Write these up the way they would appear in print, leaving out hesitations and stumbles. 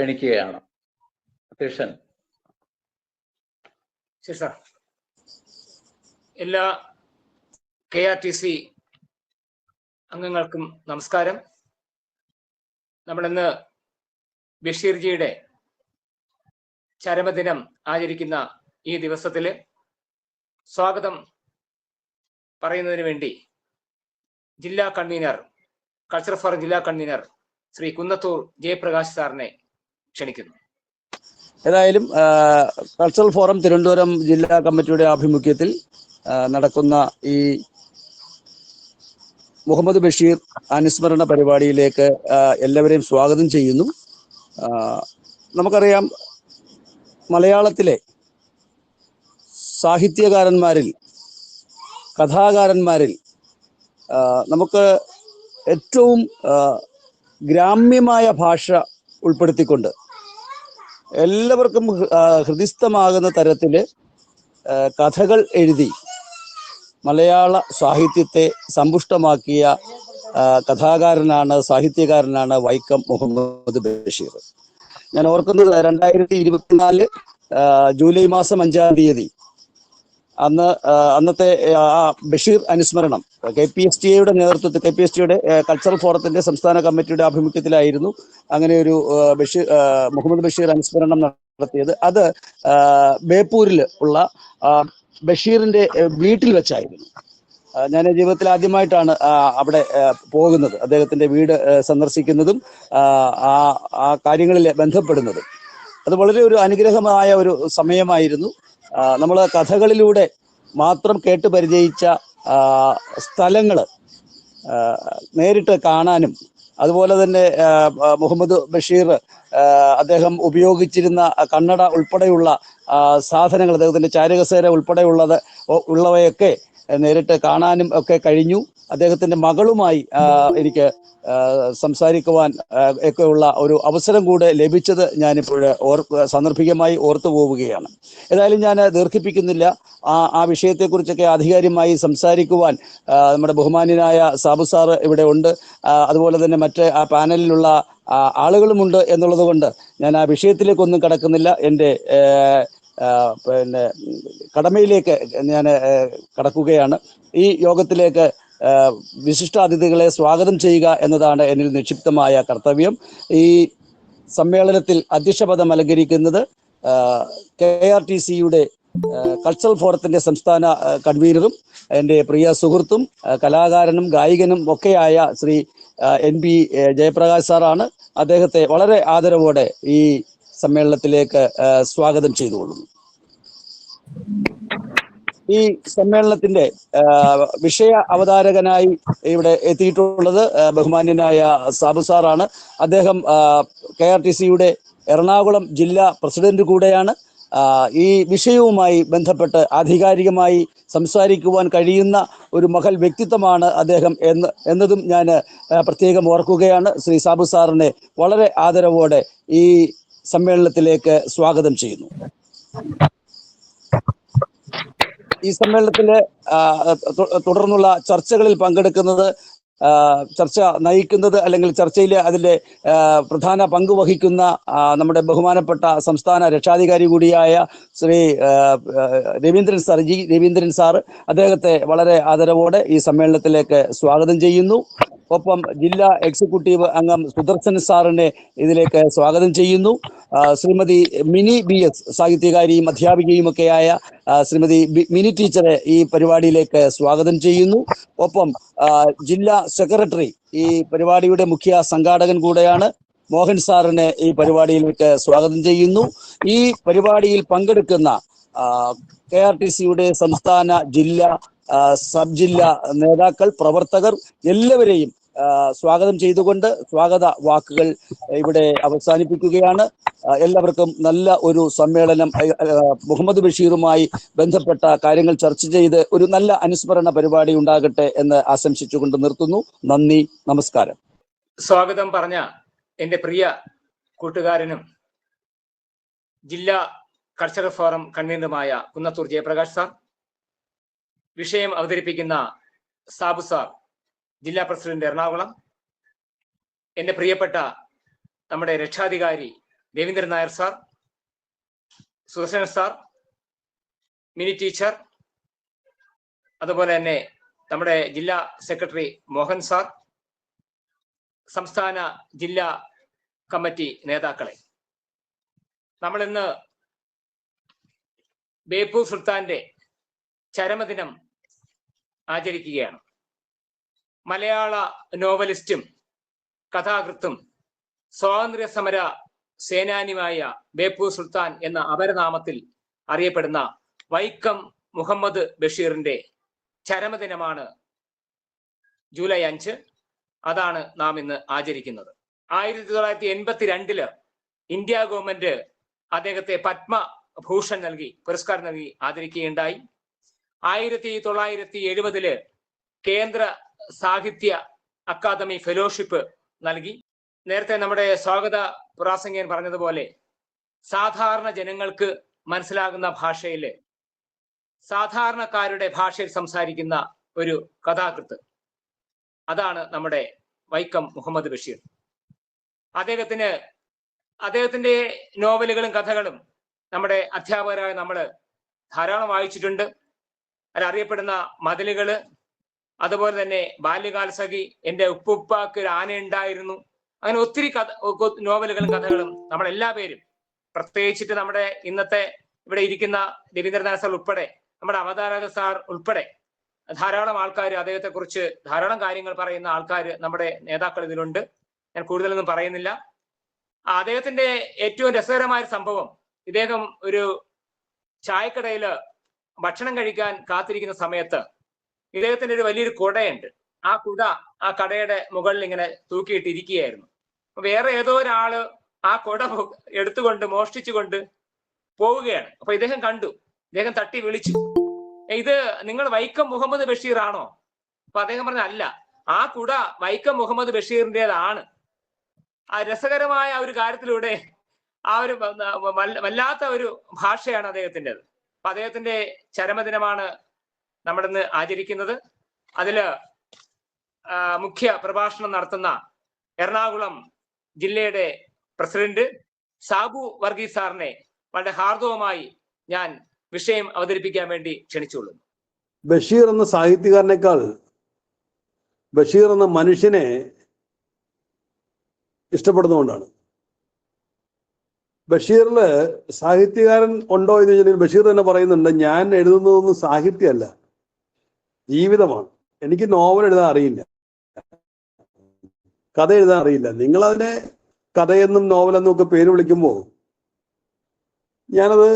ക്ഷണിക്കുകയാണ്. അധ്യക്ഷൻ. ശരി സാർ. എല്ലാ KRTC അംഗങ്ങൾക്കും നമസ്കാരം. നമ്മളിന്ന് ബഷീർജിയുടെ ചരമദിനം ആചരിക്കുന്ന ഈ ദിവസത്തിൽ സ്വാഗതം പറയുന്നതിന് വേണ്ടി ജില്ലാ കൺവീനർ, കൾച്ചറൽ ഫോറം ജില്ലാ കൺവീനർ ശ്രീ കുന്നത്തൂർ ജയപ്രകാശ് സാറിനെ ക്ഷണിക്കുന്നു. ഏതായാലും കൾച്ചറൽ ഫോറം തിരുവനന്തപുരം ജില്ലാ കമ്മിറ്റിയുടെ ആഭിമുഖ്യത്തിൽ നടക്കുന്ന ഈ മുഹമ്മദ് ബഷീർ അനുസ്മരണ പരിപാടിയിലേക്ക് എല്ലാവരെയും സ്വാഗതം ചെയ്യുന്നു. നമുക്കറിയാം, മലയാളത്തിലെ സാഹിത്യകാരന്മാരിൽ, കഥാകാരന്മാരിൽ നമുക്ക് ഏറ്റവും ഗ്രാമ്യമായ ഭാഷ ഉൾപ്പെടുത്തിക്കൊണ്ട് എല്ലാവർക്കും ഹൃദിസ്ഥമാകുന്ന തരത്തില് കഥകൾ എഴുതി മലയാള സാഹിത്യത്തെ സമ്പുഷ്ടമാക്കിയ കഥാകാരനാണ്, സാഹിത്യകാരനാണ് വൈക്കം മുഹമ്മദ് ബഷീർ. ഞാൻ ഓർക്കുന്നത് 2024 ജൂലൈ മാസം 5-ാം തീയതി അന്നത്തെ ആ ബഷീർ അനുസ്മരണം KPSTയുടെ നേതൃത്വത്തിൽ, KPSTയുടെ കൾച്ചറൽ ഫോറത്തിന്റെ സംസ്ഥാന കമ്മിറ്റിയുടെ ആഭിമുഖ്യത്തിലായിരുന്നു അങ്ങനെ ഒരു മുഹമ്മദ് ബഷീർ അനുസ്മരണം നടത്തിയത്. അത് ബേപ്പൂരിൽ ഉള്ള ബഷീറിന്റെ വീട്ടിൽ വെച്ചായിരുന്നു. ഞാൻ ജീവിതത്തിൽ ആദ്യമായിട്ടാണ് അവിടെ പോകുന്നത്, അദ്ദേഹത്തിന്റെ വീട് സന്ദർശിക്കുന്നതും ആ കാര്യങ്ങളിൽ ബന്ധപ്പെടുന്നതും. അത് വളരെ ഒരു അനുഗ്രഹമായ ഒരു സമയമായിരുന്നു. നമ്മൾ കഥകളിലൂടെ മാത്രം കേട്ട് പരിചയിച്ച സ്ഥലങ്ങൾ നേരിട്ട് കാണാനും, അതുപോലെ തന്നെ മുഹമ്മദ് ബഷീർ അദ്ദേഹം ഉപയോഗിച്ചിരുന്ന കണ്ണട ഉൾപ്പെടെയുള്ള സാധനങ്ങൾ, അദ്ദേഹത്തിന്റെ ചാരുകസേര ഉള്ളവയൊക്കെ നേരിട്ട് കാണാനും ഒക്കെ കഴിഞ്ഞു. അദ്ദേഹത്തിന്റെ മകളുമായി എനിക്ക് സംസാരിക്കുവാൻ ഒക്കെയുള്ള ഒരു അവസരം കൂടെ ലഭിച്ചത് ഞാനിപ്പോൾ സാന്ദർഭികമായി ഓർത്തു പോവുകയാണ്. ഏതായാലും ഞാൻ ദീർഘിപ്പിക്കുന്നില്ല. ആ വിഷയത്തെക്കുറിച്ചൊക്കെ ആധികാരികമായി സംസാരിക്കുവാൻ നമ്മുടെ ബഹുമാന്യനായ സാബു സാറ് ഇവിടെ ഉണ്ട്. അതുപോലെ തന്നെ മറ്റ് ആ പാനലിലുള്ള ആളുകളുമുണ്ട് എന്നുള്ളത് കൊണ്ട് ഞാൻ ആ വിഷയത്തിലേക്കൊന്നും കടക്കുന്നില്ല. എൻ്റെ കടമയിലേക്ക് ഞാൻ കടക്കുകയാണ്. ഈ യോഗത്തിലേക്ക് വിശിഷ്ടാതിഥികളെ സ്വാഗതം ചെയ്യുക എന്നതാണ് എന്നിൽ നിക്ഷിപ്തമായ കർത്തവ്യം. ഈ സമ്മേളനത്തിൽ അധ്യക്ഷപദം അലങ്കരിക്കുന്നത് KRTCയുടെ കൾച്ചറൽ ഫോറത്തിന്റെ സംസ്ഥാന കൺവീനറും എൻ്റെ പ്രിയ സുഹൃത്തും കലാകാരനും ഗായകനും ഒക്കെയായ ശ്രീ NP ജയപ്രകാശ് സാറാണ്. അദ്ദേഹത്തെ വളരെ ആദരവോടെ ഈ സമ്മേളനത്തിലേക്ക് സ്വാഗതം ചെയ്തുകൊള്ളുന്നു. ഈ സമ്മേളനത്തിന്റെ വിഷയ അവതാരകനായി ഇവിടെ എത്തിയിട്ടുള്ളത് ബഹുമാന്യനായ സാബു സാറാണ്. അദ്ദേഹം KRTCയുടെ എറണാകുളം ജില്ലാ പ്രസിഡന്റ് കൂടെയാണ്. ഈ വിഷയവുമായി ബന്ധപ്പെട്ട് ആധികാരികമായി സംസാരിക്കുവാൻ കഴിയുന്ന ഒരു മഹൽ വ്യക്തിത്വമാണ് അദ്ദേഹം എന്നതും ഞാൻ പ്രത്യേകം ഓർക്കുകയാണ്. ശ്രീ സാബു സാറിനെ വളരെ ആദരവോടെ ഈ സമ്മേളനത്തിലേക്ക് സ്വാഗതം ചെയ്യുന്നു. ഈ സമ്മേളനത്തിലെ തുടർന്നുള്ള ചർച്ചകളിൽ പങ്കെടുക്കുന്നത്, ചർച്ച നയിക്കുന്നത് അല്ലെങ്കിൽ ചർച്ചയിൽ അതിൻ്റെ പ്രധാന പങ്ക് വഹിക്കുന്ന നമ്മുടെ ബഹുമാനപ്പെട്ട സംസ്ഥാന രക്ഷാധികാരി കൂടിയായ ശ്രീ രവീന്ദ്രൻ സാറ്, അദ്ദേഹത്തെ വളരെ ആദരവോടെ ഈ സമ്മേളനത്തിലേക്ക് സ്വാഗതം ചെയ്യുന്നു. ഒപ്പം ജില്ലാ എക്സിക്യൂട്ടീവ് അംഗം സുദർശൻ സാറിനെ ഇതിലേക്ക് സ്വാഗതം ചെയ്യുന്നു. ശ്രീമതി മിനി BS, സാഹിത്യകാരിയും അധ്യാപികയും ഒക്കെയായ ശ്രീമതി മിനി ടീച്ചറെ ഈ പരിപാടിയിലേക്ക് സ്വാഗതം ചെയ്യുന്നു. ഒപ്പം ജില്ലാ സെക്രട്ടറി, ഈ പരിപാടിയുടെ മുഖ്യ സംഘാടകൻ കൂടെയാണ്, മോഹൻ സാറിനെ ഈ പരിപാടിയിലേക്ക് സ്വാഗതം ചെയ്യുന്നു. ഈ പരിപാടിയിൽ പങ്കെടുക്കുന്ന KRTCയുടെ സംസ്ഥാന, ജില്ലാ, സബ് ജില്ലാ നേതാക്കൾ, പ്രവർത്തകർ എല്ലാവരെയും സ്വാഗതം ചെയ്തുകൊണ്ട് സ്വാഗത വാക്കുകൾ ഇവിടെ അവസാനിപ്പിക്കുകയാണ്. എല്ലാവർക്കും നല്ല ഒരു സമ്മേളനം, മുഹമ്മദ് ബഷീറുമായി ബന്ധപ്പെട്ട കാര്യങ്ങൾ ചർച്ച ചെയ്ത് ഒരു നല്ല അനുസ്മരണ പരിപാടി ഉണ്ടാകട്ടെ എന്ന് ആശംസിച്ചുകൊണ്ട് നിർത്തുന്നു. നന്ദി, നമസ്കാരം. സ്വാഗതം പറഞ്ഞ എൻ്റെ പ്രിയ കൂട്ടുകാരനും ജില്ലാ കൾച്ചറൽ ഫോറം കൺവീനറുമായ കുന്നത്തൂർ ജയപ്രകാശ് സാർ, വിഷയം അവതരിപ്പിക്കുന്ന സാബു സാർ, ജില്ലാ പ്രസിഡന്റ് എറണാകുളം, എൻ്റെ പ്രിയപ്പെട്ട നമ്മുടെ രക്ഷാധികാരി Raveendran Nair sir, Sudarsanan sir, Mini teacher, അതുപോലെ തന്നെ നമ്മുടെ ജില്ലാ സെക്രട്ടറി മോഹൻ സാർ, സംസ്ഥാന ജില്ലാ കമ്മിറ്റി നേതാക്കളെ, നമ്മൾ ഇന്ന് ബേപ്പൂർ സുൽത്താന്റെ ചരമദിനം ആചരിക്കുകയാണ്. മലയാള നോവലിസ്റ്റും കഥാകൃത്തും സ്വാതന്ത്ര്യ സമര സേനാനിയുമായ ബേപ്പൂർ സുൽത്താൻ എന്ന അപരനാമത്തിൽ അറിയപ്പെടുന്ന വൈക്കം മുഹമ്മദ് ബഷീറിന്റെ ചരമദിനമാണ് ജൂലൈ 5. അതാണ് നാം ഇന്ന് ആചരിക്കുന്നത്. 1982 ഇന്ത്യ ഗവൺമെന്റ് അദ്ദേഹത്തെ പത്മഭൂഷൺ നൽകി, പുരസ്കാരം നൽകി ആദരിക്കുകയുണ്ടായി. 1970 കേന്ദ്ര സാഹിത്യ അക്കാദമി ഫെലോഷിപ്പ് നൽകി. നേരത്തെ നമ്മുടെ സ്വാഗത പ്രാസംഗികൻ പറഞ്ഞതുപോലെ സാധാരണ ജനങ്ങൾക്ക് മനസ്സിലാകുന്ന ഭാഷയിൽ, സാധാരണക്കാരുടെ ഭാഷയിൽ സംസാരിക്കുന്ന ഒരു കഥാകൃത്ത്, അതാണ് നമ്മുടെ വൈക്കം മുഹമ്മദ് ബഷീർ. അദ്ദേഹത്തിന്റെ നോവലുകളും കഥകളും നമ്മുടെ അധ്യാപകരായ നമ്മൾ ധാരാളം വായിച്ചിട്ടുണ്ട്. അതിലറിയപ്പെടുന്ന മതിലുകള്, അതുപോലെ തന്നെ ബാല്യകാല സഖി, എന്റെ ഉപ്പുപ്പാക്ക് ഒരു ആന ഉണ്ടായിരുന്നു, അങ്ങനെ ഒത്തിരി നോവലുകളും കഥകളും നമ്മളെല്ലാ പേരും, പ്രത്യേകിച്ചിട്ട് നമ്മുടെ ഇന്നത്തെ ഇവിടെ ഇരിക്കുന്ന രവീന്ദ്രനാഥ് സാർ ഉൾപ്പെടെ, നമ്മുടെ അവതാരക സാർ ഉൾപ്പെടെ ധാരാളം ആൾക്കാർ അദ്ദേഹത്തെ കുറിച്ച് ധാരാളം കാര്യങ്ങൾ പറയുന്ന ആൾക്കാർ, നമ്മുടെ നേതാക്കൾ ഇതിലുണ്ട്. ഞാൻ കൂടുതലൊന്നും പറയുന്നില്ല. അദ്ദേഹത്തിന്റെ ഏറ്റവും രസകരമായ സംഭവം, ഇദ്ദേഹം ഒരു ചായക്കടയില് ഭക്ഷണം കഴിക്കാൻ കാത്തിരിക്കുന്ന സമയത്ത് ഇദ്ദേഹത്തിന്റെ ഒരു വലിയൊരു കുടയുണ്ട്. ആ കുട ആ കടയുടെ മുകളിൽ ഇങ്ങനെ തൂക്കിയിട്ടിരിക്കുകയായിരുന്നു. വേറെ ഏതോ ഒരാള് ആ കുട എടുത്തുകൊണ്ട് മോഷ്ടിച്ചുകൊണ്ട് പോവുകയാണ്. അപ്പൊ ഇദ്ദേഹം കണ്ടു, ഇദ്ദേഹം തട്ടി വിളിച്ചു, ഇത് നിങ്ങൾ വൈക്കം മുഹമ്മദ് ബഷീർ ആണോ? അപ്പൊ അദ്ദേഹം പറഞ്ഞ അല്ല, ആ കുട വൈക്കം മുഹമ്മദ് ബഷീറിൻ്റെതാണ്. ആ രസകരമായ ഒരു കാര്യത്തിലൂടെ ആ ഒരു വല്ലാത്ത ഒരു ഭാഷയാണ് അദ്ദേഹത്തിൻ്റെത്. അപ്പൊ അദ്ദേഹത്തിന്റെ ചരമദിനമാണ് നമ്മളിന്ന് ആചരിക്കുന്നത്. അതില് മുഖ്യ പ്രഭാഷണം നടത്തുന്ന എറണാകുളം ജില്ലയുടെ പ്രസിഡന്റ് സാബു വർഗീസ് സാറിനെ വളരെ ഹാർദവമായി ഞാൻ വിഷയം അവതരിപ്പിക്കാൻ വേണ്ടി ക്ഷണിച്ചുകൊള്ളുന്നു. ബഷീർ എന്ന സാഹിത്യകാരനേക്കാൾ ബഷീർ എന്ന മനുഷ്യനെ ഇഷ്ടപ്പെടുന്നതുകൊണ്ടാണ്. ബഷീറില് സാഹിത്യകാരൻ ഉണ്ടോ എന്ന് ചോദിച്ചാൽ ബഷീർ തന്നെ പറയുന്നുണ്ട്, ഞാൻ എഴുതുന്നതൊന്നും സാഹിത്യമല്ല, ജീവിതമാണ്. എനിക്ക് നോവൽ എഴുതാൻ അറിയില്ല, കഥ എഴുതാൻ അറിയില്ല. നിങ്ങളതിനെ കഥയെന്നും നോവലെന്നും ഒക്കെ പേര് വിളിക്കുമ്പോൾ ഞാനത്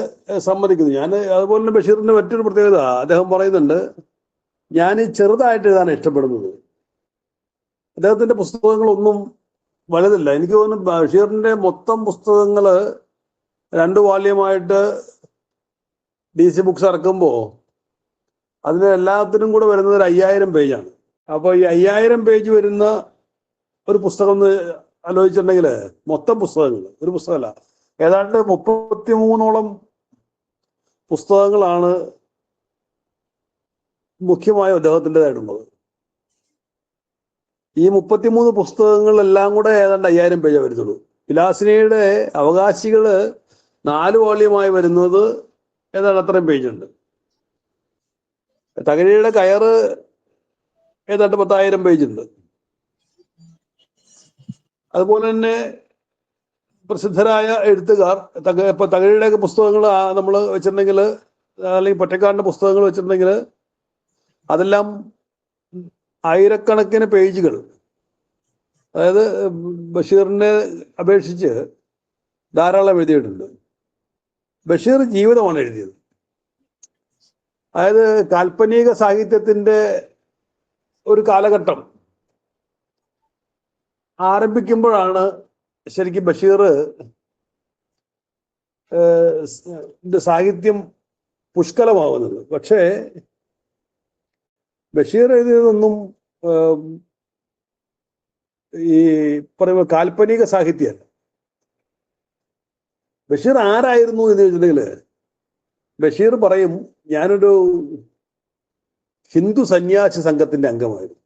സമ്മതിക്കുന്നു. അതുപോലെ തന്നെ ബഷീറിന്റെ മറ്റൊരു പ്രത്യേകത അദ്ദേഹം പറയുന്നുണ്ട്, ഞാൻ ചെറുതായിട്ട് എഴുതാൻ ഇഷ്ടപ്പെടുന്നത്. അദ്ദേഹത്തിന്റെ പുസ്തകങ്ങളൊന്നും വലുതല്ല. എനിക്ക് തോന്നുന്നു ബഷീറിന്റെ മൊത്തം പുസ്തകങ്ങള് 2 വാല്യമായിട്ട് DC ബുക്സ് ഇറക്കുമ്പോൾ അതിന് എല്ലാത്തിനും കൂടെ വരുന്നത് 5000 പേജാണ്. അപ്പോൾ ഈ 5000 പേജ് വരുന്ന ഒരു പുസ്തകം എന്ന് ആലോചിച്ചിട്ടുണ്ടെങ്കിൽ മൊത്തം പുസ്തകങ്ങൾ, ഒരു പുസ്തകമല്ല, ഏതാണ്ട് 33ഓളം പുസ്തകങ്ങളാണ് മുഖ്യമായും അദ്ദേഹത്തിൻ്റെതായിട്ടുള്ളത്. ഈ 33 പുസ്തകങ്ങളെല്ലാം കൂടെ ഏതാണ്ട് 5000 പേജ് വരുന്നുള്ളൂ. വിലാസിനിയുടെ അവകാശികള് 4 വാല്യമായി വരുന്നത് ഏതാണ്ട് അത്രയും പേജുണ്ട്. തകഴിയുടെ കയറ് ഏതാണ്ട് 10,000 പേജുണ്ട്. അതുപോലെ തന്നെ പ്രസിദ്ധരായ എഴുത്തുകാർ, ഇപ്പൊ തകഴിയുടെയൊക്കെ പുസ്തകങ്ങൾ നമ്മൾ വെച്ചിട്ടുണ്ടെങ്കിൽ, അല്ലെങ്കിൽ പൊറ്റക്കാടിന്റെ പുസ്തകങ്ങൾ വെച്ചിട്ടുണ്ടെങ്കിൽ അതെല്ലാം ആയിരക്കണക്കിന് പേജുകൾ, അതായത് ബഷീറിനെ അപേക്ഷിച്ച് ധാരാളം എഴുതിയിട്ടുണ്ട്. ബഷീർ ജീവിതമാണ് എഴുതിയത്. അതായത് കാൽപ്പനിക സാഹിത്യത്തിന്റെ ഒരു കാലഘട്ടം ആരംഭിക്കുമ്പോഴാണ് ശരിക്കും ബഷീർ സാഹിത്യം പുഷ്കലമാവുന്നത്. പക്ഷേ ബഷീർ എഴുതിയതൊന്നും ഈ പറയുന്ന കാൽപ്പനിക സാഹിത്യമല്ല. ബഷീർ ആരായിരുന്നു എന്ന് ചോദിച്ചിട്ടുണ്ടെങ്കിൽ ബഷീർ പറയും, ഞാനൊരു ഹിന്ദു സന്യാസി സംഘത്തിന്റെ അംഗമായിരുന്നു.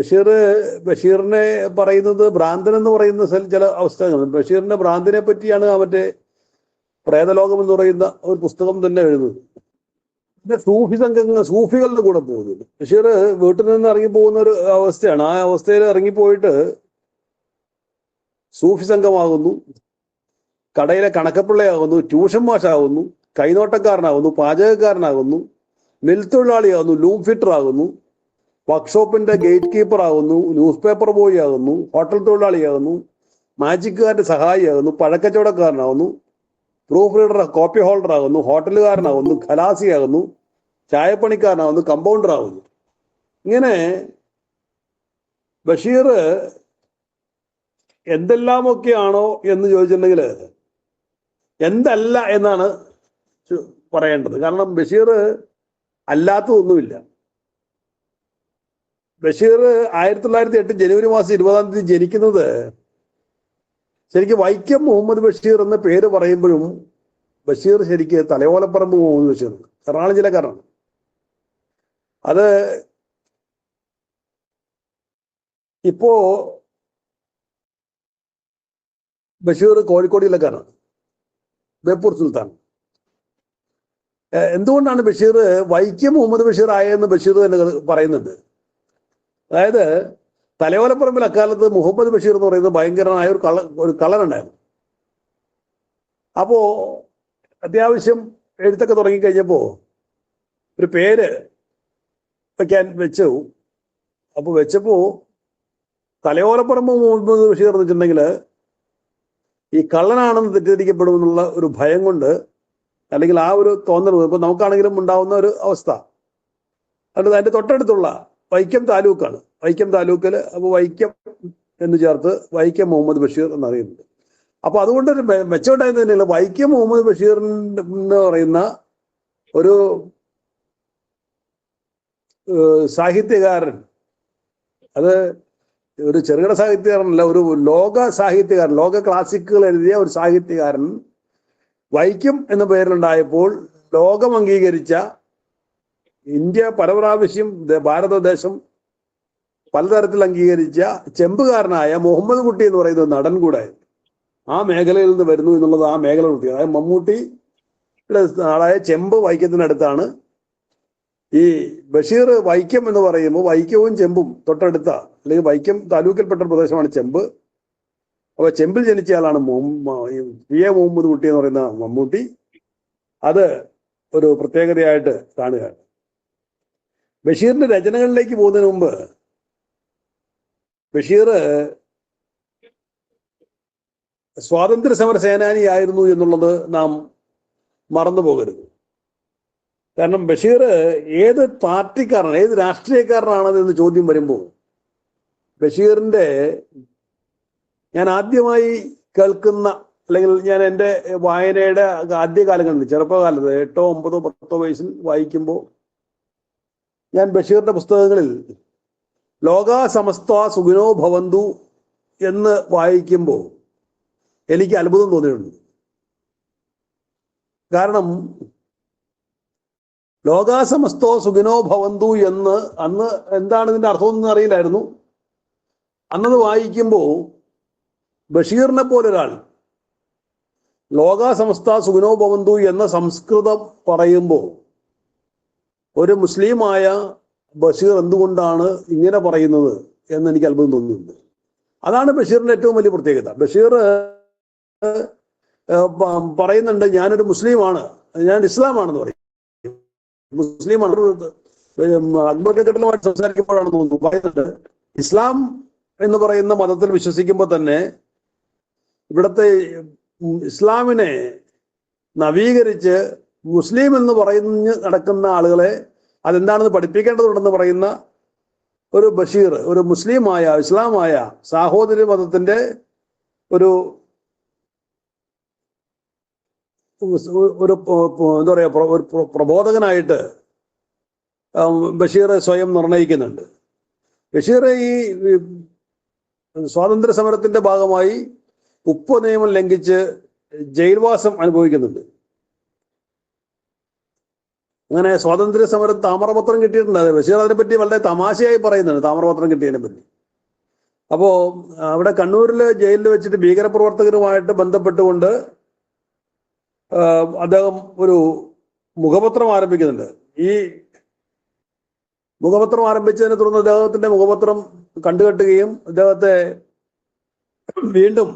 ബഷീറിനെ പറയുന്നത് ഭ്രാന്തൻ എന്ന് പറയുന്ന ചില അവസ്ഥകൾ. ബഷീറിന്റെ ഭ്രാന്തിനെ പറ്റിയാണ് മറ്റേ പ്രേതലോകം എന്ന് പറയുന്ന ഒരു പുസ്തകം തന്നെ എഴുതുന്നത്. പിന്നെ സൂഫികളുടെ കൂടെ പോകുന്നത്. ബഷീർ വീട്ടിൽ നിന്ന് ഇറങ്ങിപ്പോകുന്ന ഒരു അവസ്ഥയാണ്. ആ അവസ്ഥയിൽ ഇറങ്ങിപ്പോയിട്ട് സൂഫി സംഘമാകുന്നു, കടയിലെ കണക്കപ്പിള്ളയാകുന്നു, ട്യൂഷൻ മാഷാകുന്നു, കൈനോട്ടക്കാരനാകുന്നു, പാചകക്കാരനാകുന്നു, മിൽത്തൊഴിലാളിയാകുന്നു, ലൂം ഫിറ്റർ ആകുന്നു, വർക്ക്ഷോപ്പിന്റെ ഗേറ്റ് കീപ്പർ ആകുന്നു, ന്യൂസ് പേപ്പർ ബോയ് ആകുന്നു, ഹോട്ടൽ തൊഴിലാളിയാകുന്നു, മാജിക്കുകാരന്റെ സഹായിയാകുന്നു, പഴക്കച്ചവടക്കാരനാകുന്നു, പ്രൂഫ് റീഡർ കോപ്പി ഹോൾഡർ ആകുന്നു, ഹോട്ടലുകാരനാകുന്നു, ഖലാസിയാകുന്നു, ചായപ്പണിക്കാരനാകുന്നു, കമ്പൗണ്ടർ ആകുന്നു. ഇങ്ങനെ ബഷീർ എന്തെല്ലാമൊക്കെയാണോ എന്ന് ചോദിച്ചിട്ടുണ്ടെങ്കിൽ എന്തല്ല എന്നാണ് പറയേണ്ടത്. കാരണം ബഷീർ അല്ലാത്തതൊന്നുമില്ല. ബഷീർ 1908 ജനുവരി മാസം 20 ജനിക്കുന്നത് ശരിക്കും വൈക്കം മുഹമ്മദ് ബഷീർ എന്ന പേര് പറയുമ്പോഴും ബഷീർ ശരിക്ക് തലയോലപ്പറമ്പ് മുഹമ്മദ് ബഷീർ എറണാകുളം ജില്ലക്കാരനാണ്. അത് ഇപ്പോ ബഷീർ കോഴിക്കോട് ജില്ലക്കാരനാണ്, ബേപ്പൂർ സുൽത്താൻ. എന്തുകൊണ്ടാണ് ബഷീർ വൈക്കം മുഹമ്മദ് ബഷീർ ആയെന്ന് ബഷീർ തന്നെ പറയുന്നുണ്ട്. അതായത് തലയോലപ്പറമ്പിൽ അക്കാലത്ത് മുഹമ്മദ് ബഷീർ എന്ന് പറയുന്നത് ഭയങ്കരമായ ഒരു കള്ളനുണ്ടായിരുന്നു. അപ്പോ അത്യാവശ്യം എഴുത്തൊക്കെ തുടങ്ങിക്കഴിഞ്ഞപ്പോ ഒരു പേര് വെച്ചു. അപ്പോൾ വെച്ചപ്പോ തലയോലപ്പറമ്പ് മുഹമ്മദ് ബഷീർ എന്ന് വെച്ചിട്ടുണ്ടെങ്കിൽ ഈ കള്ളനാണെന്ന് തെറ്റിദ്ധരിക്കപ്പെടുമെന്നുള്ള ഒരു ഭയം കൊണ്ട്, അല്ലെങ്കിൽ ആ ഒരു തോന്നൽ ഇപ്പൊ നമുക്കാണെങ്കിലും ഉണ്ടാവുന്ന ഒരു അവസ്ഥ. അതുകൊണ്ട് അതിന്റെ തൊട്ടടുത്തുള്ള വൈക്കം താലൂക്കാണ്. വൈക്കം താലൂക്കിൽ അപ്പോൾ വൈക്കം എന്ന് ചേർത്ത് വൈക്കം മുഹമ്മദ് ബഷീർ എന്നറിയുന്നുണ്ട്. അപ്പൊ അതുകൊണ്ടൊരു മെച്ചമുണ്ടായത് തന്നെയല്ല, വൈക്കം മുഹമ്മദ് ബഷീർ എന്ന് പറയുന്ന ഒരു സാഹിത്യകാരൻ, അത് ഒരു ചെറുകിട സാഹിത്യകാരനല്ല, ഒരു ലോക സാഹിത്യകാരൻ, ലോക ക്ലാസിക്കുകൾ എഴുതിയ ഒരു സാഹിത്യകാരൻ വൈക്കം എന്ന പേരിലുണ്ടായപ്പോൾ ലോകം അംഗീകരിച്ച, ഇന്ത്യ പല പ്രാവശ്യം ഭാരതദേശം പലതരത്തിൽ അംഗീകരിച്ച ചെമ്പുകാരനായ മുഹമ്മദ് കുട്ടി എന്ന് പറയുന്ന നടൻ കൂടെ ആ മേഖലയിൽ നിന്ന് വരുന്നു എന്നുള്ളത് ആ മേഖല കുട്ടി. അതായത് മമ്മൂട്ടിയുടെ നാടായ ചെമ്പ് വൈക്കത്തിനടുത്താണ്. ഈ ബഷീർ വൈക്കം എന്ന് പറയുമ്പോൾ വൈക്കവും ചെമ്പും തൊട്ടടുത്ത, അല്ലെങ്കിൽ വൈക്കം താലൂക്കിൽപ്പെട്ട പ്രദേശമാണ് ചെമ്പ്. അപ്പൊ ചെമ്പിൽ ജനിച്ചയാളാണ് പി എ മുഹമ്മദ് കുട്ടി എന്ന് പറയുന്ന മമ്മൂട്ടി. അത് ഒരു പ്രത്യേകതയായിട്ട് കാണുകയാണ്. ബഷീറിന്റെ രചനകളിലേക്ക് പോകുന്നതിന് മുമ്പ് ബഷീർ സ്വാതന്ത്ര്യ സമര സേനാനിയായിരുന്നു എന്നുള്ളത് നാം മറന്നു പോകരുത്. കാരണം ബഷീർ ഏത് പാർട്ടിക്കാരനാണ്, ഏത് രാഷ്ട്രീയക്കാരനാണെന്ന് ചോദ്യം വരുമ്പോൾ ബഷീറിന്റെ ഞാൻ ആദ്യമായി കേൾക്കുന്ന, അല്ലെങ്കിൽ ഞാൻ എൻ്റെ വായനയുടെ ആദ്യകാലങ്ങളിൽ ചെറുപ്പകാലത്ത് 8, 9, 10 വയസ്സിൽ വായിക്കുമ്പോൾ ഞാൻ ബഷീറിന്റെ പുസ്തകങ്ങളിൽ ലോകാ സമസ്ത സുഖിനോ ഭവന്തു എന്ന് വായിക്കുമ്പോൾ എനിക്ക് അത്ഭുതം തോന്നിയിട്ടുണ്ട്. കാരണം ലോകാ സമസ്തോ സുഖിനോ ഭവന്തു എന്ന് അന്ന് എന്താണ് ഇതിന്റെ അർത്ഥമൊന്നും അറിയില്ലായിരുന്നു. അന്നത് വായിക്കുമ്പോൾ ബഷീറിനെ പോലൊരാൾ ലോകാ സമസ്ത സുഖിനോ ഭവന്തു എന്ന സംസ്കൃതം പറയുമ്പോൾ ഒരു മുസ്ലിമായ ബഷീർ എന്തുകൊണ്ടാണ് ഇങ്ങനെ പറയുന്നത് എന്ന് എനിക്ക് അത്ഭുതം തോന്നുന്നുണ്ട്. അതാണ് ബഷീറിന്റെ ഏറ്റവും വലിയ പ്രത്യേകത. ബഷീർ പറയുന്നുണ്ട്, ഞാനൊരു മുസ്ലിമാണ്, ഞാൻ ഇസ്ലാമാണെന്ന് പറയും. മുസ്ലിമാണ്. അക്ബർ കെട്ടിലുമായിട്ട് സംസാരിക്കുമ്പോഴാണ് തോന്നുന്നു പറയുന്നുണ്ട്, ഇസ്ലാം എന്ന് പറയുന്ന മതത്തിൽ വിശ്വസിക്കുമ്പോൾ തന്നെ ഇവിടുത്തെ ഇസ്ലാമിനെ നവീകരിച്ച് മുസ്ലിം എന്ന് പറയുന്ന നടക്കുന്ന ആളുകളെ അതെന്താണെന്ന് പഠിപ്പിക്കേണ്ടതുണ്ടെന്ന് പറയുന്ന ഒരു ബഷീർ, ഒരു മുസ്ലിമായ ഇസ്ലാമായ സാഹോദര്യ മതത്തിന്റെ ഒരു എന്താ പറയാ പ്രബോധകനായിട്ട് ബഷീർ സ്വയം നിർണയിക്കുന്നുണ്ട്. ബഷീർ ഈ സ്വാതന്ത്ര്യ സമരത്തിന്റെ ഭാഗമായി ഉപ്പ് നിയമം ലംഘിച്ച് ജയിൽവാസം അനുഭവിക്കുന്നുണ്ട്. അങ്ങനെ സ്വാതന്ത്ര്യ സമരം താമ്രപത്രം കിട്ടിയിട്ടുണ്ട്. ബഷീർ അതിനെപ്പറ്റി വളരെ തമാശയായി പറയുന്നുണ്ട് താമ്രപത്രം കിട്ടിയതിനെ പറ്റി. അപ്പോ അവിടെ കണ്ണൂരിലെ ജയിലിൽ വെച്ചിട്ട് ഭീകരപ്രവർത്തകരുമായിട്ട് ബന്ധപ്പെട്ടുകൊണ്ട് അദ്ദേഹം ഒരു മുഖപത്രം ആരംഭിക്കുന്നുണ്ട്. ഈ മുഖപത്രം ആരംഭിച്ചതിനെ തുടർന്ന് അദ്ദേഹത്തിന്റെ മുഖപത്രം കണ്ടുകെട്ടുകയും അദ്ദേഹത്തെ വീണ്ടും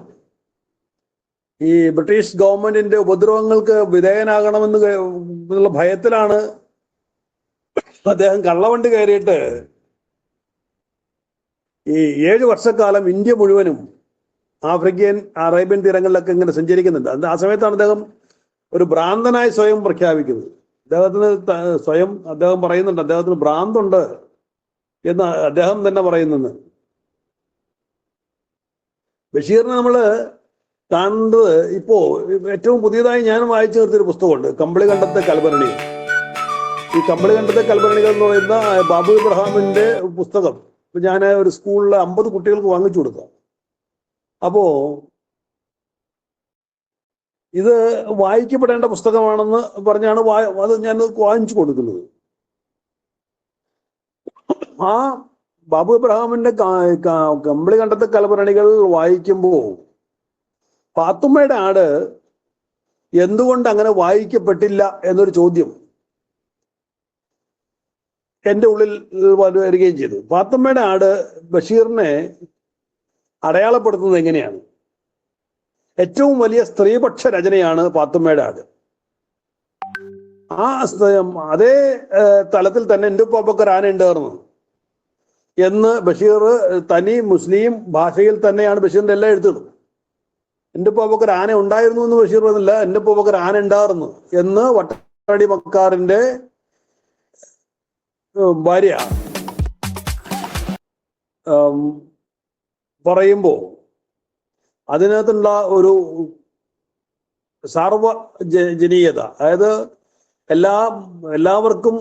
ഈ ബ്രിട്ടീഷ് ഗവൺമെന്റിന്റെ ഉപദ്രവങ്ങൾക്ക് വിധേയനാകണമെന്നുള്ള ഭയത്തിലാണ് അദ്ദേഹം കള്ളവണ്ടി കയറിയിട്ട് ഈ 7 വർഷക്കാലം ഇന്ത്യ മുഴുവനും ആഫ്രിക്കൻ അറേബ്യൻ തീരങ്ങളിലൊക്കെ ഇങ്ങനെ സഞ്ചരിക്കുന്നുണ്ട്. ആ സമയത്താണ് അദ്ദേഹം ഒരു ഭ്രാന്തനായി സ്വയം പ്രഖ്യാപിക്കുന്നത്. അദ്ദേഹം പറയുന്നുണ്ട് അദ്ദേഹത്തിന് ഭ്രാന്തുണ്ട് എന്ന് അദ്ദേഹം തന്നെ പറയുന്നത്. ബഷീറിനെ നമ്മൾ കാണുന്നത് ഇപ്പോ ഏറ്റവും പുതിയതായി ഞാൻ വായിച്ചു നിർത്തിയൊരു പുസ്തകമുണ്ട്, കമ്പിളികണ്ടത്തെ കൽഭരണികൾ. ഈ കമ്പിളികണ്ടത്തെ കൽഭരണികൾ എന്ന് പറയുന്ന ബാബു ഇബ്രഹാമിന്റെ പുസ്തകം ഞാൻ ഒരു സ്കൂളിലെ 50 കുട്ടികൾക്ക് വാങ്ങിച്ചു കൊടുക്കാം. അപ്പോ ഇത് വായിക്കപ്പെടേണ്ട പുസ്തകമാണെന്ന് പറഞ്ഞാണ് അത് ഞാൻ വാങ്ങിച്ചു കൊടുക്കുന്നത്. ആ ബാബു ഇബ്രഹാമിന്റെ കമ്പിളികണ്ടത്തെ കൽഭരണികൾ വായിക്കുമ്പോൾ പാത്തുമ്മയുടെ ആട് എന്തുകൊണ്ട് അങ്ങനെ വായിക്കപ്പെട്ടില്ല എന്നൊരു ചോദ്യം എൻ്റെ ഉള്ളിൽ വരികയും ചെയ്തു. പാത്തുമ്മയുടെ ആട് ബഷീറിനെ അടയാളപ്പെടുത്തുന്നത് എങ്ങനെയാണ്? ഏറ്റവും വലിയ സ്ത്രീപക്ഷ രചനയാണ് പാത്തുമ്മയുടെ ആട്. അതേ തലത്തിൽ തന്നെ എൻ്റെ ഉപ്പാപ്പക്ക് ആന ഉണ്ടായിരുന്നു എന്ന് ബഷീർ തനി മുസ്ലിം ഭാഷയിൽ തന്നെയാണ് ബഷീറിന്റെ എല്ലാ എഴുത്തുകളും. എൻ്റെ ഉപ്പാപ്പക്ക് ആന ഉണ്ടായിരുന്നു എന്ന് ബഷീർ പറഞ്ഞില്ല, എൻ്റെ ഉപ്പാപ്പക്ക് ആന ഉണ്ടായിരുന്നു എന്ന് വട്ടടി മക്കാറിന്റെ ഭാര്യ പറയുമ്പോൾ അതിനകത്തുള്ള ഒരു സാർവജനീയത, അതായത് എല്ലാവർക്കും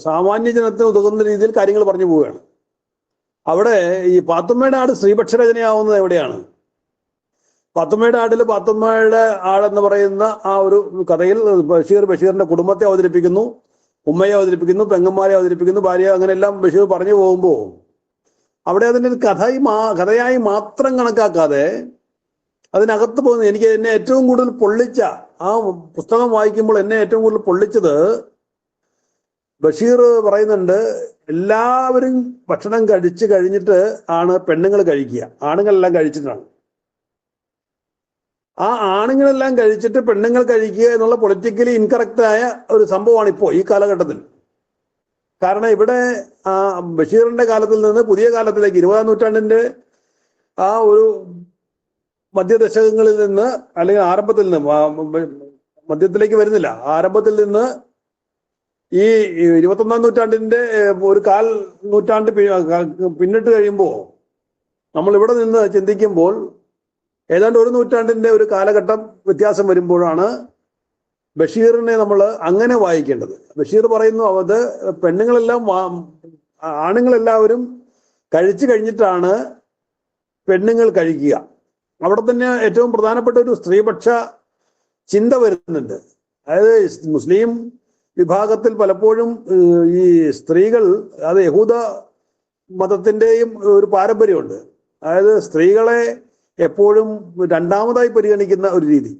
സാമാന്യ ജനത്തിന് ഉതകുന്ന രീതിയിൽ കാര്യങ്ങൾ പറഞ്ഞു പോവുകയാണ്. അവിടെ ഈ പാത്തുമ്മയുടെ ആട് സ്ത്രീപക്ഷ രചനയാവുന്നത് എവിടെയാണ്? പാത്തുമ്മയുടെ ആടിൽ പാത്തുമ്മയുടെ ആടെന്ന് പറയുന്ന ആ ഒരു കഥയിൽ ബഷീറിന്റെ കുടുംബത്തെ അവതരിപ്പിക്കുന്നു, ഉമ്മയെ അവതരിപ്പിക്കുന്നു, പെങ്ങന്മാരെ അവതരിപ്പിക്കുന്നു, ഭാര്യ, അങ്ങനെയെല്ലാം ബഷീർ പറഞ്ഞു പോകുമ്പോൾ അവിടെ അതിൻ്റെ ഒരു കഥയായി മാത്രം കണക്കാക്കാതെ അതിനകത്ത് പോകുന്നത് എന്നെ ഏറ്റവും കൂടുതൽ പൊള്ളിച്ച ആ പുസ്തകം വായിക്കുമ്പോൾ എന്നെ ഏറ്റവും കൂടുതൽ പൊള്ളിച്ചത് ബഷീർ പറയുന്നുണ്ട്, എല്ലാവരും ഭക്ഷണം കഴിച്ചു കഴിഞ്ഞിട്ട് ആണ് പെണ്ണുങ്ങൾ കഴിക്കുക, ആണുങ്ങളെല്ലാം കഴിച്ചിട്ടാണ്. ആ ആണുങ്ങളെല്ലാം കഴിച്ചിട്ട് പെണ്ണുങ്ങൾ കഴിക്കുക എന്നുള്ള പൊളിറ്റിക്കലി ഇൻകറക്റ്റായ ഒരു സംഭവമാണ് ഇപ്പോൾ ഈ കാലഘട്ടത്തിൽ. കാരണം ഇവിടെ ബഷീറിന്റെ കാലത്തിൽ നിന്ന് പുതിയ കാലത്തിലേക്ക് 20ാം നൂറ്റാണ്ടിന്റെ ആ ഒരു മധ്യദശകങ്ങളിൽ നിന്ന്, അല്ലെങ്കിൽ ആരംഭത്തിൽ നിന്ന്, മധ്യത്തിലേക്ക് വരുന്നില്ല, ആരംഭത്തിൽ നിന്ന് ഈ 21ാം നൂറ്റാണ്ടിന്റെ ഒരു നൂറ്റാണ്ട് പിന്നിട്ട് കഴിയുമ്പോൾ നമ്മൾ ഇവിടെ നിന്ന് ചിന്തിക്കുമ്പോൾ ഏതാണ്ട് ഒരു നൂറ്റാണ്ടിന്റെ ഒരു കാലഘട്ടം വ്യത്യാസം വരുമ്പോഴാണ് ബഷീറിനെ നമ്മൾ അങ്ങനെ വായിക്കേണ്ടത്. ബഷീർ പറയുന്നു, അത് ആണുങ്ങളെല്ലാവരും കഴിച്ചു കഴിഞ്ഞിട്ടാണ് പെണ്ണുങ്ങൾ കഴിക്കുക. അവിടെ തന്നെ ഏറ്റവും പ്രധാനപ്പെട്ട ഒരു സ്ത്രീപക്ഷ ചിന്ത വരുന്നുണ്ട്. അതായത് മുസ്ലിം വിഭാഗത്തിൽ പലപ്പോഴും ഈ സ്ത്രീകൾ, അത് യഹൂദ മതത്തിൻ്റെയും ഒരു പാരമ്പര്യമുണ്ട്. അതായത് സ്ത്രീകളെ എപ്പോഴും രണ്ടാമതായി പരിഗണിക്കുന്ന ഒരു രീതി.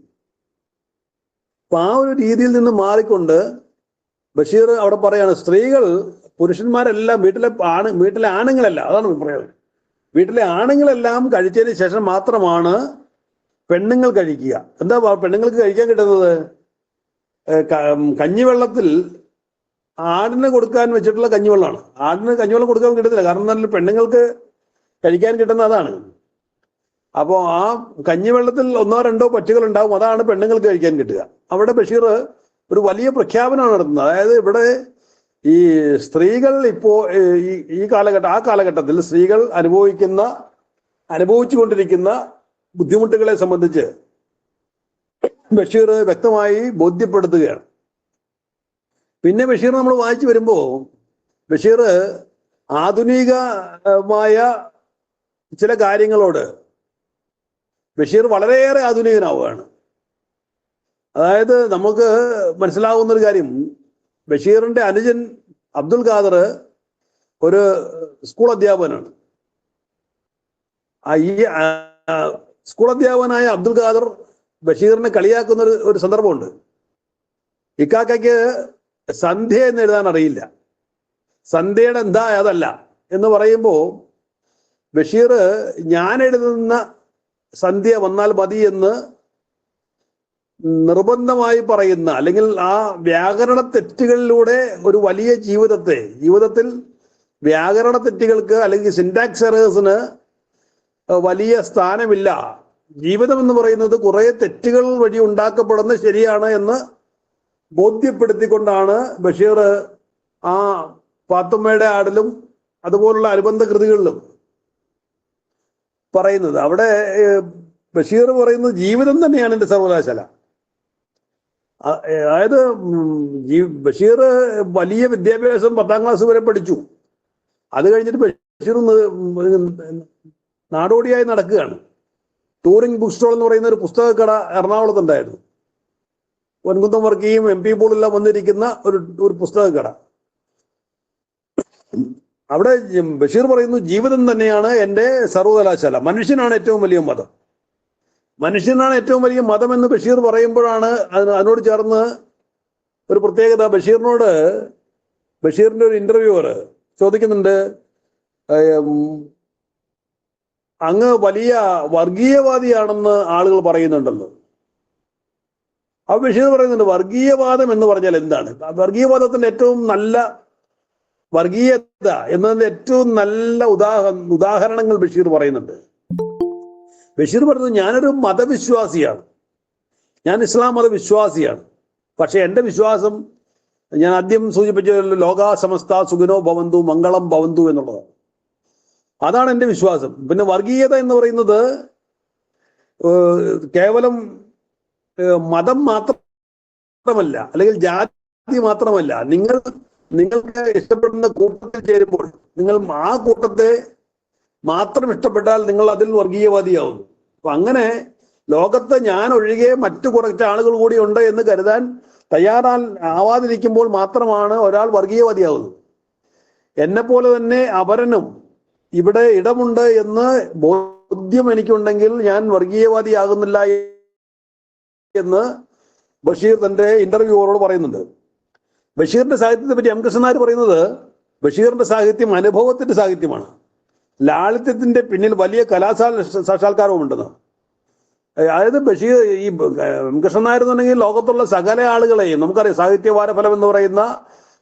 അപ്പൊ ആ ഒരു രീതിയിൽ നിന്ന് മാറിക്കൊണ്ട് ബഷീർ അവിടെ പറയാണ്, സ്ത്രീകൾ, പുരുഷന്മാരെല്ലാം വീട്ടിലെ ആണുങ്ങളല്ല, അതാണ് പറയുന്നത്, വീട്ടിലെ ആണുങ്ങളെല്ലാം കഴിച്ചതിന് ശേഷം മാത്രമാണ് പെണ്ണുങ്ങൾ കഴിക്കുക. എന്താ പെണ്ണുങ്ങൾക്ക് കഴിക്കാൻ കിട്ടുന്നത്? കഞ്ഞിവെള്ളത്തിൽ ആടിന് കൊടുക്കാൻ വെച്ചിട്ടുള്ള കഞ്ഞിവെള്ളമാണ്. ആടിന് കഞ്ഞിവെള്ളം കൊടുക്കാൻ കിട്ടത്തില്ല, കാരണം നല്ല പെണ്ണുങ്ങൾക്ക് കഴിക്കാൻ കിട്ടുന്ന അതാണ്. അപ്പോൾ ആ കഞ്ഞിവെള്ളത്തിൽ 1-2 പറ്റുകൾ ഉണ്ടാവും, അതാണ് പെണ്ണുങ്ങൾക്ക് കഴിക്കാൻ കിട്ടുക. അവിടെ ബഷീർ ഒരു വലിയ പ്രഖ്യാപനമാണ് നടത്തുന്നത്. അതായത് ഇവിടെ ഈ സ്ത്രീകൾ ഇപ്പോ ആ കാലഘട്ടത്തിൽ സ്ത്രീകൾ അനുഭവിച്ചുകൊണ്ടിരിക്കുന്ന ബുദ്ധിമുട്ടുകളെ സംബന്ധിച്ച് ബഷീർ വ്യക്തമായി ബോധ്യപ്പെടുത്തുകയാണ്. പിന്നെ ബഷീർ നമ്മൾ വായിച്ചു വരുമ്പോൾ ബഷീർ ആധുനികമായ ചില കാര്യങ്ങളോട് ബഷീർ വളരെയേറെ ആധുനികനാവുകയാണ്. അതായത് നമുക്ക് മനസ്സിലാവുന്ന ഒരു കാര്യം, ബഷീറിന്റെ അനുജൻ അബ്ദുൽ ഖാദർ ഒരു സ്കൂൾ അധ്യാപകനാണ്. ഈ സ്കൂൾ അധ്യാപകനായ അബ്ദുൽ ഖാദർ ബഷീറിനെ കളിയാക്കുന്ന ഒരു സന്ദർഭമുണ്ട്. ഇക്കാക്കയ്ക്ക് സന്ധ്യ എന്ന് എഴുതാൻ അറിയില്ല, സന്ധ്യയുടെ എന്താ അതല്ല എന്ന് പറയുമ്പോൾ ബഷീർ ഞാൻ എഴുതുന്ന സന്ധ്യ വന്നാൽ മതി എന്ന് നിർബന്ധമായി പറയുന്ന, അല്ലെങ്കിൽ ആ വ്യാകരണ തെറ്റുകളിലൂടെ ഒരു വലിയ ജീവിതത്തിൽ വ്യാകരണ തെറ്റുകൾക്ക് അല്ലെങ്കിൽ സിന്റാക്സ് എറേഴ്സിന് വലിയ സ്ഥാനമില്ല. ജീവിതം എന്ന് പറയുന്നത് കുറെ തെറ്റുകൾ വഴി ഉണ്ടാക്കപ്പെടുന്ന ശരിയാണ് എന്ന് ബോധ്യപ്പെടുത്തിക്കൊണ്ടാണ് ബഷീർ ആ പാത്തുമ്മയുടെ ആടിലും അതുപോലുള്ള അനുബന്ധ കൃതികളിലും പറയുന്നത്. അവിടെ ബഷീർ പറയുന്നത് ജീവിതം തന്നെയാണ് എൻ്റെ സർവകലാശാല. അതായത് ബഷീർ വലിയ വിദ്യാഭ്യാസം 10ാം ക്ലാസ് വരെ പഠിച്ചു. അത് കഴിഞ്ഞിട്ട് ബഷീർ നാടോടിയായി നടക്കുകയാണ്. ടൂറിംഗ് ബുക്ക് സ്റ്റോൾ എന്ന് പറയുന്ന ഒരു പുസ്തകക്കട എറണാകുളത്തുണ്ടായിരുന്നു. പൊൻകുന്നം വർക്കിയും MP പോളെല്ലാം വന്നിരിക്കുന്ന ഒരു പുസ്തകക്കട. അവിടെ ബഷീർ പറയുന്നു ജീവിതം തന്നെയാണ് എൻ്റെ സർവകലാശാല, മനുഷ്യനാണ് ഏറ്റവും വലിയ മതം, മനുഷ്യനാണ് ഏറ്റവും വലിയ മതം എന്ന് ബഷീർ പറയുമ്പോഴാണ് അതിനോട് ചേർന്ന് ഒരു പ്രത്യേകത. ബഷീറിന്റെ ഒരു ഇന്റർവ്യൂവർ ചോദിക്കുന്നുണ്ട്, അങ്ങ് വലിയ വർഗീയവാദിയാണെന്ന് ആളുകൾ പറയുന്നുണ്ടല്ലോ. അപ്പൊ ബഷീർ പറയുന്നുണ്ട്, വർഗീയവാദം എന്ന് പറഞ്ഞാൽ എന്താണ്? വർഗീയവാദത്തിന്റെ ഏറ്റവും നല്ല വർഗീയത എന്നതിന്റെ ഏറ്റവും നല്ല ഉദാഹരണങ്ങൾ ബഷീർ പറയുന്നുണ്ട്. ബഷീർ പറയുന്നത്, ഞാനൊരു മതവിശ്വാസിയാണ്, ഞാൻ ഇസ്ലാം മതവിശ്വാസിയാണ്. പക്ഷെ എൻ്റെ വിശ്വാസം ഞാൻ ആദ്യം സൂചിപ്പിച്ച ലോകാ സമസ്ത സുഖിനോ ഭവന്തു മംഗളം ഭവന്തു എന്നുള്ളതാണ്. അതാണ് എൻ്റെ വിശ്വാസം. പിന്നെ വർഗീയത എന്ന് പറയുന്നത് കേവലം മതം മാത്രമല്ല, അല്ലെങ്കിൽ ജാതി മാത്രമല്ല. നിങ്ങൾക്ക് ഇഷ്ടപ്പെടുന്ന കൂട്ടത്തിൽ ചേരുമ്പോൾ നിങ്ങൾ ആ കൂട്ടത്തെ മാത്രം ഇഷ്ടപ്പെട്ടാൽ നിങ്ങൾ അതിൽ വർഗീയവാദിയാവുന്നു. അപ്പൊ അങ്ങനെ ലോകത്ത് ഞാൻ ഒഴികെ മറ്റു കുറച്ച് ആളുകൾ കൂടി ഉണ്ട് എന്ന് കരുതാൻ ആവാതിരിക്കുമ്പോൾ മാത്രമാണ് ഒരാൾ വർഗീയവാദിയാവുന്നത്. എന്നെപ്പോലെ തന്നെ അപരനും ഇവിടെ ഇടമുണ്ട് എന്ന് ബോധ്യം എനിക്കുണ്ടെങ്കിൽ ഞാൻ വർഗീയവാദിയാകുന്നില്ല എന്ന് ബഷീർ തന്റെ ഇന്റർവ്യൂവറോട് പറയുന്നുണ്ട്. ബഷീറിന്റെ സാഹിത്യത്തെ പറ്റി M കൃഷ്ണൻ നായർ പറയുന്നത്, ബഷീറിന്റെ സാഹിത്യം അനുഭവത്തിന്റെ സാഹിത്യമാണ്, ലാളിത്യത്തിന്റെ പിന്നിൽ വലിയ സാക്ഷാത്കാരവും ഉണ്ടെന്ന്. അതായത് ബഷീർ ഈ M കൃഷ്ണൻ നായർ എന്നുണ്ടെങ്കിൽ ലോകത്തുള്ള സകല ആളുകളെയും നമുക്കറിയാം. സാഹിത്യ വാരഫലം എന്ന് പറയുന്ന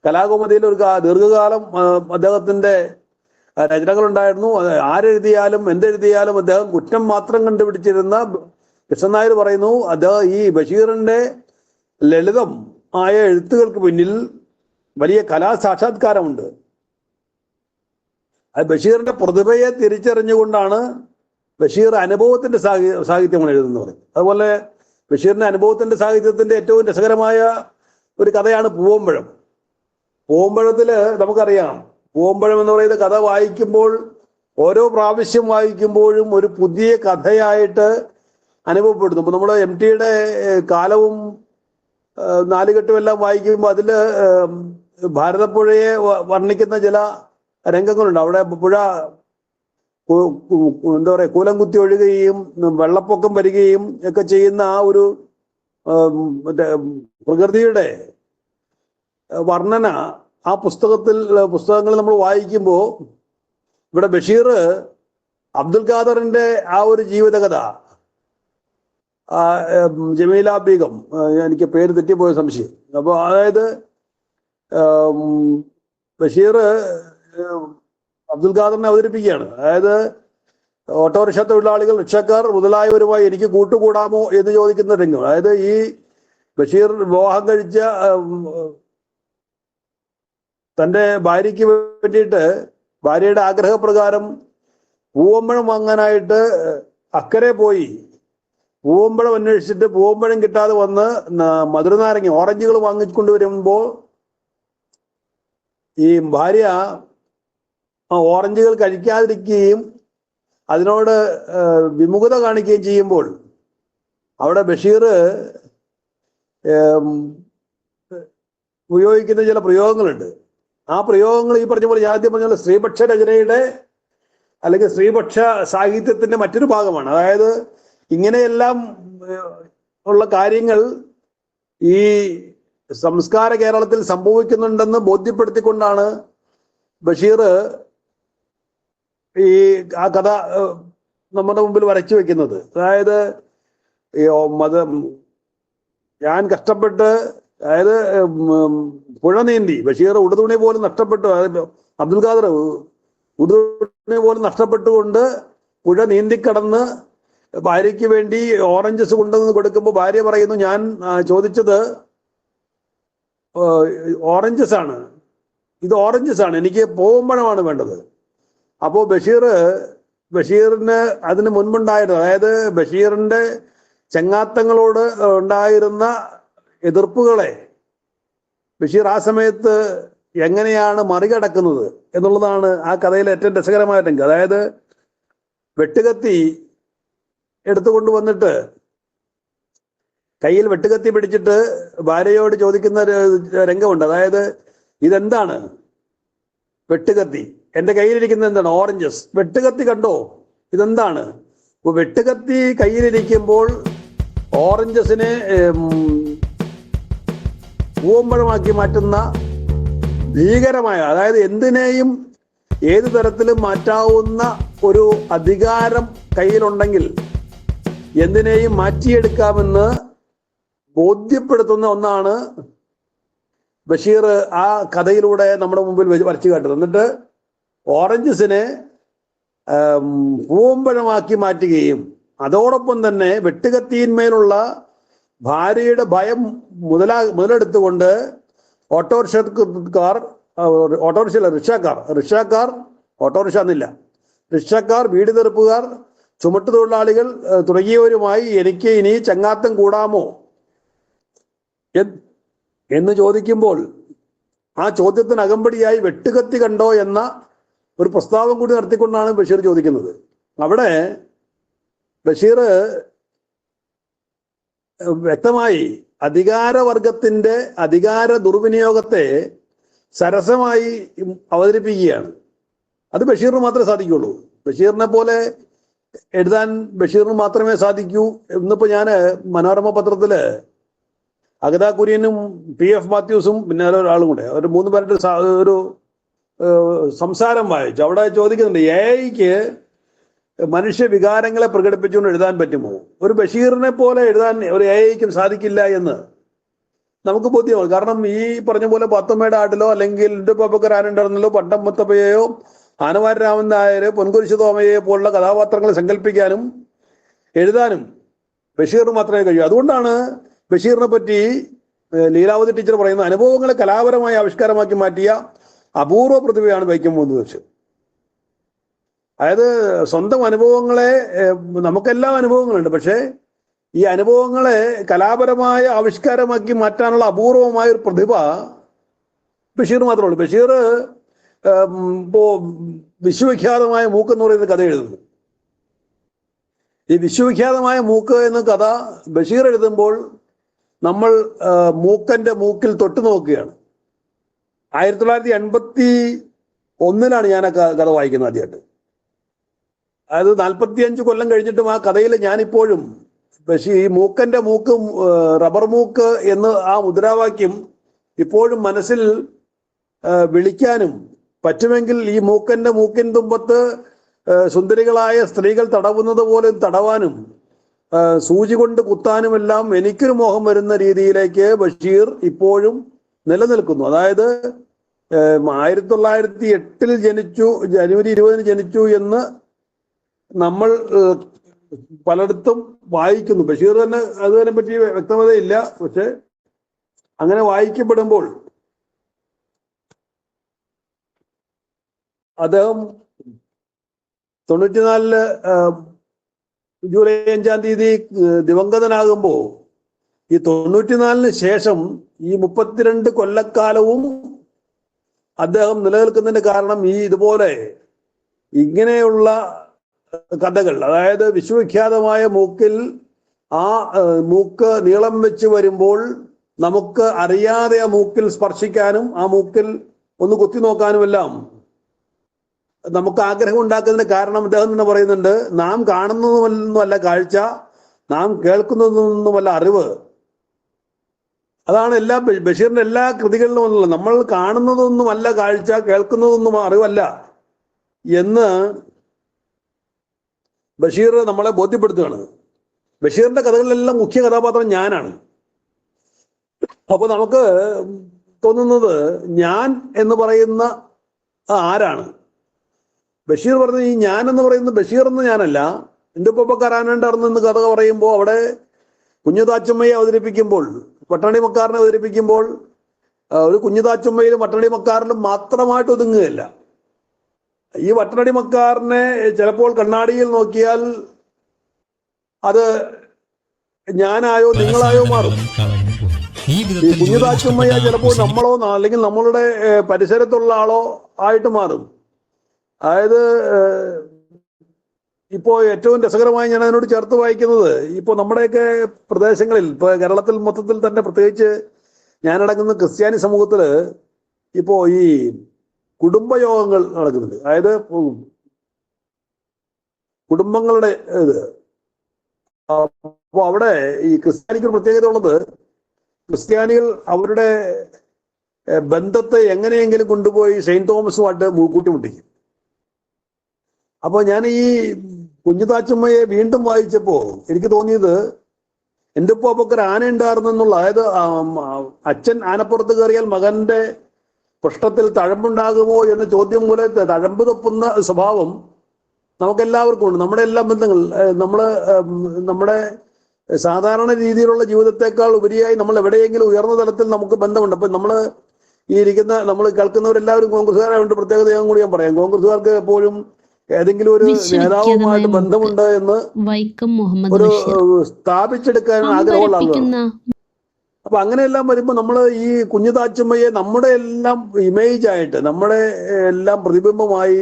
കലാകൗമുദിയിൽ ഒരു ദീർഘകാലം അദ്ദേഹത്തിന്റെ രചനകളുണ്ടായിരുന്നു. ആരെഴുതിയാലും എന്തെഴുതിയാലും അദ്ദേഹം കുറ്റം മാത്രം കണ്ടുപിടിച്ചിരുന്ന കൃഷ്ണൻ നായർ പറയുന്നു, ഈ ബഷീറിന്റെ ലളിതം ആയ എഴുത്തുകൾക്ക് പിന്നിൽ വലിയ കലാസാക്ഷാത്കാരമുണ്ട്. അത് ബഷീറിന്റെ പ്രതിഭയെ തിരിച്ചറിഞ്ഞുകൊണ്ടാണ് ബഷീർ അനുഭവത്തിന്റെ സാഹിത്യമാണ് എഴുതുന്നത്. അതുപോലെ ബഷീറിന്റെ അനുഭവത്തിന്റെ സാഹിത്യത്തിന്റെ ഏറ്റവും രസകരമായ ഒരു കഥയാണ് പൂവമ്പഴം. പൂവമ്പഴത്തില് നമുക്കറിയാം, പൂവമ്പഴം എന്ന് പറയുന്ന കഥ വായിക്കുമ്പോൾ ഓരോ പ്രാവശ്യം വായിക്കുമ്പോഴും ഒരു പുതിയ കഥയായിട്ട് അനുഭവപ്പെടുന്നു. ഇപ്പൊ നമ്മൾ MTയുടെ കാലവും നാലുകെട്ടും എല്ലാം വായിക്കുമ്പോൾ അതില് ഭാരതപ്പുഴയെ വർണ്ണിക്കുന്ന ചില രംഗങ്ങളുണ്ട്. അവിടെ പുഴ എന്താ പറയുക, കൂലം കുത്തി ഒഴുകുകയും വെള്ളപ്പൊക്കം വരികയും ഒക്കെ ചെയ്യുന്ന ആ ഒരു പ്രകൃതിയുടെ വർണ്ണന ആ പുസ്തകങ്ങൾ നമ്മൾ വായിക്കുമ്പോൾ ഇവിടെ ബഷീർ അബ്ദുൽ ഖാദറിന്റെ ആ ഒരു ജീവിതകഥ, ജമീല ബീഗം, എനിക്ക് പേര് തെറ്റിപ്പോയ സംശയം. അപ്പോൾ അതായത് ബഷീർ അബ്ദുൽ ഖാദറിനെ അവതരിപ്പിക്കുകയാണ്. അതായത് ഓട്ടോറിക്ഷ തൊഴിലാളികൾ, റിക്ഷക്കാർ മുതലായവരുമായി എനിക്ക് കൂട്ടുകൂടാമോ എന്ന് ചോദിക്കുന്ന രംഗം. അതായത് ഈ ബഷീർ വിവാഹം കഴിച്ച തൻ്റെ ഭാര്യയ്ക്ക് വേണ്ടിയിട്ട് ഭാര്യയുടെ ആഗ്രഹപ്രകാരം പൂവമ്പഴം വാങ്ങാനായിട്ട് അക്കരെ പോയി പൂവമ്പഴം അന്വേഷിച്ചിട്ട് പൂവമ്പഴം കിട്ടാതെ വന്ന് മധുരനാരങ്ങ, ഓറഞ്ചുകൾ വാങ്ങിക്കൊണ്ട് വരുമ്പോൾ ഈ ഭാര്യ ഓറഞ്ചുകൾ കഴിക്കാതിരിക്കുകയും അതിനോട് വിമുഖത കാണിക്കുകയും ചെയ്യുമ്പോൾ അവിടെ ബഷീർ ഉപയോഗിക്കുന്ന ചില പ്രയോഗങ്ങളുണ്ട്. ആ പ്രയോഗങ്ങൾ ഈ പറഞ്ഞ പോലെ ഞാൻ ആദ്യം പറഞ്ഞ പോലെ സ്ത്രീപക്ഷ രചനയുടെ അല്ലെങ്കിൽ സ്ത്രീപക്ഷ സാഹിത്യത്തിന്റെ മറ്റൊരു ഭാഗമാണ്. അതായത് ഇങ്ങനെയെല്ലാം ഉള്ള കാര്യങ്ങൾ ഈ സംസ്കാര കേരളത്തിൽ സംഭവിക്കുന്നുണ്ടെന്ന് ബോധ്യപ്പെടുത്തിക്കൊണ്ടാണ് ബഷീർ ഈ ആ കഥ നമ്മുടെ മുമ്പിൽ വരച്ചു വെക്കുന്നത്. അതായത് ഞാൻ കഷ്ടപ്പെട്ട്, അതായത് പുഴ നീന്തി, ബഷീർ ഉടുതുണി പോലും നഷ്ടപ്പെട്ടു, അബ്ദുൽ ഖാദർ ഉടുതുണി പോലും നഷ്ടപ്പെട്ടുകൊണ്ട് പുഴ നീന്തിക്കടന്ന് ഭാര്യയ്ക്ക് വേണ്ടി ഓറഞ്ചസ് കൊണ്ടുവന്ന് കൊടുക്കുമ്പോൾ ഭാര്യ പറയുന്നു, ഞാൻ ചോദിച്ചത് ഓറഞ്ചസ് ആണ്, ഇത് ഓറഞ്ചസ് ആണ്, എനിക്ക് പൂവമ്പഴമാണ് വേണ്ടത്. അപ്പോൾ ബഷീറിന് അതിന് മുൻപുണ്ടായിരുന്നു, അതായത് ബഷീറിന്റെ ചങ്ങാത്തങ്ങളോട് ഉണ്ടായിരുന്ന എതിർപ്പുകളെ ബഷീർ ആ സമയത്ത് എങ്ങനെയാണ് മറികടക്കുന്നത് എന്നുള്ളതാണ് ആ കഥയിലെ ഏറ്റവും രസകരമായ രംഗം. അതായത് വെട്ടുകത്തി എടുത്തുകൊണ്ട് വന്നിട്ട് കയ്യിൽ വെട്ടുകത്തി പിടിച്ചിട്ട് ഭാര്യയോട് ചോദിക്കുന്ന രംഗമുണ്ട്. അതായത് ഇതെന്താണ് വെട്ടുകത്തി, എൻ്റെ കയ്യിലിരിക്കുന്നത് എന്താണ്? ഓറഞ്ചസ്. വെട്ടുകത്തി കണ്ടോ, ഇതെന്താണ്? വെട്ടുകത്തി കയ്യിലിരിക്കുമ്പോൾ ഓറഞ്ചസിനെ പൂവമ്പഴമാക്കി മാറ്റുന്ന ഭീകരമായ, അതായത് എന്തിനേയും ഏതു തരത്തിലും മാറ്റാവുന്ന ഒരു അധികാരം കയ്യിലുണ്ടെങ്കിൽ എന്തിനേയും മാറ്റിയെടുക്കാമെന്ന് ബോധ്യപ്പെടുത്തുന്ന ഒന്നാണ് ബഷീർ ആ കഥയിലൂടെ നമ്മുടെ മുമ്പിൽ വരച്ചു കാട്ടുന്നത്. എന്നിട്ട് ഓറഞ്ചസിനെ പൂവമ്പഴമാക്കി മാറ്റുകയും അതോടൊപ്പം തന്നെ വെട്ടുകത്തിയിന്മേലുള്ള ഭാര്യയുടെ ഭയം മുതലെടുത്തുകൊണ്ട് റിക്ഷക്കാർ, വീട് തെറുപ്പുകാർ, ചുമട്ടുതൊഴിലാളികൾ തുടങ്ങിയവരുമായി എനിക്ക് ഇനി ചങ്ങാത്തം കൂടാമോ എന്ന് ചോദിക്കുമ്പോൾ ആ ചോദ്യത്തിന് അകമ്പടിയായി വെട്ടുകത്തി കണ്ടോ എന്ന ഒരു പ്രസ്താവം കൂടി നടത്തിക്കൊണ്ടാണ് ബഷീർ ചോദിക്കുന്നത്. അവിടെ ബഷീർ വ്യക്തമായി അധികാരവർഗത്തിന്റെ അധികാര ദുർവിനിയോഗത്തെ സരസമായി അവതരിപ്പിക്കുകയാണ്. അത് ബഷീറിന് മാത്രമേ സാധിക്കുള്ളൂ. ബഷീറിനെ പോലെ എഴുതാൻ ബഷീറിന് മാത്രമേ സാധിക്കൂ. ഇന്നിപ്പോ ഞാൻ മനോരമ പത്രത്തില് അഗത കുര്യനും PF മാത്യൂസും പിന്നെ ഒരാളും കൂടെ ഒരു 3 പേരുടെ ഒരു സംസാരം വായിച്ചു. അവിടെ ചോദിക്കുന്നുണ്ട്, AI-ക്ക് മനുഷ്യ വികാരങ്ങളെ പ്രകടിപ്പിച്ചുകൊണ്ട് എഴുതാൻ പറ്റുമോ? ഒരു ബഷീറിനെ പോലെ എഴുതാൻ ഒരു AI-ക്കും സാധിക്കില്ല എന്ന് നമുക്ക് ബോധ്യമാണ്. കാരണം ഈ പറഞ്ഞ പോലെ പാത്തുമ്മയുടെ ആട്ടിലോ അല്ലെങ്കിൽ ആനണ്ടർന്നിലോ പട്ടം മുത്തപ്പയെയോ ആനവാരി രാമൻ നായരെ പൊൻകുരിശു തോമയെ പോലുള്ള കഥാപാത്രങ്ങളെ സങ്കല്പിക്കാനും എഴുതാനും ബഷീറിന് മാത്രമേ കഴിയൂ. അതുകൊണ്ടാണ് ബഷീറിനെ പറ്റി ലീലാവതി ടീച്ചർ പറയുന്ന അനുഭവങ്ങളെ കലാപരമായ ആവിഷ്കാരമാക്കി മാറ്റിയ അപൂർവ പ്രതിഭയാണ് വൈക്കം മുഹമ്മദ് ബഷീർ. അതായത് സ്വന്തം അനുഭവങ്ങളെ, നമുക്കെല്ലാം അനുഭവങ്ങളുണ്ട്, പക്ഷേ ഈ അനുഭവങ്ങളെ കലാപരമായ ആവിഷ്കാരമാക്കി മാറ്റാനുള്ള അപൂർവമായ ഒരു പ്രതിഭ ബഷീർ മാത്രമേ ഉള്ളൂ. ബഷീർ ഇപ്പോ വിശ്വവിഖ്യാതമായ മൂക്ക് എന്ന് പറയുന്ന കഥ എഴുതുന്നു. ഈ വിശ്വവിഖ്യാതമായ മൂക്ക് എന്ന കഥ ബഷീർ എഴുതുമ്പോൾ നമ്മൾ മൂക്കന്റെ മൂക്കിൽ തൊട്ടു നോക്കുകയാണ്. 1981 ഞാൻ ആ കഥ വായിക്കുന്നത് ആദ്യമായിട്ട്. അതായത് 45 കൊല്ലം കഴിഞ്ഞിട്ടും ആ കഥയിൽ ഞാനിപ്പോഴും ഈ മൂക്കന്റെ മൂക്ക്, റബ്ബർ മൂക്ക് എന്ന് ആ മുദ്രാവാക്യം ഇപ്പോഴും മനസ്സിൽ വിളിക്കാനും പറ്റുമെങ്കിൽ ഈ മൂക്കന്റെ മൂക്കിൻ തുമ്പത്ത് സുന്ദരികളായ സ്ത്രീകൾ തടവുന്നത് പോലെ തടവാനും സൂചി കൊണ്ട് കുത്താനുമെല്ലാം എനിക്കൊരു മോഹം വരുന്ന രീതിയിലേക്ക് ബഷീർ ഇപ്പോഴും നിലനിൽക്കുന്നു. അതായത് 1908 ജനിച്ചു, ജനുവരി 20 ജനിച്ചു എന്ന് നമ്മൾ പലയിടത്തും വായിക്കുന്നു. ബഷീർ തന്നെ അതിനെ പറ്റി വ്യക്തതയില്ല. പക്ഷെ അങ്ങനെ വായിക്കപ്പെടുമ്പോൾ അദ്ദേഹം 94 ജൂലൈ 5-ാം തീയതി ദിവംഗതനാകുമ്പോൾ ഈ 94 ശേഷം ഈ 32 കൊല്ലക്കാലവും അദ്ദേഹം നിലനിൽക്കുന്നതിന് കാരണം ഈ ഇതുപോലെ ഇങ്ങനെയുള്ള കഥകൾ, അതായത് വിശ്വവിഖ്യാതമായ മൂക്കിൽ ആ മൂക്ക് നീളം വെച്ച് വരുമ്പോൾ നമുക്ക് അറിയാതെ ആ മൂക്കിൽ സ്പർശിക്കാനും ആ മൂക്കിൽ ഒന്ന് കുത്തി നോക്കാനുമെല്ലാം നമുക്ക് ആഗ്രഹം ഉണ്ടാക്കുന്നതിന് കാരണം അദ്ദേഹം തന്നെ പറയുന്നുണ്ട്, നാം കാണുന്നതൊന്നുമല്ല കാഴ്ച, നാം കേൾക്കുന്നതൊന്നുമല്ല അറിവ്. അതാണ് ബഷീറിന്റെ എല്ലാ കൃതികളിലും ഒന്നുള്ളത്. നമ്മൾ കാണുന്നതൊന്നുമല്ല കാഴ്ച, കേൾക്കുന്നതൊന്നും അറിവല്ല എന്ന് ബഷീർ നമ്മളെ ബോധ്യപ്പെടുത്തുകയാണ്. ബഷീറിന്റെ കഥകളിലെല്ലാം മുഖ്യ കഥാപാത്രം ഞാനാണ്. അപ്പൊ നമുക്ക് തോന്നുന്നത് ഞാൻ എന്ന് പറയുന്ന ആരാണ്? ബഷീർ പറഞ്ഞ ഈ ഞാൻ എന്ന് പറയുന്നത് ബഷീർ എന്ന് ഞാനല്ല. എൻ്റെ ഉപ്പക്കാരാനണ്ടാർന്ന് കഥ പറയുമ്പോൾ അവിടെ കുഞ്ഞുതാച്ചമ്മയെ അവതരിപ്പിക്കുമ്പോൾ, പട്ടണി മക്കാരനെ അവതരിപ്പിക്കുമ്പോൾ ഒരു കുഞ്ഞുതാച്ചമ്മയിലും പട്ടണി മക്കാരിലും മാത്രമായിട്ട് ഒതുങ്ങുകയല്ല. ഈ പട്ടണി മക്കാരനെ ചിലപ്പോൾ കണ്ണാടിയിൽ നോക്കിയാൽ അത് ഞാനായോ നിങ്ങളായോ മാറും. ഈ കുഞ്ഞുതാച്ചമ്മയെ ചിലപ്പോൾ നമ്മളോ അല്ലെങ്കിൽ നമ്മളുടെ പരിസരത്തുള്ള ആളോ ആയിട്ട് മാറും. അതായത് ഇപ്പോ ഏറ്റവും രസകരമായി ഞാൻ അതിനോട് ചേർത്ത് വായിക്കുന്നത്, ഇപ്പോ നമ്മുടെയൊക്കെ പ്രദേശങ്ങളിൽ, ഇപ്പൊ കേരളത്തിൽ മൊത്തത്തിൽ തന്നെ പ്രത്യേകിച്ച് ഞാനടങ്ങുന്ന ക്രിസ്ത്യാനി സമൂഹത്തില് ഇപ്പോ ഈ കുടുംബയോഗങ്ങൾ നടക്കുന്നുണ്ട്. അതായത് കുടുംബങ്ങളുടെ ഇത്. അപ്പൊ അവിടെ ഈ ക്രിസ്ത്യാനിക്ക് ഒരു പ്രത്യേകത ഉള്ളത്, ക്രിസ്ത്യാനികൾ അവരുടെ ബന്ധത്തെ എങ്ങനെയെങ്കിലും കൊണ്ടുപോയി സെയിന്റ് തോമസുമായിട്ട് കൂട്ടിമുട്ടിക്കും. അപ്പൊ ഞാൻ ഈ കുഞ്ഞുതാച്ചമ്മയെ വീണ്ടും വായിച്ചപ്പോ എനിക്ക് തോന്നിയത്, എൻ്റെ ഉപ്പാപ്പൊക്കെ ആന ഉണ്ടായിരുന്നെന്നുള്ള, അതായത് അച്ഛൻ ആനപ്പുറത്ത് കയറിയാൽ മകന്റെ പൃഷ്ഠത്തിൽ തഴമ്പുണ്ടാകുമോ എന്ന ചോദ്യം പോലെ തഴമ്പ് തപ്പുന്ന സ്വഭാവം നമുക്കെല്ലാവർക്കും ഉണ്ട്. നമ്മുടെ എല്ലാ ബന്ധങ്ങൾ നമ്മുടെ സാധാരണ രീതിയിലുള്ള ജീവിതത്തെക്കാൾ ഉപരിയായി നമ്മൾ എവിടെയെങ്കിലും ഉയർന്ന തലത്തിൽ നമുക്ക് ബന്ധമുണ്ട്. അപ്പൊ നമ്മൾ കേൾക്കുന്നവരെല്ലാവരും കോൺഗ്രസ്സുകാരായതുകൊണ്ട് പ്രത്യേകത കൂടി ഞാൻ പറയാം. കോൺഗ്രസ്സുകാർക്ക് എപ്പോഴും ഏതെങ്കിലും ഒരു നേതാവുമായിട്ട് ബന്ധമുണ്ട് എന്ന് ഒരു സ്ഥാപിച്ചെടുക്കാൻ ആഗ്രഹമുള്ള ആളുകളാണ്. അപ്പൊ അങ്ങനെയെല്ലാം വരുമ്പോ നമ്മൾ ഈ കുഞ്ഞുതാച്ചമ്മയെ നമ്മുടെ എല്ലാം ഇമേജ് ആയിട്ട്, നമ്മുടെ എല്ലാം പ്രതിബിംബമായി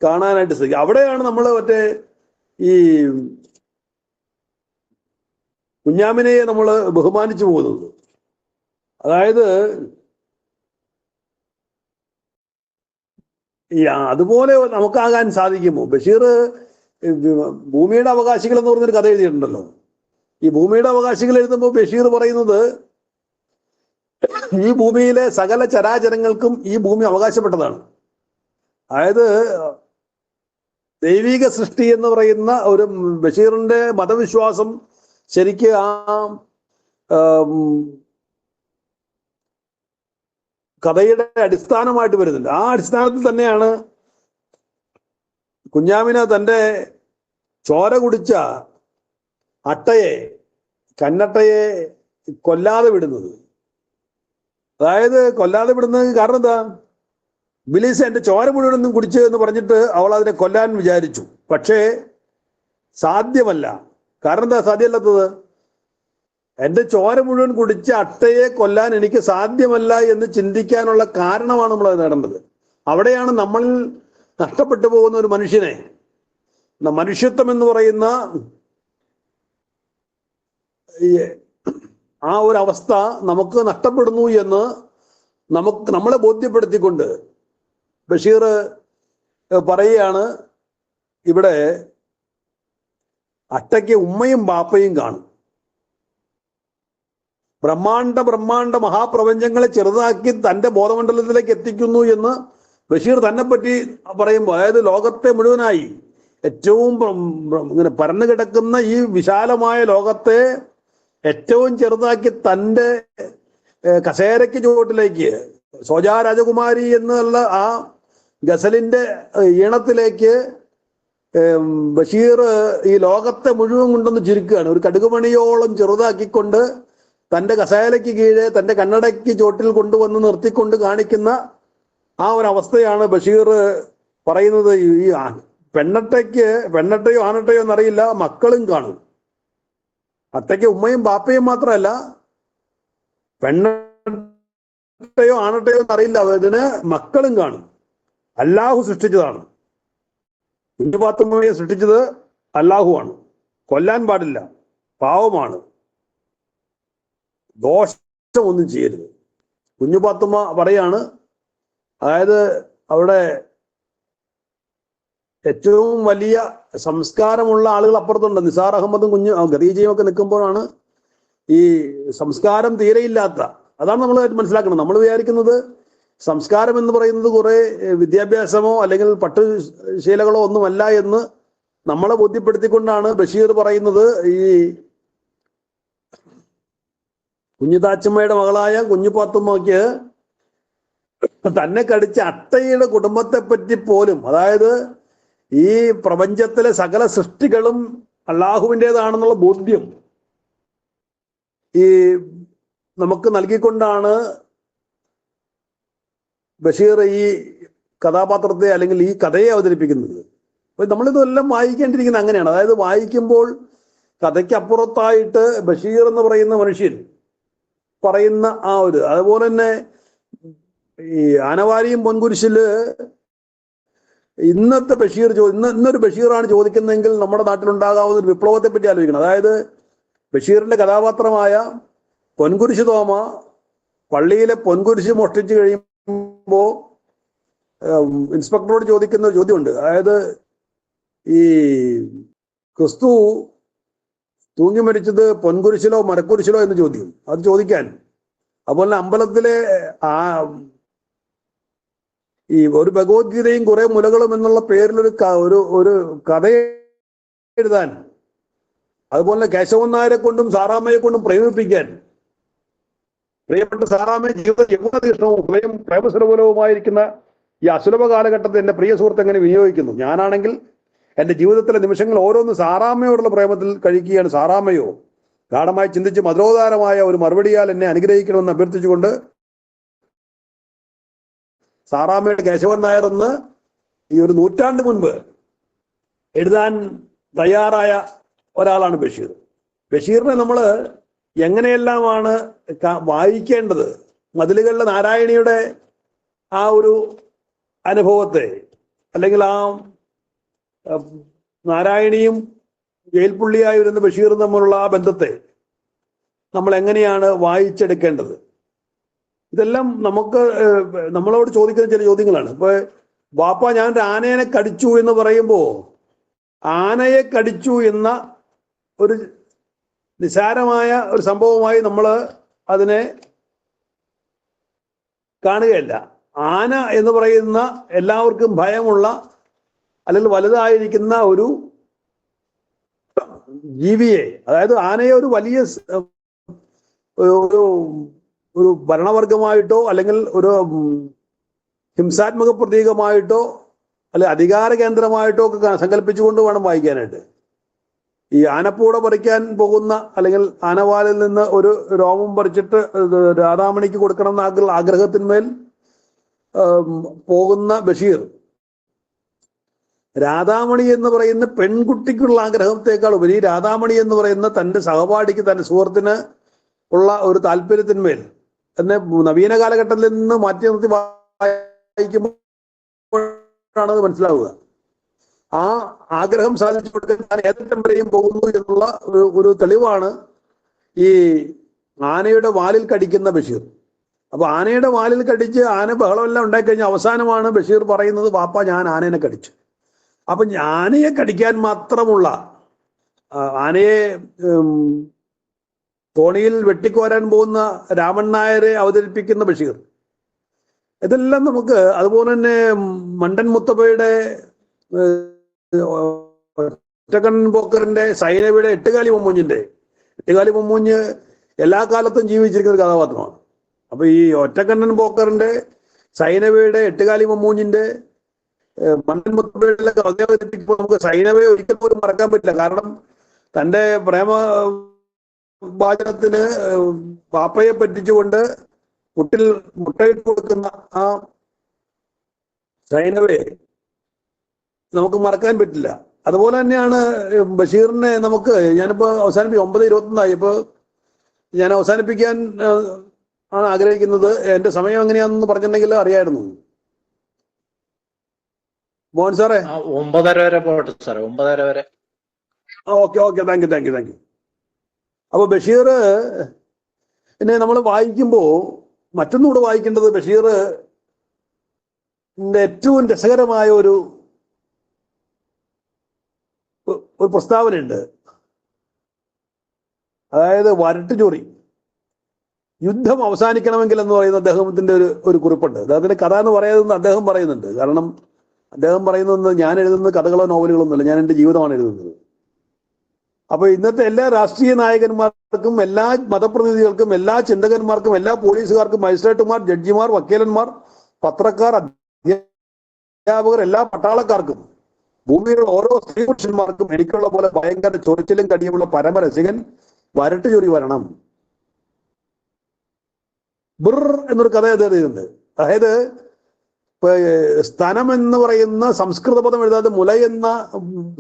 കാണാനായിട്ട് ശ്രമിക്കുക. അവിടെയാണ് നമ്മൾ മറ്റേ ഈ കുഞ്ഞാമിനെയെ നമ്മൾ ബഹുമാനിച്ചു പോകുന്നത്. അതായത് അതുപോലെ നമുക്കാകാൻ സാധിക്കുമോ? ബഷീർ ഭൂമിയുടെ അവകാശികൾ എന്ന് പറഞ്ഞൊരു കഥ എഴുതിയിട്ടുണ്ടല്ലോ. ഈ ഭൂമിയുടെ അവകാശികൾ എഴുതുമ്പോൾ ബഷീർ പറയുന്നത്, ഈ ഭൂമിയിലെ സകല ചരാചരങ്ങൾക്കും ഈ ഭൂമി അവകാശപ്പെട്ടതാണ്. അതായത് ദൈവിക സൃഷ്ടി എന്ന് പറയുന്ന ഒരു ബഷീറിന്റെ മതവിശ്വാസം ശരിക്ക് ആ കഥയുടെ അടിസ്ഥാനമായിട്ട് വരുന്നുണ്ട്. ആ അടിസ്ഥാനത്തിൽ തന്നെയാണ് കുഞ്ഞാമിന തൻ്റെ ചോര കുടിച്ച കന്നട്ടയെ കൊല്ലാതെ വിടുന്നത്. അതായത് കൊല്ലാതെ വിടുന്നത് കാരണം എന്താ? ബിലീസ് എൻ്റെ ചോര മുഴുവനൊന്നും കുടിച്ചു എന്ന് പറഞ്ഞിട്ട് അവൾ അതിനെ കൊല്ലാൻ വിചാരിച്ചു. പക്ഷേ സാധ്യമല്ല. കാരണം എന്താ സാധ്യമല്ലാത്തത്? എൻ്റെ ചോര മുഴുവൻ കുടിച്ച അട്ടയെ കൊല്ലാൻ എനിക്ക് സാധ്യമല്ല എന്ന് ചിന്തിക്കാനുള്ള കാരണമാണ് നമ്മൾ അത് നേടേണ്ടത്. അവിടെയാണ് നമ്മൾ നഷ്ടപ്പെട്ടു പോകുന്ന ഒരു മനുഷ്യനെ, മനുഷ്യത്വം എന്ന് പറയുന്ന ആ ഒരു അവസ്ഥ നമുക്ക് നഷ്ടപ്പെടുന്നു എന്ന് നമ്മളെ ബോധ്യപ്പെടുത്തിക്കൊണ്ട് ബഷീർ പറയുകയാണ്, ഇവിടെ അട്ടയ്ക്ക് ഉമ്മയും ബാപ്പയും കാണും. ബ്രഹ്മാണ്ഡ മഹാപ്രപഞ്ചങ്ങളെ ചെറുതാക്കി തൻ്റെ ബോധമണ്ഡലത്തിലേക്ക് എത്തിക്കുന്നു എന്ന് ബഷീർ തന്നെ പറ്റി പറയുമ്പോൾ, അതായത് ലോകത്തെ മുഴുവനായി ഏറ്റവും ഇങ്ങനെ പരന്നു കിടക്കുന്ന ഈ വിശാലമായ ലോകത്തെ ഏറ്റവും ചെറുതാക്കി തൻ്റെ കസേരയ്ക്ക് ചുവട്ടിലേക്ക്, സോജാ രാജകുമാരി എന്നുള്ള ആ ഗസലിന്റെ ഈണത്തിലേക്ക് ബഷീർ ഈ ലോകത്തെ മുഴുവൻ കൊണ്ടൊന്ന് ചുരുക്കുകയാണ്. ഒരു കടുകുമണിയോളം ചെറുതാക്കിക്കൊണ്ട് തൻ്റെ കസേരയ്ക്ക് കീഴെ തൻ്റെ കണ്ണടയ്ക്ക് ചോട്ടിൽ കൊണ്ടുവന്ന് നിർത്തിക്കൊണ്ട് കാണിക്കുന്ന ആ ഒരു അവസ്ഥയാണ് ബഷീർ പറയുന്നത്. ഈ പെണ്ണട്ടയോ ആണട്ടയോ എന്നറിയില്ല, മക്കളും കാണും. അട്ടയ്ക്ക് ഉമ്മയും ബാപ്പയും മാത്രമല്ല, പെണ്ണട്ടയോ ആണട്ടയോ എന്നറിയില്ല, അതിന് മക്കളും കാണും. അല്ലാഹു സൃഷ്ടിച്ചതാണ്. കുഞ്ഞുപാത്തുമ്മയെ സൃഷ്ടിച്ചത് അല്ലാഹുവാണ്. കൊല്ലാൻ പാടില്ല, പാവമാണ്, ദോഷ ഒന്നും ചെയ്യരുത്. കുഞ്ഞുപാത്തുമ്മ പറയാണ്, അതായത് അവിടെ ഏറ്റവും വലിയ സംസ്കാരമുള്ള ആളുകൾ അപ്പുറത്തുണ്ട്. നിസാർ അഹമ്മദും ഖദീജയും ഒക്കെ നിൽക്കുമ്പോഴാണ് ഈ സംസ്കാരം തീരെയില്ലാത്ത, അതാണ് നമ്മൾ മനസ്സിലാക്കണം. നമ്മൾ വിചാരിക്കുന്നത് സംസ്കാരം എന്ന് പറയുന്നത് കുറെ വിദ്യാഭ്യാസമോ അല്ലെങ്കിൽ പട്ടുശീലകളോ ഒന്നുമല്ല എന്ന് നമ്മളെ ബോധ്യപ്പെടുത്തിക്കൊണ്ടാണ് ബഷീർ പറയുന്നത്. ഈ കുഞ്ഞുതാച്ചമ്മയുടെ മകളായ കുഞ്ഞുപാത്തുമ്മയ്ക്ക് തന്നെ കടിച്ച അട്ടയുടെ കുടുംബത്തെ പറ്റി പോലും, അതായത് ഈ പ്രപഞ്ചത്തിലെ സകല സൃഷ്ടികളും അള്ളാഹുവിൻ്റെതാണെന്നുള്ള ബോധ്യം ഈ നമുക്ക് നൽകിക്കൊണ്ടാണ് ബഷീർ ഈ കഥാപാത്രത്തെ അല്ലെങ്കിൽ ഈ കഥയെ അവതരിപ്പിക്കുന്നത്. അപ്പൊ നമ്മളിതെല്ലാം വായിക്കേണ്ടിയിരിക്കുന്നത് അങ്ങനെയാണ്. അതായത് വായിക്കുമ്പോൾ കഥയ്ക്കപ്പുറത്തായിട്ട് ബഷീർ എന്ന് പറയുന്ന മനുഷ്യൻ പറയുന്ന ആ ഒരു, അതുപോലെ തന്നെ ഈ ആനവാരിയും പൊൻകുരിശില് ഇന്നത്തെ ബഷീർ ഇന്നൊരു ബഷീറാണ് ചോദിക്കുന്നതെങ്കിൽ നമ്മുടെ നാട്ടിലുണ്ടാകാവുന്ന ഒരു വിപ്ലവത്തെ പറ്റി ആലോചിക്കണം. അതായത് ബഷീറിന്റെ കഥാപാത്രമായ പൊൻകുരിശ് തോമ പള്ളിയിലെ പൊൻകുരിശ് മോഷ്ടിച്ചു കഴിയുമ്പോ ഇൻസ്പെക്ടറോട് ചോദിക്കുന്ന ഒരു ചോദ്യമുണ്ട്. അതായത് ഈ ക്രിസ്തു തൂങ്ങി മരിച്ചത് പൊൻകുരിശിലോ മരക്കുരിശിലോ എന്ന് ചോദ്യം, അത് ചോദിക്കാൻ. അതുപോലെ അമ്പലത്തിലെ ഈ ഒരു ഭഗവത്ഗീതയും കുറെ മുലകളും എന്നുള്ള പേരിലൊരു ഒരു കഥ എഴുതാൻ, അതുപോലെ കേശവൻ നായരെ കൊണ്ടും സാറാമ്മയെ കൊണ്ടും പ്രേമിപ്പിക്കാൻ, പ്രിയപ്പെട്ട സാറാമ്മയെ ജീവിതം യൗവനതീഷ്ണവും ഹൃദയം പ്രേമസുലഭവുമായിരിക്കുന്ന ഈ അസുലഭ കാലഘട്ടത്തിൽ എൻ്റെ പ്രിയ സുഹൃത്ത് എങ്ങനെ വിനിയോഗിക്കുന്നു. ഞാനാണെങ്കിൽ എൻ്റെ ജീവിതത്തിലെ നിമിഷങ്ങൾ ഓരോന്ന് സാറാമ്മയോടുള്ള പ്രേമത്തിൽ കഴിക്കുകയാണ്. സാറാമ്മയോ ഗാഠമായി ചിന്തിച്ച് മധുരോദാരമായ ഒരു മറുപടിയാൽ എന്നെ അനുഗ്രഹിക്കണമെന്ന് അഭ്യർത്ഥിച്ചുകൊണ്ട് സാറാമ്മയുടെ കേശവൻ നായർ എന്ന് ഈ ഒരു നൂറ്റാണ്ട് മുൻപ് എഴുതാൻ തയ്യാറായ ഒരാളാണ് ബഷീർ. ബഷീറിനെ നമ്മൾ എങ്ങനെയെല്ലാമാണ് വായിക്കേണ്ടത്? മതിലുകളിലെ നാരായണിയുടെ ആ ഒരു അനുഭവത്തെ, അല്ലെങ്കിൽ ആ നാരായണിയും ജയിൽപ്പുള്ളിയായി വരുന്ന ബഷീറും തമ്മിലുള്ള ആ ബന്ധത്തെ നമ്മൾ എങ്ങനെയാണ് വായിച്ചെടുക്കേണ്ടത്? ഇതെല്ലാം നമ്മളോട് ചോദിക്കുന്ന ചില ചോദ്യങ്ങളാണ്. ഇപ്പൊ വാപ്പ ഞാൻ ഒരു ആനയെ കടിച്ചു എന്ന് പറയുമ്പോ ആനയെ കടിച്ചു എന്ന ഒരു നിസാരമായ ഒരു സംഭവമായി നമ്മൾ അതിനെ കാണുകയല്ല. ആന എന്ന് പറയുന്ന എല്ലാവർക്കും ഭയമുള്ള അല്ലെങ്കിൽ വലുതായിരിക്കുന്ന ഒരു ജീവിയെ, അതായത് ആനയെ ഒരു വലിയ ഒരു ഭരണവർഗമായിട്ടോ അല്ലെങ്കിൽ ഒരു ഹിംസാത്മക പ്രതീകമായിട്ടോ അല്ലെങ്കിൽ അധികാര കേന്ദ്രമായിട്ടോ ഒക്കെ സങ്കല്പിച്ചുകൊണ്ട് വേണം വായിക്കാനായിട്ട്. ഈ ആനപ്പൂട പറിക്കാൻ പോകുന്ന അല്ലെങ്കിൽ ആനവാലിൽ നിന്ന് ഒരു രോമം പറിച്ചിട്ട് രാധാമണിക്ക് കൊടുക്കണം എന്ന ആഗ്രഹത്തിന്മേൽ പോകുന്ന ബഷീർ രാധാമണി എന്ന് പറയുന്ന പെൺകുട്ടിക്കുള്ള ആഗ്രഹത്തെക്കാൾ ഉപരി രാധാമണി എന്ന് പറയുന്ന തൻ്റെ സഹപാഠിക്ക്, തൻ്റെ സുഹൃത്തിന് ഉള്ള ഒരു താല്പര്യത്തിന്മേൽ തന്നെ നവീന കാലഘട്ടത്തിൽ നിന്ന് മാറ്റി നിർത്തി വായിക്കുമ്പോഴാണ് അത് മനസ്സിലാവുക. ആ ആഗ്രഹം സാധിച്ചു കൊടുക്കാൻ ഞാൻ ഏതറ്റം വരെയും പോകുന്നു എന്നുള്ള ഒരു തെളിവാണ് ഈ ആനയുടെ വാലിൽ കടിക്കുന്ന ബഷീർ. അപ്പൊ ആനയുടെ വാലിൽ കടിച്ച് ആന ബഹളമെല്ലാം ഉണ്ടായിക്കഴിഞ്ഞാൽ അവസാനമാണ് ബഷീർ പറയുന്നത്, വാപ്പ ഞാൻ ആനയെ കടിച്ചു. അപ്പൊ ആനയെ കടിക്കാൻ മാത്രമുള്ള, ആനയെ തോണിയിൽ വെട്ടിക്കോരാൻ പോകുന്ന രാമൻ നായരെ അവതരിപ്പിക്കുന്ന ബഷീർ, ഇതെല്ലാം നമുക്ക്, അതുപോലെ തന്നെ മണ്ടൻ മുത്തബയുടെ ഒറ്റക്കണ്ണൻ പോക്കറിന്റെ സൈനബയുടെ എട്ടുകാലി മമ്മൂഞ്ഞ് എല്ലാ കാലത്തും ജീവിച്ചിരിക്കുന്ന ഒരു കഥാപാത്രമാണ്. അപ്പൊ ഈ ഒറ്റക്കണ്ണൻ പോക്കറിന്റെ, സൈനബയുടെ, എട്ടുകാലി മമ്മൂഞ്ഞിന്റെ, മണ്ടൻ മുത്തബയുടെ കഥ അവതരിപ്പിക്കുമ്പോൾ നമുക്ക് സൈനബയെ ഒരിക്കൽ പോലും മറക്കാൻ പറ്റില്ല. കാരണം തൻ്റെ പ്രേമ വാചനത്തിന് പാപ്പയെ പറ്റിച്ചുകൊണ്ട് മുട്ടയിട്ട് കൊടുക്കുന്ന ആ സൈനബയെ നമുക്ക് മറക്കാൻ പറ്റില്ല. അതുപോലെ തന്നെയാണ് ബഷീറിനെ നമുക്ക്, ഞാനിപ്പോ 9:21 ഇപ്പൊ ഞാൻ അവസാനിപ്പിക്കാൻ ആണ് ആഗ്രഹിക്കുന്നത്. എന്റെ സമയം എങ്ങനെയാണെന്ന് പറഞ്ഞിട്ടുണ്ടെങ്കിൽ അറിയായിരുന്നു. മോഹൻ സാറേ, 9:30 വരെ പോട്ടെ സാറേ, 9:30 വരെ. Okay, thank you. അപ്പൊ ബഷീർ പിന്നെ നമ്മൾ വായിക്കുമ്പോൾ മറ്റൊന്നുകൂടെ വായിക്കേണ്ടത് ബഷീറിന്റെ ഏറ്റവും രസകരമായ ഒരു പ്രസ്താവനയുണ്ട്. അതായത് വരട്ടുചൊറി, യുദ്ധം അവസാനിക്കണമെങ്കിൽ എന്ന് പറയുന്ന അദ്ദേഹത്തിന്റെ ഒരു കുറിപ്പുണ്ട്. അദ്ദേഹത്തിന്റെ കഥ എന്ന് പറയുന്നത് അദ്ദേഹം പറയുന്നുണ്ട്. കാരണം അദ്ദേഹം പറയുന്നത് ഞാൻ എഴുതുന്ന കഥകളോ നോവലുകളോ ഒന്നുമല്ല, ഞാൻ എൻ്റെ ജീവിതമാണ് എഴുതുന്നത്. അപ്പൊ ഇന്നത്തെ എല്ലാ രാഷ്ട്രീയ നായകന്മാർക്കും, എല്ലാ മതപ്രതിനിധികൾക്കും, എല്ലാ ചിന്തകന്മാർക്കും, എല്ലാ പോലീസുകാർക്കും, മജിസ്ട്രേറ്റുമാർ, ജഡ്ജിമാർ, വക്കീലന്മാർ, പത്രക്കാർ, അധ്യാപകർ, എല്ലാ പട്ടാളക്കാർക്കും, ഭൂമിയിലുള്ള ഓരോ സ്ത്രീ പുരുഷന്മാർക്കും എനിക്കുള്ള പോലെ ഭയങ്കര ചൊറിച്ചിലും കടിയുമുള്ള പരമരസികൻ വരട്ടുചൊറി വരണം. ബിർ എന്നൊരു കഥ എഴുതിയിട്ടുണ്ട്. അതായത് സ്തനം എന്ന് പറയുന്ന സംസ്കൃത പദം എഴുതാതെ മുല എന്ന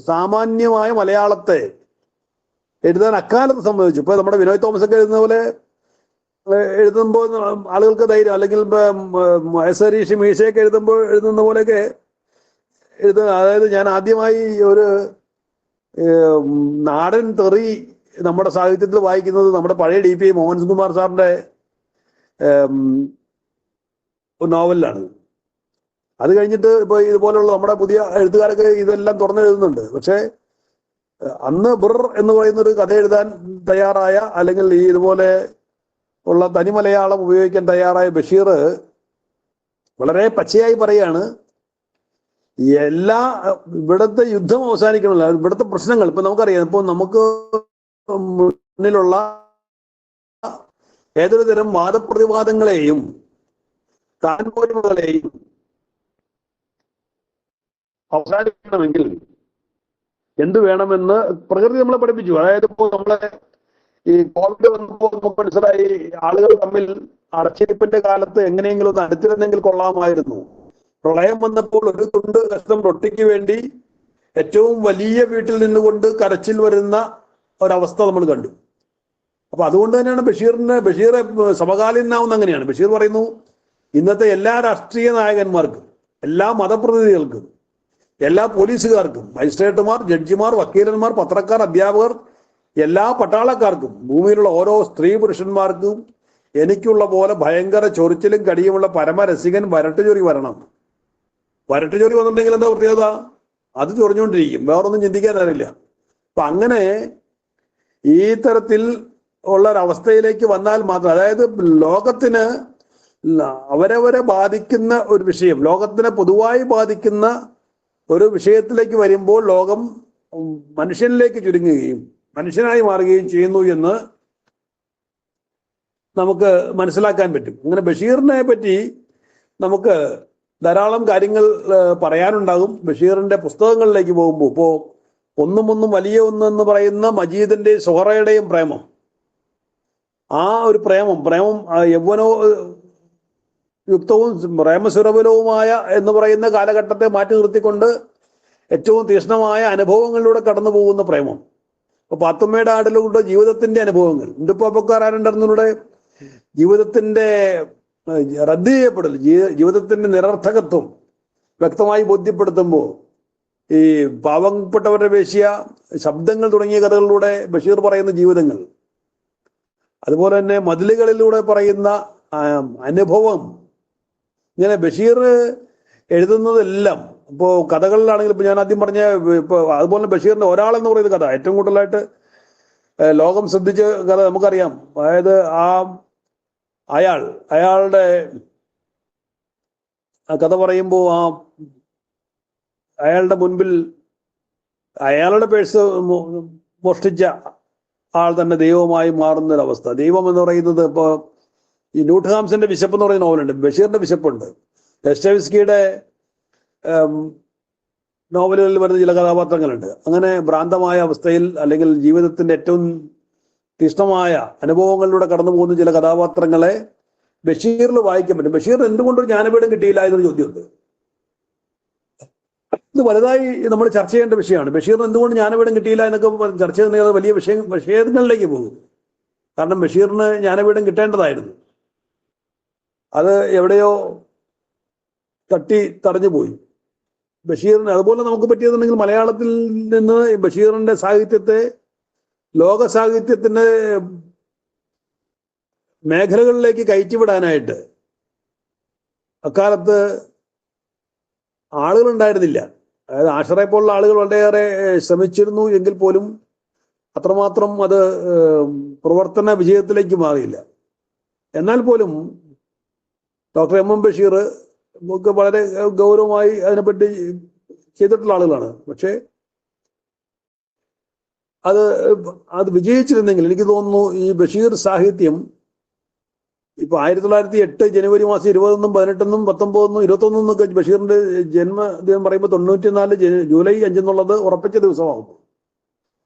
സാമാന്യമായ മലയാളത്തെ എഴുതാൻ അക്കാലത്ത് സംബന്ധിച്ചു. ഇപ്പൊ നമ്മുടെ വിനോയ് തോമസ് ഒക്കെ എഴുതുന്ന പോലെ എഴുതുമ്പോൾ ആളുകൾക്ക് ധൈര്യം, അല്ലെങ്കിൽ എസ് മീശയൊക്കെ എഴുതുന്ന പോലെയൊക്കെ അതായത് ഞാൻ ആദ്യമായി ഒരു നാടൻ തെറി നമ്മുടെ സാഹിത്യത്തിൽ വായിക്കുന്നത് നമ്മുടെ പഴയ DP മോഹൻകുമാർ സാറിന്റെ നോവലിലാണ്. അത് കഴിഞ്ഞിട്ട് ഇപ്പൊ ഇതുപോലുള്ള നമ്മുടെ പുതിയ എഴുത്തുകാരൊക്കെ ഇതെല്ലാം തുറന്നെഴുതുന്നുണ്ട്. പക്ഷെ അന്ന് ബിർ എന്ന് പറയുന്ന ഒരു കഥ എഴുതാൻ തയ്യാറായ, അല്ലെങ്കിൽ ഈ ഇതുപോലെ ഉള്ള തനി മലയാളം ഉപയോഗിക്കാൻ തയ്യാറായ ബഷീർ വളരെ പച്ചയായി പറയാണ്, ഇവിടുത്തെ യുദ്ധം അവസാനിക്കണമല്ല, ഇവിടുത്തെ പ്രശ്നങ്ങൾ ഇപ്പൊ നമുക്കറിയാം. ഇപ്പൊ നമുക്ക് മുന്നിലുള്ള ഏതൊരു തരം വാദപ്രതിവാദങ്ങളെയും താൻപോരിമകളെയും അവസാനിക്കണമെങ്കിൽ എന്ത് വേണമെന്ന് പ്രകൃതി നമ്മളെ പഠിപ്പിച്ചു. അതായത് ഇപ്പോൾ നമ്മളെ ഈ കോവിഡ് വന്നപ്പോൾ നമുക്ക് മനസ്സിലായി, ആളുകൾ തമ്മിൽ അടച്ചിരിപ്പിന്റെ കാലത്ത് എങ്ങനെയെങ്കിലും ഒന്ന് അടുത്തിരുന്നെങ്കിൽ കൊള്ളാമായിരുന്നു. പ്രളയം വന്നപ്പോൾ ഒരു തുണ്ട് കഷ്ണം റൊട്ടിക്ക് വേണ്ടി ഏറ്റവും വലിയ വീട്ടിൽ നിന്നുകൊണ്ട് കരച്ചിൽ വരുന്ന ഒരവസ്ഥ നമ്മൾ കണ്ടു. അപ്പൊ അതുകൊണ്ട് തന്നെയാണ് ബഷീറെ സമകാലീനാവുന്ന അങ്ങനെയാണ്. ബഷീർ പറയുന്നു, ഇന്നത്തെ എല്ലാ രാഷ്ട്രീയ നായകന്മാർക്കും, എല്ലാ മതപ്രതിനിധികൾക്കും, എല്ലാ പോലീസുകാർക്കും, മജിസ്ട്രേറ്റുമാർ, ജഡ്ജിമാർ, വക്കീലന്മാർ, പത്രക്കാർ, അധ്യാപകർ, എല്ലാ പട്ടാളക്കാർക്കും, ഭൂമിയിലുള്ള ഓരോ സ്ത്രീ പുരുഷന്മാർക്കും എനിക്കുള്ള പോലെ ഭയങ്കര ചൊറിച്ചിലും കടിയുമുള്ള പരമരസികൻ വരട്ടുചൊറി വരണം. വരട്ടുചൊറി വന്നിട്ടുണ്ടെങ്കിൽ എന്താ പ്രത്യേകത? അത് ചൊറിഞ്ഞുകൊണ്ടിരിക്കും, വേറൊന്നും ചിന്തിക്കാൻ അറിയില്ല. അപ്പൊ അങ്ങനെ ഈ തരത്തിൽ ഉള്ള ഒരവസ്ഥയിലേക്ക് വന്നാൽ മാത്രം, അതായത് ലോകത്തിന് അവരവരെ ബാധിക്കുന്ന ഒരു വിഷയം, ലോകത്തിനെ പൊതുവായി ബാധിക്കുന്ന ഒരു വിഷയത്തിലേക്ക് വരുമ്പോൾ ലോകം മനുഷ്യനിലേക്ക് ചുരുങ്ങുകയും മനുഷ്യനായി മാറുകയും ചെയ്യുന്നു എന്ന് നമുക്ക് മനസ്സിലാക്കാൻ പറ്റും. അങ്ങനെ ബഷീറിനെ പറ്റി നമുക്ക് ധാരാളം കാര്യങ്ങൾ പറയാനുണ്ടാകും. ബഷീറിന്റെ പുസ്തകങ്ങളിലേക്ക് പോകുമ്പോൾ ഇപ്പോൾ ഒന്നും വലിയ എന്ന് പറയുന്ന മജീദിന്റെയും സുഹറയുടെയും പ്രേമം, ആ ഒരു പ്രേമം യൗവനോ യുക്തവും പ്രേമസുരബലവുമായ എന്ന് പറയുന്ന കാലഘട്ടത്തെ മാറ്റി നിർത്തിക്കൊണ്ട് ഏറ്റവും തീക്ഷ്ണമായ അനുഭവങ്ങളിലൂടെ കടന്നു പോകുന്ന പ്രേമം. ഇപ്പൊ പാത്തുമ്മയുടെ ആടിലൂടെ ജീവിതത്തിന്റെ അനുഭവങ്ങൾ, ഇന്ദുപ്പാപ്പക്കാരൻ്റെ ജീവിതത്തിന്റെ റദ്ദ് ചെയ്യപ്പെടൽ, ജീവിതത്തിന്റെ നിരർത്ഥകത്വം വ്യക്തമായി ബോധ്യപ്പെടുത്തുമ്പോൾ ഈ പാവപ്പെട്ടവരുടെ വേശ്യ, ശബ്ദങ്ങൾ തുടങ്ങിയ കഥകളിലൂടെ ബഷീർ പറയുന്ന ജീവിതങ്ങൾ, അതുപോലെ തന്നെ മതിലുകളിലൂടെ പറയുന്ന അനുഭവം, ഇങ്ങനെ ബഷീർ എഴുതുന്നതെല്ലാം ഇപ്പോൾ കഥകളിലാണെങ്കിൽ ഇപ്പൊ ഞാൻ ആദ്യം പറഞ്ഞ ഇപ്പൊ അതുപോലെ ബഷീറിന്റെ ഒരാളെന്ന് പറയുന്ന കഥ ഏറ്റവും കൂടുതലായിട്ട് ലോകം ശ്രദ്ധിച്ച കഥ നമുക്കറിയാം. അതായത് അയാളുടെ കഥ പറയുമ്പോൾ അയാളുടെ മുൻപിൽ അയാളുടെ പേഴ്സ് മോഷ്ടിച്ച ആൾ തന്നെ ദൈവമായി മാറുന്ന ഒരവസ്ഥ. ദൈവം എന്ന് പറയുന്നത് ഇപ്പോൾ ഈ ന്യൂട്ട് ഹാംസിന്റെ വിശപ്പ് എന്ന് പറയുന്ന നോവലുണ്ട്, ബഷീറിന്റെ വിശപ്പുണ്ട്, ദസ്റ്റോവസ്കിയുടെ നോവലുകളിൽ വരുന്ന ചില കഥാപാത്രങ്ങളുണ്ട്. അങ്ങനെ ഭ്രാന്തമായ അവസ്ഥയിൽ അല്ലെങ്കിൽ ജീവിതത്തിന്റെ ഏറ്റവും തീക്ഷ്ണമായ അനുഭവങ്ങളിലൂടെ കടന്നു പോകുന്ന ചില കഥാപാത്രങ്ങളെ ബഷീറിൽ വായിക്കാൻ പറ്റും. ബഷീറിന് എന്തുകൊണ്ടൊരു ജ്ഞാനപീഠം കിട്ടിയില്ല എന്നൊരു ചോദ്യമുണ്ട്. ഇത് വലുതായി നമ്മൾ ചർച്ച ചെയ്യേണ്ട വിഷയമാണ്. ബഷീറിന് എന്തുകൊണ്ട് ജ്ഞാനപീഠം കിട്ടിയില്ല എന്നൊക്കെ ചർച്ച ചെയ്യുന്നത് വലിയ വിഷയങ്ങളിലേക്ക് പോകും. കാരണം ബഷീറിന് ജ്ഞാനപീഠം കിട്ടേണ്ടതായിരുന്നു, അത് എവിടെയോ തടഞ്ഞു പോയി. ബഷീറിന് അതുപോലെ നമുക്ക് പറ്റിയതുണ്ടെങ്കിൽ മലയാളത്തിൽ നിന്ന് ബഷീറിന്റെ സാഹിത്യത്തെ ലോക സാഹിത്യത്തിന് മേഖലകളിലേക്ക് കയറ്റിവിടാനായിട്ട് അക്കാലത്ത് ആളുകളുണ്ടായിരുന്നില്ല. അതായത് ആഷറെ പോലുള്ള ആളുകൾ വളരെയേറെ ശ്രമിച്ചിരുന്നു എങ്കിൽ പോലും അത്രമാത്രം അത് പ്രവർത്തന വിജയത്തിലേക്ക് മാറിയില്ല. എന്നാൽ പോലും ഡോക്ടർ എം ബഷീർ നമുക്ക് വളരെ ഗൗരവമായി അതിനെപ്പറ്റി ചെയ്തിട്ടുള്ള ആളുകളാണ്. പക്ഷേ അത് വിജയിച്ചിരുന്നെങ്കിൽ എനിക്ക് തോന്നുന്നു ഈ ബഷീർ സാഹിത്യം ഇപ്പൊ 1908 ജനുവരി മാസം 20 18 19 21 ബഷീറിന്റെ ജന്മദിനം പറയുമ്പോൾ 94 ജൂലൈ 5 എന്നുള്ളത് ഉറപ്പിച്ച ദിവസമാകും.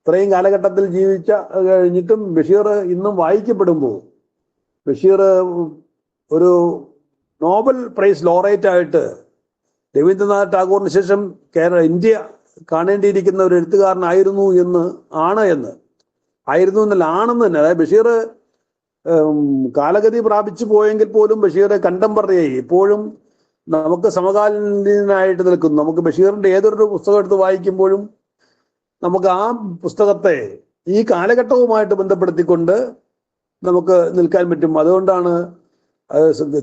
ഇത്രയും കാലഘട്ടത്തിൽ ജീവിച്ച കഴിഞ്ഞിട്ടും ബഷീർ ഇന്നും വായിക്കപ്പെടുമ്പോൾ ബഷീർ ഒരു നോബൽ പ്രൈസ് ലോറേറ്റ് ആയിട്ട് രവീന്ദ്രനാഥ് ടാഗോറിന് ശേഷം ഇന്ത്യ കാണേണ്ടിയിരിക്കുന്ന ഒരു എഴുത്തുകാരനായിരുന്നു ആയിരുന്നു എന്നല്ല ആണെന്ന് തന്നെ. അതായത് ബഷീർ കാലഗതി പ്രാപിച്ചു പോയെങ്കിൽ പോലും ബഷീർ കണ്ടംപററിയായി ഇപ്പോഴും നമുക്ക് സമകാലീനായിട്ട് നിൽക്കുന്നു. നമുക്ക് ബഷീറിന്റെ ഏതൊരു പുസ്തകം എടുത്ത് വായിക്കുമ്പോഴും നമുക്ക് ആ പുസ്തകത്തെ ഈ കാലഘട്ടവുമായിട്ട് ബന്ധപ്പെടുത്തിക്കൊണ്ട് നമുക്ക് നിൽക്കാൻ പറ്റും. അതുകൊണ്ടാണ്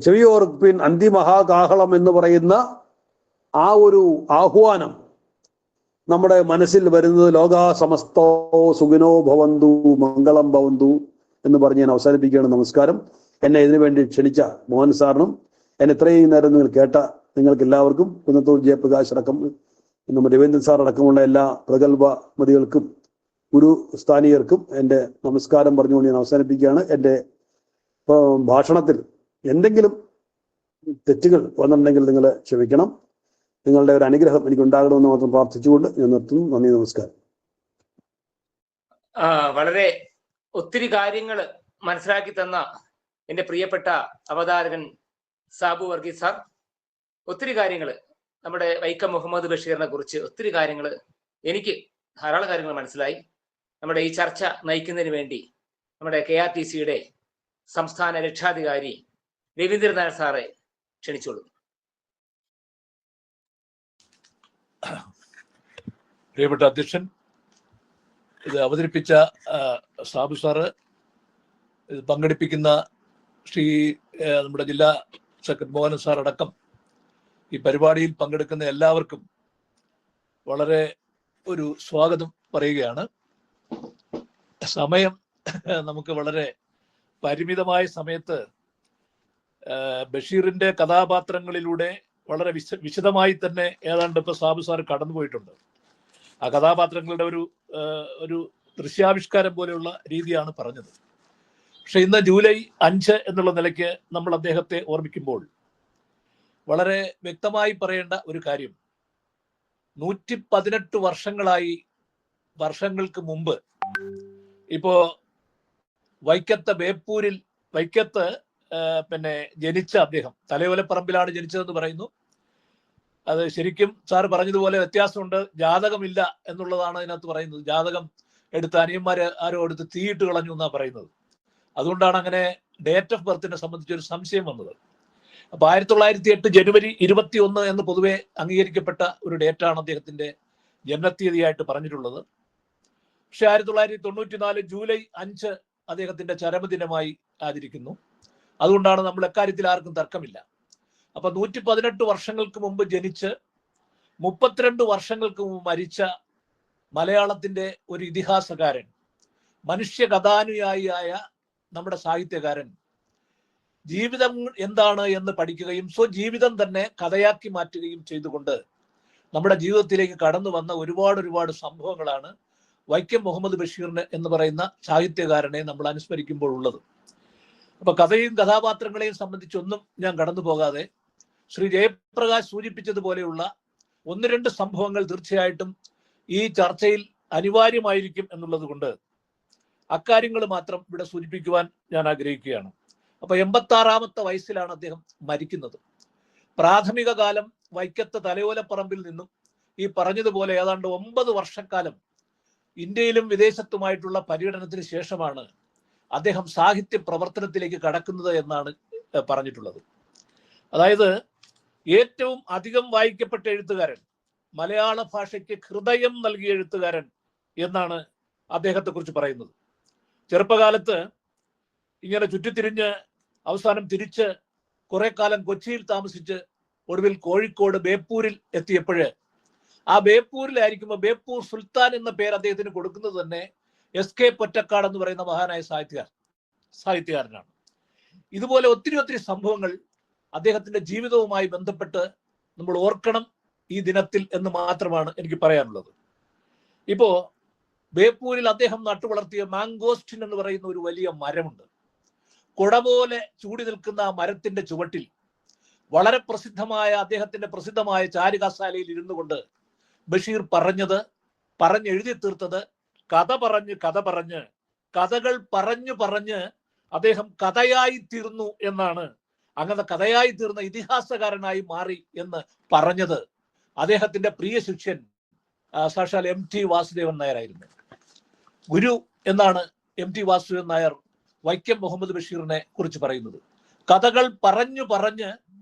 ചെവിയോർപ്പിൻ അന്തിമഹാകാഹളം എന്ന് പറയുന്ന ആ ഒരു ആഹ്വാനം നമ്മുടെ മനസ്സിൽ വരുന്നത്. ലോകാ സമസ്തോ സുഖിനോ ഭവന്തു മംഗളം ഭവന്തു എന്ന് പറഞ്ഞ് ഞാൻ അവസാനിപ്പിക്കുകയാണ്. നമസ്കാരം. എന്നെ ഇതിനു വേണ്ടി ക്ഷണിച്ച മോഹൻ സാറിനും എന്നെ ഇത്രയും നേരം നിങ്ങൾ കേട്ട നിങ്ങൾക്ക് എല്ലാവർക്കും കുന്നത്തൂർ ജയപ്രകാശ് അടക്കം നമ്മുടെ രവീന്ദ്രൻ സാർ അടക്കമുള്ള എല്ലാ പ്രഗത്ഭമതികൾക്കും ഗുരു സ്ഥാനീയർക്കും എൻ്റെ നമസ്കാരം പറഞ്ഞുകൊണ്ട് ഞാൻ അവസാനിപ്പിക്കുകയാണ്. എൻ്റെ ഭാഷണത്തിൽ എന്തെങ്കിലും തെറ്റുകൾ വന്നിട്ടുണ്ടെങ്കിൽ നിങ്ങൾ ക്ഷമിക്കണം. നിങ്ങളുടെ ഒരു അനുഗ്രഹം എനിക്ക് ഉണ്ടാകണമെന്ന് മാത്രം പ്രാർത്ഥിച്ചുകൊണ്ട് ഞാൻ നിർത്തുന്നു. നന്ദി, നമസ്കാരം. വളരെ ഒത്തിരി കാര്യങ്ങൾ മനസ്സിലാക്കി തന്ന എൻ്റെ പ്രിയപ്പെട്ട അവതാരകൻ സാബു വർഗീസ് സാർ, ഒത്തിരി കാര്യങ്ങൾ നമ്മുടെ വൈക്കം മുഹമ്മദ് ബഷീറിനെ കുറിച്ച് ഒത്തിരി കാര്യങ്ങൾ എനിക്ക് ധാരാളം കാര്യങ്ങൾ മനസ്സിലായി. നമ്മുടെ ഈ ചർച്ച നയിക്കുന്നതിന് വേണ്ടി നമ്മുടെ KRTCയുടെ സംസ്ഥാന രക്ഷാധികാരി രവീന്ദ്രനാഥ് സാറെ ക്ഷണിച്ചോളൂ. പ്രിയപ്പെട്ട അധ്യക്ഷൻ, ഇത് അവതരിപ്പിച്ച സാബു സാറ്, ഇത് പങ്കെടുപ്പിക്കുന്ന നമ്മുടെ ജില്ലാ സെക്രട്ടറി മോഹൻ സാർ അടക്കം ഈ പരിപാടിയിൽ പങ്കെടുക്കുന്ന എല്ലാവർക്കും വളരെ ഒരു സ്വാഗതം പറയുകയാണ്. സമയം നമുക്ക് വളരെ പരിമിതമായ സമയത്ത് ബഷീറിന്റെ കഥാപാത്രങ്ങളിലൂടെ വളരെ വിശദമായി തന്നെ ഏതാണ്ട് ഇപ്പൊ സാബു സാർ കടന്നുപോയിട്ടുണ്ട്. ആ കഥാപാത്രങ്ങളുടെ ഒരു ദൃശ്യാവിഷ്കാരം പോലെയുള്ള രീതിയാണ് പറഞ്ഞത്. പക്ഷെ ഇന്ന് ജൂലൈ 5 എന്നുള്ള നിലയ്ക്ക് നമ്മൾ അദ്ദേഹത്തെ ഓർമ്മിക്കുമ്പോൾ വളരെ വ്യക്തമായി പറയേണ്ട ഒരു കാര്യം, 118 വർഷങ്ങൾക്ക് മുമ്പ് ഇപ്പോ വൈക്കത്ത് ജനിച്ച അദ്ദേഹം തലയോലപ്പറമ്പിലാണ് ജനിച്ചതെന്ന് പറയുന്നു. അത് ശരിക്കും സാറ് പറഞ്ഞതുപോലെ വ്യത്യാസമുണ്ട്. ജാതകമില്ല എന്നുള്ളതാണ് അതിനകത്ത് പറയുന്നത്. ജാതകം എടുത്ത് അനിയന്മാര് ആരോ എടുത്ത് തീയിട്ട് കളഞ്ഞു എന്നാണ് പറയുന്നത്. അതുകൊണ്ടാണ് അങ്ങനെ ഡേറ്റ് ഓഫ് ബർത്തിനെ സംബന്ധിച്ചൊരു സംശയം വന്നത്. അപ്പൊ 1908 ജനുവരി 21 എന്ന് പൊതുവെ അംഗീകരിക്കപ്പെട്ട ഒരു ഡേറ്റാണ് അദ്ദേഹത്തിന്റെ ജന്മത്തീയതിയായിട്ട് പറഞ്ഞിട്ടുള്ളത്. പക്ഷെ 1994 ജൂലൈ 5 അദ്ദേഹത്തിന്റെ ചരമദിനമായി ആചരിക്കുന്നു. അതുകൊണ്ടാണ് നമ്മൾ എക്കാര്യത്തിൽ ആർക്കും തർക്കമില്ല. അപ്പൊ 118 വർഷങ്ങൾക്ക് മുമ്പ് ജനിച്ച് 32 വർഷങ്ങൾക്ക് മുമ്പ് മരിച്ച മലയാളത്തിന്റെ ഒരു ഇതിഹാസകാരൻ, മനുഷ്യ കഥാനുയായിയായ നമ്മുടെ സാഹിത്യകാരൻ ജീവിതം എന്താണ് എന്ന് പഠിക്കുകയും സ്വജീവിതം തന്നെ കഥയാക്കി മാറ്റുകയും ചെയ്തുകൊണ്ട് നമ്മുടെ ജീവിതത്തിലേക്ക് കടന്നു വന്ന ഒരുപാട് സംഭവങ്ങളാണ് വൈക്കം മുഹമ്മദ് ബഷീറിന് എന്ന് പറയുന്ന സാഹിത്യകാരനെ നമ്മൾ അനുസ്മരിക്കുമ്പോൾ ഉള്ളത്. അപ്പൊ കഥയും കഥാപാത്രങ്ങളെയും സംബന്ധിച്ചൊന്നും ഞാൻ കടന്നു പോകാതെ ശ്രീ ജയപ്രകാശ് സൂചിപ്പിച്ചതുപോലെയുള്ള 1-2 സംഭവങ്ങൾ തീർച്ചയായിട്ടും ഈ ചർച്ചയിൽ അനിവാര്യമായിരിക്കും എന്നുള്ളത് കൊണ്ട് അക്കാര്യങ്ങൾ മാത്രം ഇവിടെ സൂചിപ്പിക്കുവാൻ ഞാൻ ആഗ്രഹിക്കുകയാണ്. അപ്പൊ 86-ാമത്തെ വയസ്സിലാണ് അദ്ദേഹം മരിക്കുന്നത്. പ്രാഥമിക കാലം വൈക്കത്ത് തലയോലപ്പറമ്പിൽ നിന്നും ഈ പറഞ്ഞതുപോലെ ഏതാണ്ട് 9 വർഷക്കാലം ഇന്ത്യയിലും വിദേശത്തുമായിട്ടുള്ള പര്യടനത്തിന് ശേഷമാണ് അദ്ദേഹം സാഹിത്യ പ്രവർത്തനത്തിലേക്ക് കടക്കുന്നത് എന്നാണ് പറഞ്ഞിട്ടുള്ളത്. അതായത് ഏറ്റവും അധികം വായിക്കപ്പെട്ട എഴുത്തുകാരൻ, മലയാള ഭാഷയ്ക്ക് ഹൃദയം നൽകിയ എഴുത്തുകാരൻ എന്നാണ് അദ്ദേഹത്തെ കുറിച്ച് പറയുന്നത്. ചെറുപ്പകാലത്ത് ഇങ്ങനെ ചുറ്റിത്തിരിഞ്ഞ് അവസാനം തിരിച്ച് കുറെ കാലം കൊച്ചിയിൽ താമസിച്ച് ഒടുവിൽ കോഴിക്കോട് ബേപ്പൂരിൽ എത്തിയപ്പോഴ് ആ ബേപ്പൂരിലായിരിക്കുമ്പോൾ ബേപ്പൂർ സുൽത്താൻ എന്ന പേര് അദ്ദേഹത്തിന് കൊടുക്കുന്നത് തന്നെ SK പൊറ്റക്കാട് എന്ന് പറയുന്ന മഹാനായ സാഹിത്യകാരനാണ്. ഇതുപോലെ ഒത്തിരി സംഭവങ്ങൾ അദ്ദേഹത്തിന്റെ ജീവിതവുമായി ബന്ധപ്പെട്ട് നമ്മൾ ഓർക്കണം ഈ ദിനത്തിൽ എന്ന് മാത്രമാണ് എനിക്ക് പറയാനുള്ളത്. ഇപ്പോ ബേപ്പൂരിൽ അദ്ദേഹം നട്ടുവളർത്തിയ മാംഗോസ്റ്റിൻ എന്ന് പറയുന്ന ഒരു വലിയ മരമുണ്ട്. കുട പോലെ ചൂടി നിൽക്കുന്ന ആ മരത്തിന്റെ ചുവട്ടിൽ വളരെ പ്രസിദ്ധമായ അദ്ദേഹത്തിന്റെ പ്രസിദ്ധമായ ചാരുകസാലയിൽ ഇരുന്നു കൊണ്ട് ബഷീർ പറഞ്ഞെഴുതി തീർത്തത് കഥ പറഞ്ഞ് കഥകൾ പറഞ്ഞ് അദ്ദേഹം കഥയായി തീർന്നു എന്നാണ്. അങ്ങനെ കഥയായി തീർന്ന ഇതിഹാസകാരനായി മാറി എന്ന് പറഞ്ഞത് അദ്ദേഹത്തിന്റെ പ്രിയ ശിഷ്യൻ സാക്ഷാൽ MT വാസുദേവൻ നായരായിരുന്നു. ഗുരു എന്നാണ് MT വാസുദേവൻ നായർ വൈക്കം മുഹമ്മദ് ബഷീറിനെ കുറിച്ച് പറയുന്നത്. കഥകൾ പറഞ്ഞ്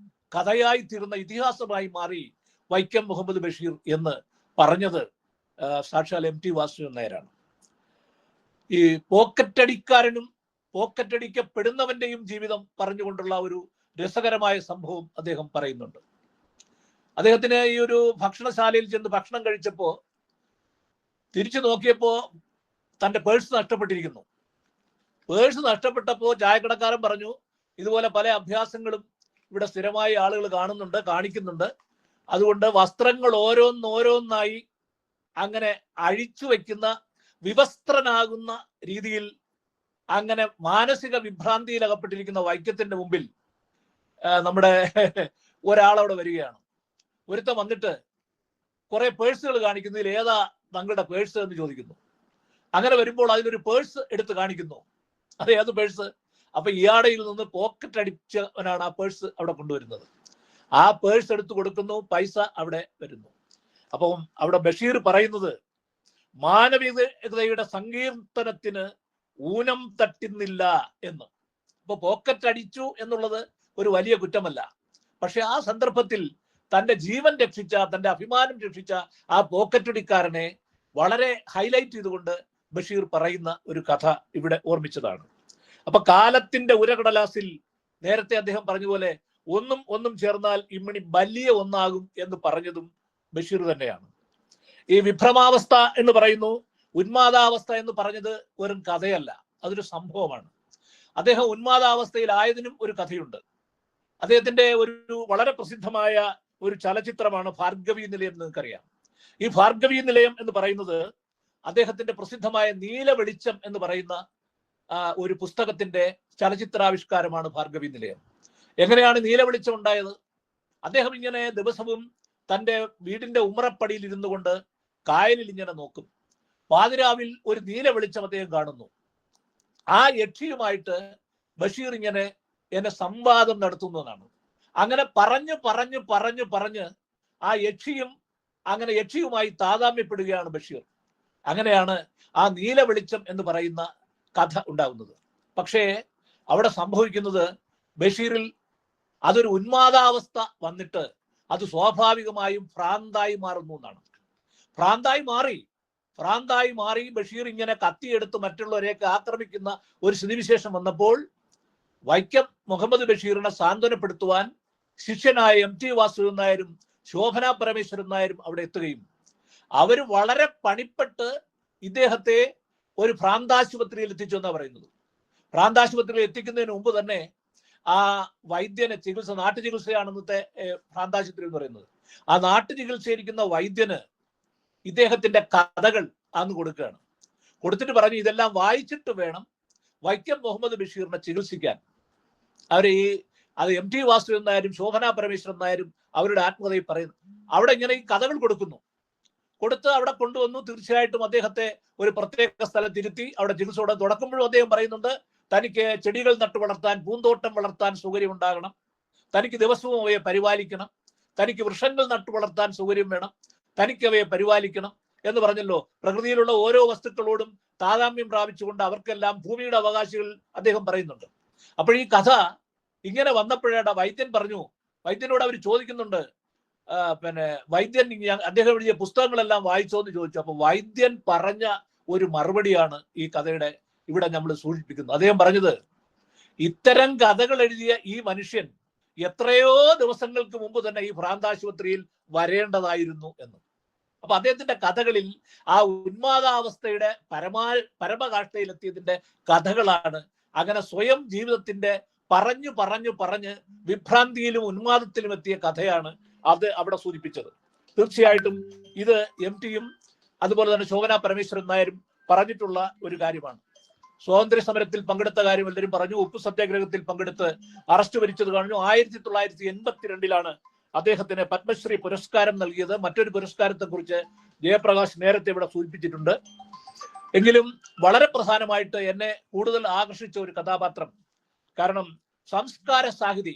കഥയായി തീർന്ന ഇതിഹാസമായി മാറി വൈക്കം മുഹമ്മദ് ബഷീർ എന്ന് പറഞ്ഞത് സാക്ഷാൽ MT വാസുദേവൻ നായരാണ്. ഈ പോക്കറ്റടിക്കാരനും പോക്കറ്റടിക്കപ്പെടുന്നവന്റെയും ജീവിതം പറഞ്ഞുകൊണ്ടുള്ള ഒരു രസകരമായ സംഭവം അദ്ദേഹം പറയുന്നുണ്ട്. അദ്ദേഹത്തിന് ഈ ഒരു ഭക്ഷണശാലയിൽ ചെന്ന് ഭക്ഷണം കഴിച്ചപ്പോ തിരിച്ചു നോക്കിയപ്പോ തന്റെ പേഴ്സ് നഷ്ടപ്പെട്ടിരിക്കുന്നു. പേഴ്സ് നഷ്ടപ്പെട്ടപ്പോ ചായക്കടക്കാരൻ പറഞ്ഞു, ഇതുപോലെ പല അഭ്യാസങ്ങളും ഇവിടെ സ്ഥിരമായി ആളുകൾ കാണിക്കുന്നുണ്ട്. അതുകൊണ്ട് വസ്ത്രങ്ങൾ ഓരോന്നായി അങ്ങനെ അഴിച്ചു വെക്കുന്ന വിവസ്ത്രനാകുന്ന രീതിയിൽ അങ്ങനെ മാനസിക വിഭ്രാന്തിയിൽ അകപ്പെട്ടിരിക്കുന്ന വൈക്കത്തിന്റെ മുമ്പിൽ നമ്മുടെ ഒരാളവിടെ വരികയാണ്. ഒരുത്തൻ വന്നിട്ട് കുറെ പേഴ്സുകൾ കാണിക്കുന്നതിൽ ഏതാ തങ്ങളുടെ പേഴ്സ് എന്ന് ചോദിക്കുന്നു. അങ്ങനെ വരുമ്പോൾ അതിലൊരു പേഴ്സ് എടുത്ത് കാണിക്കുന്നു. അത് ഏത് പേഴ്സ്? അപ്പൊ ഇയാടയിൽ നിന്ന് പോക്കറ്റ് അടിച്ചവനാണ് ആ പേഴ്സ് അവിടെ കൊണ്ടുവരുന്നത്. ആ പേഴ്സ് എടുത്തു കൊടുക്കുന്നു, പൈസ അവിടെ വരുന്നു. അപ്പം അവിടെ ബഷീർ പറയുന്നത് മാനവികതയുടെ സങ്കീർത്തനത്തിന് ഊനം തട്ടുന്നില്ല എന്ന്. അപ്പൊ പോക്കറ്റ് അടിച്ചു എന്നുള്ളത് ഒരു വലിയ കുറ്റമല്ല. പക്ഷെ ആ സന്ദർഭത്തിൽ തന്റെ ജീവൻ രക്ഷിച്ച, തന്റെ അഭിമാനം രക്ഷിച്ച ആ പോക്കറ്റടിക്കാരനെ വളരെ ഹൈലൈറ്റ് ചെയ്തുകൊണ്ട് ബഷീർ പറയുന്ന ഒരു കഥ ഇവിടെ ഓർമ്മിച്ചതാണ്. അപ്പൊ കാലത്തിന്റെ ഉരകടലാസിൽ നേരത്തെ അദ്ദേഹം പറഞ്ഞതുപോലെ ഒന്നും ചേർന്നാൽ ഇമ്മണി വലിയ ഒന്നാകും എന്ന് പറഞ്ഞതും ബഷീർ തന്നെയാണ്. ഈ വിഭ്രമാവസ്ഥ എന്ന് പറയുന്നു, ഉന്മാദാവസ്ഥ എന്ന് പറഞ്ഞത് വെറും കഥയല്ല, അതൊരു സംഭവമാണ്. അദ്ദേഹം ഉന്മാദാവസ്ഥയിലായതിനും ഒരു കഥയുണ്ട്. അദ്ദേഹത്തിന്റെ ഒരു വളരെ പ്രസിദ്ധമായ ഒരു ചലച്ചിത്രമാണ് ഭാർഗവീ നിലയം എന്ന് നിങ്ങൾക്കറിയാം. ഈ ഭാർഗവീ നിലയം എന്ന് പറയുന്നത് അദ്ദേഹത്തിന്റെ പ്രസിദ്ധമായ നീല വെളിച്ചം എന്ന് പറയുന്ന ഒരു പുസ്തകത്തിന്റെ ചലച്ചിത്രാവിഷ്കാരമാണ് ഭാർഗവീ നിലയം. എങ്ങനെയാണ് നീല വെളിച്ചം ഉണ്ടായത്? അദ്ദേഹം ഇങ്ങനെ ദിവസവും തന്റെ വീടിന്റെ ഉമ്മറപ്പടിയിൽ ഇരുന്നു കൊണ്ട് കായലിൽ ഇങ്ങനെ നോക്കും. പാതിരാവിൽ ഒരു നീല വെളിച്ചം അദ്ദേഹം കാണുന്നു. ആ യക്ഷിയുമായിട്ട് ബഷീർ ഇങ്ങനെ എന്നെ സംവാദം നടത്തുന്നു എന്നാണ്. അങ്ങനെ പറഞ്ഞ് ആ യക്ഷിയുമായി താതാമ്യപ്പെടുകയാണ് ബഷീർ. അങ്ങനെയാണ് ആ നീല വെളിച്ചം എന്ന് പറയുന്ന കഥ ഉണ്ടാകുന്നത്. പക്ഷേ അവിടെ സംഭവിക്കുന്നത് ബഷീറിൽ അതൊരു ഉന്മാദാവസ്ഥ വന്നിട്ട് അത് സ്വാഭാവികമായും ഭ്രാന്തായി മാറുന്നു എന്നാണ്. ഭ്രാന്തായി മാറി ബഷീർ ഇങ്ങനെ കത്തിയെടുത്ത് മറ്റുള്ളവരെയൊക്കെ ആക്രമിക്കുന്ന ഒരു സ്ഥിതിവിശേഷം വന്നപ്പോൾ വൈക്കം മുഹമ്മദ് ബഷീറിനെ സാന്ത്വനപ്പെടുത്തുവാൻ ശിഷ്യനായ MT വാസുദേവൻ നായരും ശോഭന പരമേശ്വരൻ നായരും അവിടെ എത്തുകയും അവർ വളരെ പണിപ്പെട്ട് ഇദ്ദേഹത്തെ ഒരു ഭ്രാന്താശുപത്രിയിൽ എത്തിച്ചു എന്നാണ് പറയുന്നത്. ഭ്രാന്താശുപത്രിയിൽ എത്തിക്കുന്നതിന് മുമ്പ് തന്നെ ആ വൈദ്യന് ചികിത്സ, നാട്ടുചികിത്സയാണ് ഇന്നത്തെ ഭ്രാന്താശുപത്രി എന്ന് പറയുന്നത്. ആ നാട്ടുചികിത്സയിരിക്കുന്ന വൈദ്യന് ഇദ്ദേഹത്തിന്റെ കഥകൾ അന്ന് കൊടുക്കുകയാണ്. കൊടുത്തിട്ട് പറഞ്ഞു, ഇതെല്ലാം വായിച്ചിട്ട് വേണം വൈക്കം മുഹമ്മദ് ബഷീറിനെ ചികിത്സിക്കാൻ. അത് MT വാസുദേവൻ നായരും ശോഭന പരമേശ്വരൻ നായരും അവരുടെ ആത്മകഥയിൽ പറയുന്നു. അവിടെ ഇങ്ങനെ ഈ കഥകൾ കൊടുത്ത് അവിടെ കൊണ്ടുവന്നു. തീർച്ചയായിട്ടും അദ്ദേഹത്തെ ഒരു പ്രത്യേക സ്ഥലത്തിരുത്തി അവിടെ ചികിത്സയോടെ തുടക്കുമ്പോഴും അദ്ദേഹം പറയുന്നുണ്ട്, തനിക്ക് ചെടികൾ നട്ടു വളർത്താൻ, പൂന്തോട്ടം വളർത്താൻ സൗകര്യം ഉണ്ടാകണം, തനിക്ക് ദിവസവും അവയെ പരിപാലിക്കണം, തനിക്ക് വൃക്ഷങ്ങൾ നട്ടു വളർത്താൻ സൗകര്യം വേണം, തനിക്ക് അവയെ പരിപാലിക്കണം എന്ന് പറഞ്ഞല്ലോ. പ്രകൃതിയിലുള്ള ഓരോ വസ്തുക്കളോടും താതാമ്യം പ്രാപിച്ചുകൊണ്ട് അവർക്കെല്ലാം ഭൂമിയുടെ അവകാശികൾ അദ്ദേഹം പറയുന്നുണ്ട്. അപ്പോൾ ഈ കഥ ഇങ്ങനെ വന്നപ്പോഴാണ് വൈദ്യനോട് അവർ ചോദിക്കുന്നുണ്ട്, വൈദ്യൻ അദ്ദേഹം എഴുതിയ പുസ്തകങ്ങളെല്ലാം വായിച്ചോ എന്ന് ചോദിച്ചു. അപ്പൊ വൈദ്യൻ പറഞ്ഞ ഒരു മറുപടിയാണ് ഈ കഥയുടെ ഇവിടെ നമ്മൾ സൂചിപ്പിക്കുന്നത്. അദ്ദേഹം പറഞ്ഞത്, ഇത്തരം കഥകൾ എഴുതിയ ഈ മനുഷ്യൻ എത്രയോ ദിവസങ്ങൾക്ക് മുമ്പ് തന്നെ ഈ ഭ്രാന്താശുപത്രിയിൽ വരേണ്ടതായിരുന്നു എന്ന്. അപ്പൊ അദ്ദേഹത്തിന്റെ കഥകളിൽ ആ ഉന്മാദാവസ്ഥയുടെ പരമകാഷ്ഠയിലെത്തിയതിന്റെ കഥകളാണ്. അങ്ങനെ സ്വയം ജീവിതത്തിന്റെ പറഞ്ഞ് വിഭ്രാന്തിയിലും ഉന്മാദത്തിലും എത്തിയ കഥയാണ് അത് അവിടെ സൂചിപ്പിച്ചത്. തീർച്ചയായിട്ടും ഇത് MTയും അതുപോലെ തന്നെ ശോഭന പരമേശ്വരൻ നായരും പറഞ്ഞിട്ടുള്ള ഒരു കാര്യമാണ്. സ്വാതന്ത്ര്യ സമരത്തിൽ പങ്കെടുത്ത കാര്യം എല്ലാവരും പറഞ്ഞു. ഉപ്പു സത്യാഗ്രഹത്തിൽ പങ്കെടുത്ത് അറസ്റ്റ് വരിച്ചത് കഴിഞ്ഞു. 1982 അദ്ദേഹത്തിന് പത്മശ്രീ പുരസ്കാരം നൽകിയത്. മറ്റൊരു പുരസ്കാരത്തെ കുറിച്ച് ജയപ്രകാശ് നേരത്തെ ഇവിടെ സൂചിപ്പിച്ചിട്ടുണ്ട്. എങ്കിലും വളരെ പ്രധാനമായിട്ട് എന്നെ കൂടുതൽ ആകർഷിച്ച ഒരു കഥാപാത്രം, കാരണം സംസ്കാര സാഹിതി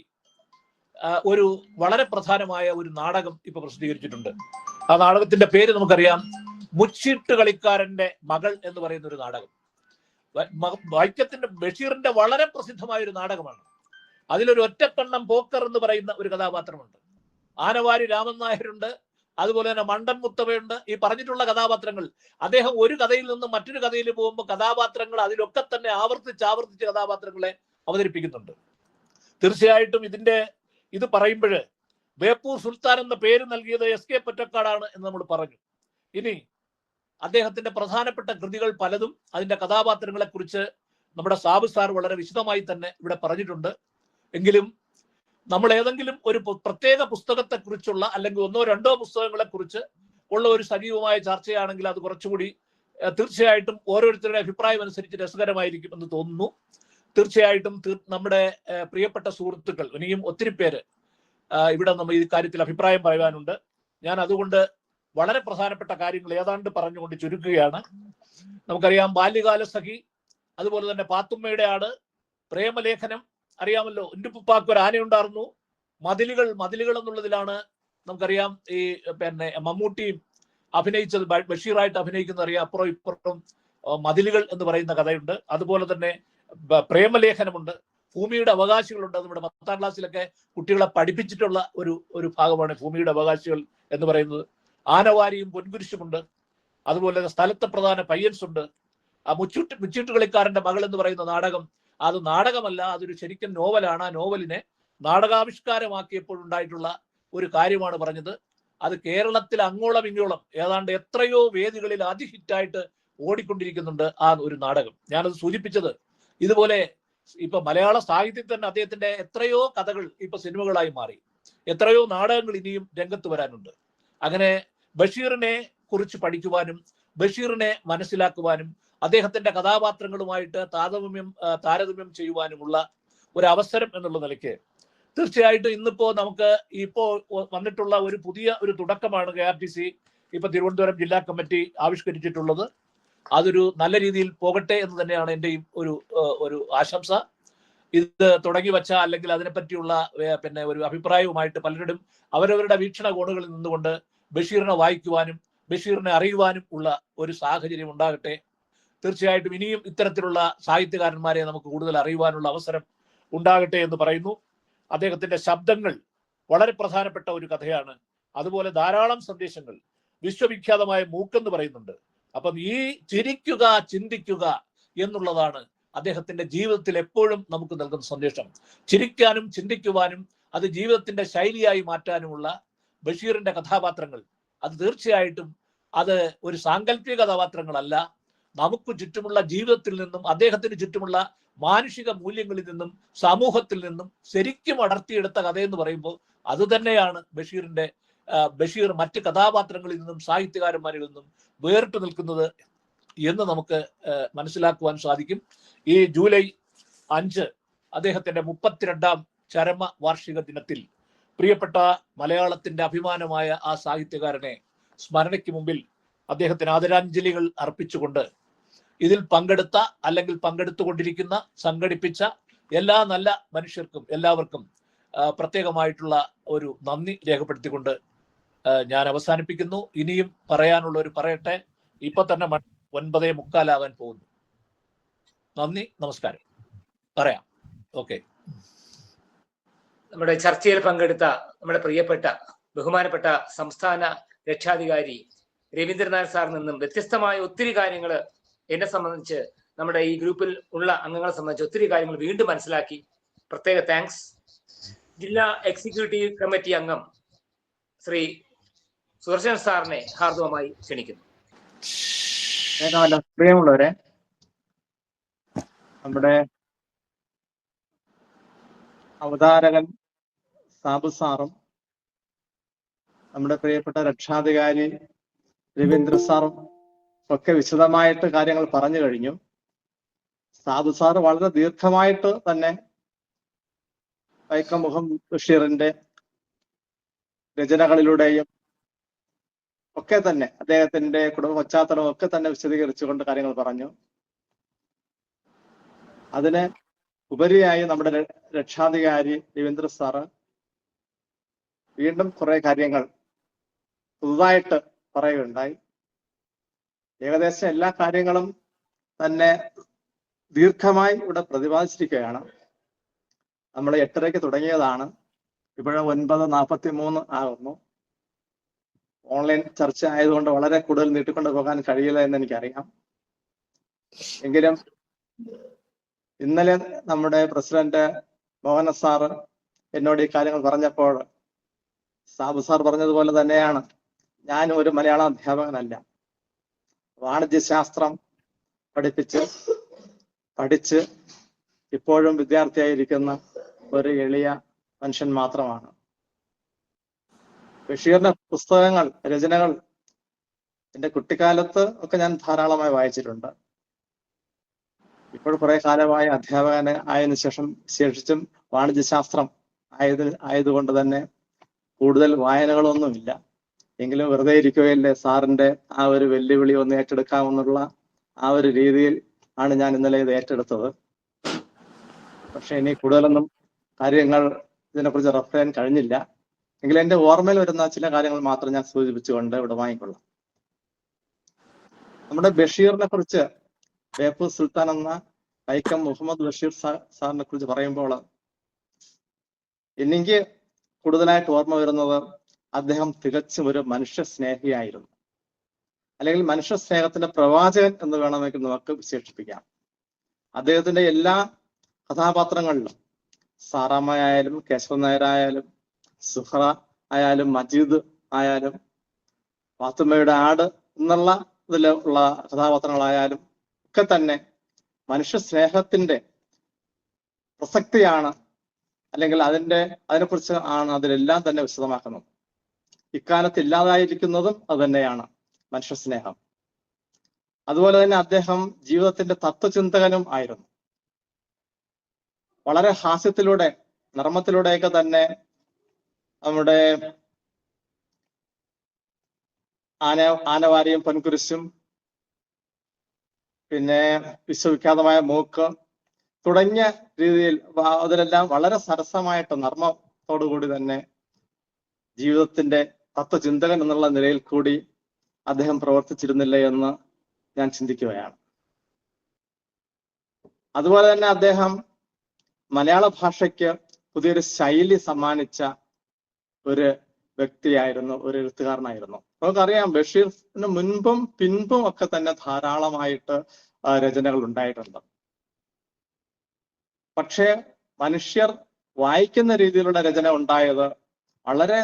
ഒരു വളരെ പ്രധാനമായ ഒരു നാടകം ഇപ്പൊ പ്രസിദ്ധീകരിച്ചിട്ടുണ്ട്. ആ നാടകത്തിന്റെ പേര് നമുക്കറിയാം, മുച്ചീട്ട് കളിക്കാരന്റെ മകൾ എന്ന് പറയുന്ന ഒരു നാടകം. വൈക്കത്തിന്റെ ബഷീറിന്റെ വളരെ പ്രസിദ്ധമായ ഒരു നാടകമാണ്. അതിലൊരു ഒറ്റക്കണ്ണം പോക്കർ എന്ന് പറയുന്ന ഒരു കഥാപാത്രമുണ്ട്. ആനവാരി രാമൻ നായരുണ്ട്, അതുപോലെ തന്നെ മണ്ടൻ മുത്തവയുണ്ട്. ഈ പറഞ്ഞിട്ടുള്ള കഥാപാത്രങ്ങൾ അദ്ദേഹം ഒരു കഥയിൽ നിന്ന് മറ്റൊരു കഥയിൽ പോകുമ്പോൾ കഥാപാത്രങ്ങൾ അതിലൊക്കെ തന്നെ ആവർത്തിച്ച് കഥാപാത്രങ്ങളെ അവതരിപ്പിക്കുന്നുണ്ട്. തീർച്ചയായിട്ടും ഇത് പറയുമ്പോൾ ബേപ്പൂർ സുൽത്താൻ എന്ന പേര് നൽകിയത് SK പൊറ്റക്കാടാണ് എന്ന് നമ്മൾ പറഞ്ഞു. ഇനി അദ്ദേഹത്തിന്റെ പ്രധാനപ്പെട്ട കൃതികൾ പലതും അതിന്റെ കഥാപാത്രങ്ങളെ കുറിച്ച് നമ്മുടെ സാബു സാർ വളരെ വിശദമായി തന്നെ ഇവിടെ പറഞ്ഞിട്ടുണ്ട്. എങ്കിലും നമ്മൾ ഏതെങ്കിലും ഒരു പ്രത്യേക പുസ്തകത്തെ കുറിച്ചുള്ള അല്ലെങ്കിൽ 1-2 പുസ്തകങ്ങളെ കുറിച്ച് ഉള്ള ഒരു സജീവമായ ചർച്ചയാണെങ്കിൽ അത് കുറച്ചുകൂടി തീർച്ചയായിട്ടും ഓരോരുത്തരുടെ അഭിപ്രായം അനുസരിച്ച് രസകരമായിരിക്കും എന്ന് തോന്നുന്നു. തീർച്ചയായിട്ടും നമ്മുടെ പ്രിയപ്പെട്ട സുഹൃത്തുക്കൾ ഇനിയും ഒത്തിരി പേര് ഇവിടെ നമ്മൾ ഈ കാര്യത്തിൽ അഭിപ്രായം പറയാനുണ്ട്. ഞാൻ അതുകൊണ്ട് വളരെ പ്രധാനപ്പെട്ട കാര്യങ്ങൾ ഏതാണ്ട് പറഞ്ഞുകൊണ്ട് ചുരുക്കുകയാണ്. നമുക്കറിയാം ബാല്യകാല സഖി, അതുപോലെ തന്നെ പാത്തുമ്മയുടെ ആട്, പ്രേമലേഖനം അറിയാമല്ലോ. ഉണ്ടുപ്പാക്ക് ഒരു ആനയുണ്ടായിരുന്നു. മതിലുകൾ എന്നുള്ളതിലാണ് നമുക്കറിയാം ഈ മമ്മൂട്ടിയും അഭിനയിച്ചത്, ബഷീറായിട്ട് അഭിനയിക്കുന്ന അറിയാം. അപ്പുറം ഇപ്പുറം മതിലുകൾ എന്ന് പറയുന്ന കഥയുണ്ട്. അതുപോലെ തന്നെ പ്രേമലേഖനമുണ്ട്. ഭൂമിയുടെ അവകാശികളുണ്ട്. നമ്മുടെ 10ാം ക്ലാസ്സിലൊക്കെ കുട്ടികളെ പഠിപ്പിച്ചിട്ടുള്ള ഒരു ഭാഗമാണ് ഭൂമിയുടെ അവകാശികൾ എന്ന് പറയുന്നത്. ആനവാരിയും പൊൻകുരിശുമുണ്ട്. അതുപോലെ സ്ഥലത്തെ പ്രധാന പയ്യൻസ് ഉണ്ട്. ആ മുച്ചീട്ട് കളിക്കാരന്റെ മകൾ എന്ന് പറയുന്ന നാടകം, അത് നാടകമല്ല, അതൊരു ശരിക്കും നോവലാണ്. ആ നോവലിനെ നാടകാവിഷ്കാരമാക്കിയപ്പോഴുണ്ടായിട്ടുള്ള ഒരു കാര്യമാണ് പറഞ്ഞത്. അത് കേരളത്തിൽ അങ്ങോളം ഇങ്ങോളം ഏതാണ്ട് എത്രയോ വേദികളിൽ അതിഹിറ്റായിട്ട് ഓടിക്കൊണ്ടിരിക്കുന്നുണ്ട് ആ ഒരു നാടകം. ഞാനത് സൂചിപ്പിച്ചത് ഇതുപോലെ ഇപ്പൊ മലയാള സാഹിത്യത്തിൽ തന്നെ അദ്ദേഹത്തിന്റെ എത്രയോ കഥകൾ ഇപ്പൊ സിനിമകളായി മാറി. എത്രയോ നാടകങ്ങൾ ഇനിയും രംഗത്ത് വരാനുണ്ട്. അങ്ങനെ ബഷീറിനെ കുറിച്ച് പഠിക്കുവാനും ബഷീറിനെ മനസ്സിലാക്കുവാനും അദ്ദേഹത്തിന്റെ കഥാപാത്രങ്ങളുമായിട്ട് താരതമ്യം ചെയ്യുവാനുമുള്ള ഒരു അവസരം എന്നുള്ള നിലയ്ക്ക് തീർച്ചയായിട്ടും ഇന്നിപ്പോ നമുക്ക് വന്നിട്ടുള്ള ഒരു പുതിയ ഒരു തുടക്കമാണ് KRTC ഇപ്പൊ തിരുവനന്തപുരം ജില്ലാ കമ്മിറ്റി ആവിഷ്കരിച്ചിട്ടുള്ളത്. അതൊരു നല്ല രീതിയിൽ പോകട്ടെ എന്ന് തന്നെയാണ് എന്റെയും ഒരു ആശംസ. ഇത് തുടങ്ങി വച്ച അല്ലെങ്കിൽ അതിനെപ്പറ്റിയുള്ള ഒരു അഭിപ്രായവുമായിട്ട് പലരും അവരവരുടെ വീക്ഷണകോണുകളിൽ നിന്നുകൊണ്ട് ബഷീറിനെ വായിക്കുവാനും ബഷീറിനെ അറിയുവാനും ഉള്ള ഒരു സാഹചര്യം ഉണ്ടാകട്ടെ. തീർച്ചയായിട്ടും ഇനിയും ഇത്തരത്തിലുള്ള സാഹിത്യകാരന്മാരെ നമുക്ക് കൂടുതൽ അറിയുവാനുള്ള അവസരം ഉണ്ടാകട്ടെ എന്ന് പറയുന്നു. അദ്ദേഹത്തിന്റെ ശബ്ദങ്ങൾ വളരെ പ്രധാനപ്പെട്ട ഒരു കഥയാണ്. അതുപോലെ ധാരാളം സന്ദേശങ്ങൾ. വിശ്വവിഖ്യാതമായ മൂക്കെന്ന് പറയുന്നുണ്ട്. അപ്പം ഈ ചിരിക്കുക ചിന്തിക്കുക എന്നുള്ളതാണ് അദ്ദേഹത്തിന്റെ ജീവിതത്തിൽ എപ്പോഴും നമുക്ക് നൽകുന്ന സന്ദേശം. ചിരിക്കാനും ചിന്തിക്കുവാനും അത് ജീവിതത്തിന്റെ ശൈലിയായി മാറ്റാനുമുള്ള ബഷീറിന്റെ കഥാപാത്രങ്ങൾ അത് തീർച്ചയായിട്ടും അത് ഒരു സാങ്കല്പിക കഥാപാത്രങ്ങളല്ല. നമുക്ക് ചുറ്റുമുള്ള ജീവിതത്തിൽ നിന്നും അദ്ദേഹത്തിന് ചുറ്റുമുള്ള മാനുഷിക മൂല്യങ്ങളിൽ നിന്നും സമൂഹത്തിൽ നിന്നും ശരിക്കും അടർത്തിയെടുത്ത കഥയെന്ന് പറയുമ്പോൾ അത് തന്നെയാണ് ബഷീർ മറ്റ് കഥാപാത്രങ്ങളിൽ നിന്നും സാഹിത്യകാരന്മാരിൽ നിന്നും വേറിട്ട് നിൽക്കുന്നത് എന്ന് നമുക്ക് മനസ്സിലാക്കുവാൻ സാധിക്കും. ഈ ജൂലൈ 5 അദ്ദേഹത്തിന്റെ 32ാം ചരമ വാർഷിക ദിനത്തിൽ പ്രിയപ്പെട്ട മലയാളത്തിന്റെ അഭിമാനമായ ആ സാഹിത്യകാരനെ സ്മരണയ്ക്ക് മുമ്പിൽ അദ്ദേഹത്തിന് ആദരാഞ്ജലികൾ അർപ്പിച്ചുകൊണ്ട് ഇതിൽ പങ്കെടുത്ത അല്ലെങ്കിൽ പങ്കെടുത്തുകൊണ്ടിരിക്കുന്ന സംഘടിപ്പിച്ച എല്ലാ നല്ല മനുഷ്യർക്കും എല്ലാവർക്കും പ്രത്യേകമായിട്ടുള്ള ഒരു നന്ദി രേഖപ്പെടുത്തിക്കൊണ്ട് ഞാൻ അവസാനിപ്പിക്കുന്നു. ഇനിയും പറയാനുള്ള ഒരു പറയട്ടെ. ഇപ്പൊ തന്നെ 9:45 പോകുന്നു. നന്ദി, നമസ്കാരം. പറയാം. ഓക്കെ. നമ്മുടെ ചർച്ചയിൽ പങ്കെടുത്ത നമ്മുടെ പ്രിയപ്പെട്ട ബഹുമാനപ്പെട്ട സംസ്ഥാന രക്ഷാധികാരി രവീന്ദ്രനാഥ് സാറിൽ നിന്നും വ്യത്യസ്തമായ ഒത്തിരി കാര്യങ്ങൾ എന്നെ സംബന്ധിച്ച് നമ്മുടെ ഈ ഗ്രൂപ്പിൽ ഉള്ള അംഗങ്ങളെ സംബന്ധിച്ച് ഒത്തിരി കാര്യങ്ങൾ വീണ്ടും മനസ്സിലാക്കി. പ്രത്യേക താങ്ക്സ്. ജില്ലാ എക്സിക്യൂട്ടീവ് കമ്മിറ്റി അംഗം ശ്രീ സുദർശൻ സാറിനെ ഹാർദവമായി ക്ഷണിക്കുന്നു. പ്രിയമുള്ളവരെ, നമ്മുടെ അവതാരകൻ സാബു സാറും നമ്മുടെ പ്രിയപ്പെട്ട രക്ഷാധികാരി രവീന്ദ്ര സാറും ഒക്കെ വിശദമായിട്ട് കാര്യങ്ങൾ പറഞ്ഞു കഴിഞ്ഞു. സാബു സാറ് വളരെ ദീർഘമായിട്ട് തന്നെ വൈക്കം മുഹമ്മദ് ബഷീറിന്റെ രചനകളിലൂടെയും ഒക്കെ തന്നെ അദ്ദേഹത്തിന്റെ കുടുംബ പശ്ചാത്തലം ഒക്കെ തന്നെ വിശദീകരിച്ചുകൊണ്ട് കാര്യങ്ങൾ പറഞ്ഞു. അതിന് ഉപരിയായി നമ്മുടെ രക്ഷാധികാരി രവീന്ദ്ര സാറ് വീണ്ടും കുറെ കാര്യങ്ങൾ പുതുതായിട്ട് പറയുകയുണ്ടായി. ഏകദേശം എല്ലാ കാര്യങ്ങളും തന്നെ ദീർഘമായി ഇവിടെ പ്രതിപാദിച്ചിരിക്കുകയാണ്. നമ്മൾ 8:30 തുടങ്ങിയതാണ്, ഇപ്പോഴും 9:43 ആകുന്നു. ഓൺലൈൻ ചർച്ച ആയതുകൊണ്ട് വളരെ കൂടുതൽ നീട്ടിക്കൊണ്ട് പോകാൻ കഴിയില്ല എന്ന് എനിക്കറിയാം. എങ്കിലും ഇന്നലെ നമ്മുടെ പ്രസിഡന്റ് മോഹന സാറ് എന്നോട് ഈ കാര്യങ്ങൾ പറഞ്ഞപ്പോൾ സാബു സാർ പറഞ്ഞതുപോലെ തന്നെയാണ്, ഞാനും ഒരു മലയാളം അധ്യാപകനല്ല. വാണിജ്യശാസ്ത്രം പഠിച്ച് ഇപ്പോഴും വിദ്യാർത്ഥിയായിരിക്കുന്ന ഒരു എളിയ മനുഷ്യൻ മാത്രമാണ്. ബഷീറിന്റെ പുസ്തകങ്ങൾ, രചനകൾ എന്റെ കുട്ടിക്കാലത്ത് ഒക്കെ ഞാൻ ധാരാളമായി വായിച്ചിട്ടുണ്ട്. ഇപ്പോൾ കുറെ കാലമായി അധ്യാപകന് ആയതിനു ശേഷം വിശേഷിച്ചും വാണിജ്യശാസ്ത്രം ആയതുകൊണ്ട് തന്നെ കൂടുതൽ വായനകളൊന്നുമില്ല. എങ്കിലും വെറുതെ ഇരിക്കുകയല്ലേ, സാറിന്റെ ആ ഒരു വെല്ലുവിളി ഒന്ന് ഏറ്റെടുക്കാമെന്നുള്ള ആ ഒരു രീതിയിൽ ആണ് ഞാൻ ഇന്നലെ ഇത് ഏറ്റെടുത്തത്. പക്ഷെ ഇനി കൂടുതലൊന്നും കാര്യങ്ങൾ ഇതിനെക്കുറിച്ച് റെഫർ ചെയ്യാൻ കഴിഞ്ഞില്ല. എങ്കിലും എന്റെ ഓർമ്മയിൽ വരുന്ന ചില കാര്യങ്ങൾ മാത്രം ഞാൻ സൂചിപ്പിച്ചുകൊണ്ട് ഇവിടെ വാങ്ങിക്കൊള്ളാം. നമ്മുടെ ബഷീറിനെ കുറിച്ച്, ബേപ്പൂർ സുൽത്താൻ എന്ന വൈക്കം മുഹമ്മദ് ബഷീർ സാറിനെ കുറിച്ച് പറയുമ്പോൾ എനിക്ക് കൂടുതലായിട്ട് ഓർമ്മ വരുന്നത് അദ്ദേഹം തികച്ചും ഒരു മനുഷ്യ സ്നേഹിയായിരുന്നു, അല്ലെങ്കിൽ മനുഷ്യ സ്നേഹത്തിന്റെ പ്രവാചകൻ എന്ന് വേണമെങ്കിൽ നമുക്ക് വിശേഷിപ്പിക്കാം. അദ്ദേഹത്തിന്റെ എല്ലാ കഥാപാത്രങ്ങളിലും, സാറാമ്മയായാലും കേശവൻ നായരായാലും സുഹറ ആയാലും മജീദ് ആയാലും ഫാത്തിമയുടെ ആട് എന്നുള്ള ഇതിലുള്ള കഥാപാത്രങ്ങളായാലും ഒക്കെ തന്നെ മനുഷ്യ സ്നേഹത്തിന്റെ പ്രസക്തിയാണ്, അല്ലെങ്കിൽ അതിനെക്കുറിച്ച് ആണ് അതിലെല്ലാം തന്നെ വിശദമാക്കുന്നത്. ഇക്കാലത്ത് ഇല്ലാതായിരിക്കുന്നതും അത് തന്നെയാണ് മനുഷ്യ സ്നേഹം. അതുപോലെ തന്നെ അദ്ദേഹം ജീവിതത്തിന്റെ തത്വചിന്തകനും ആയിരുന്നു. വളരെ ഹാസ്യത്തിലൂടെ, നർമ്മത്തിലൂടെയൊക്കെ തന്നെ നമ്മുടെ ആനവാരിയും പൊൻകുരിശും, പിന്നെ വിശ്വവിഖ്യാതമായ മൂക്ക് തുടങ്ങിയ രീതിയിൽ അതിലെല്ലാം വളരെ സരസമായിട്ട് നർമ്മത്തോടുകൂടി തന്നെ ജീവിതത്തിന്റെ തത്വചിന്തകൻ എന്നുള്ള നിലയിൽ കൂടി അദ്ദേഹം പ്രവർത്തിച്ചിരുന്നില്ല എന്ന് ഞാൻ ചിന്തിക്കുകയാണ്. അതുപോലെ തന്നെ അദ്ദേഹം മലയാള ഭാഷയ്ക്ക് പുതിയൊരു ശൈലി സമ്മാനിച്ച ഒരു വ്യക്തിയായിരുന്നു, ഒരു എഴുത്തുകാരനായിരുന്നു. നമുക്കറിയാം, ബഷീറിന് മുൻപും പിൻപും ഒക്കെ തന്നെ ധാരാളമായിട്ട് രചനകൾ ഉണ്ടായിട്ടുണ്ട്. പക്ഷേ മനുഷ്യർ വായിക്കുന്ന രീതിയിലുള്ള രചന ഉണ്ടായത് വളരെ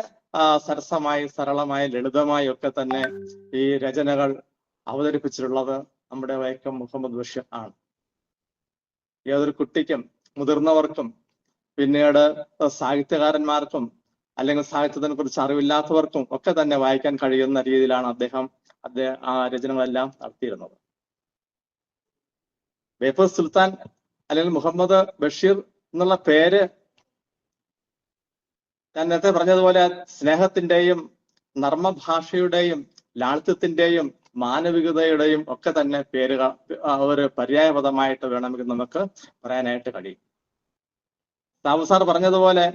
സരസമായി, സരളമായി, ലളിതമായി ഒക്കെ തന്നെ ഈ രചനകൾ അവതരിപ്പിച്ചിട്ടുള്ളത് നമ്മുടെ വൈക്കം മുഹമ്മദ് ബഷീർ ആണ്. ഏതൊരു കുട്ടിക്കും, മുതിർന്നവർക്കും, പിന്നീട് സാഹിത്യകാരന്മാർക്കും അല്ലെങ്കിൽ സാഹിത്യത്തിനെ കുറിച്ച് അറിവില്ലാത്തവർക്കും ഒക്കെ തന്നെ വായിക്കാൻ കഴിയുന്ന രീതിയിലാണ് അദ്ദേഹം ആ രചനകളെല്ലാം നടത്തിയിരുന്നത്. ബേപ്പൂർ സുൽത്താൻ അല്ലെങ്കിൽ മുഹമ്മദ് ബഷീർ എന്നുള്ള പേര് ഞാൻ നേരത്തെ പറഞ്ഞതുപോലെ സ്നേഹത്തിന്റെയും നർമ്മഭാഷയുടെയും ലാളിത്യത്തിന്റെയും മാനവികതയുടെയും ഒക്കെ തന്നെ പേരുകൾ ഒരു പര്യായപദമായിട്ട് വേണമെങ്കിൽ നമുക്ക് പറയാനായിട്ട് കഴിയും. സാബു സാർ പറഞ്ഞതുപോലെ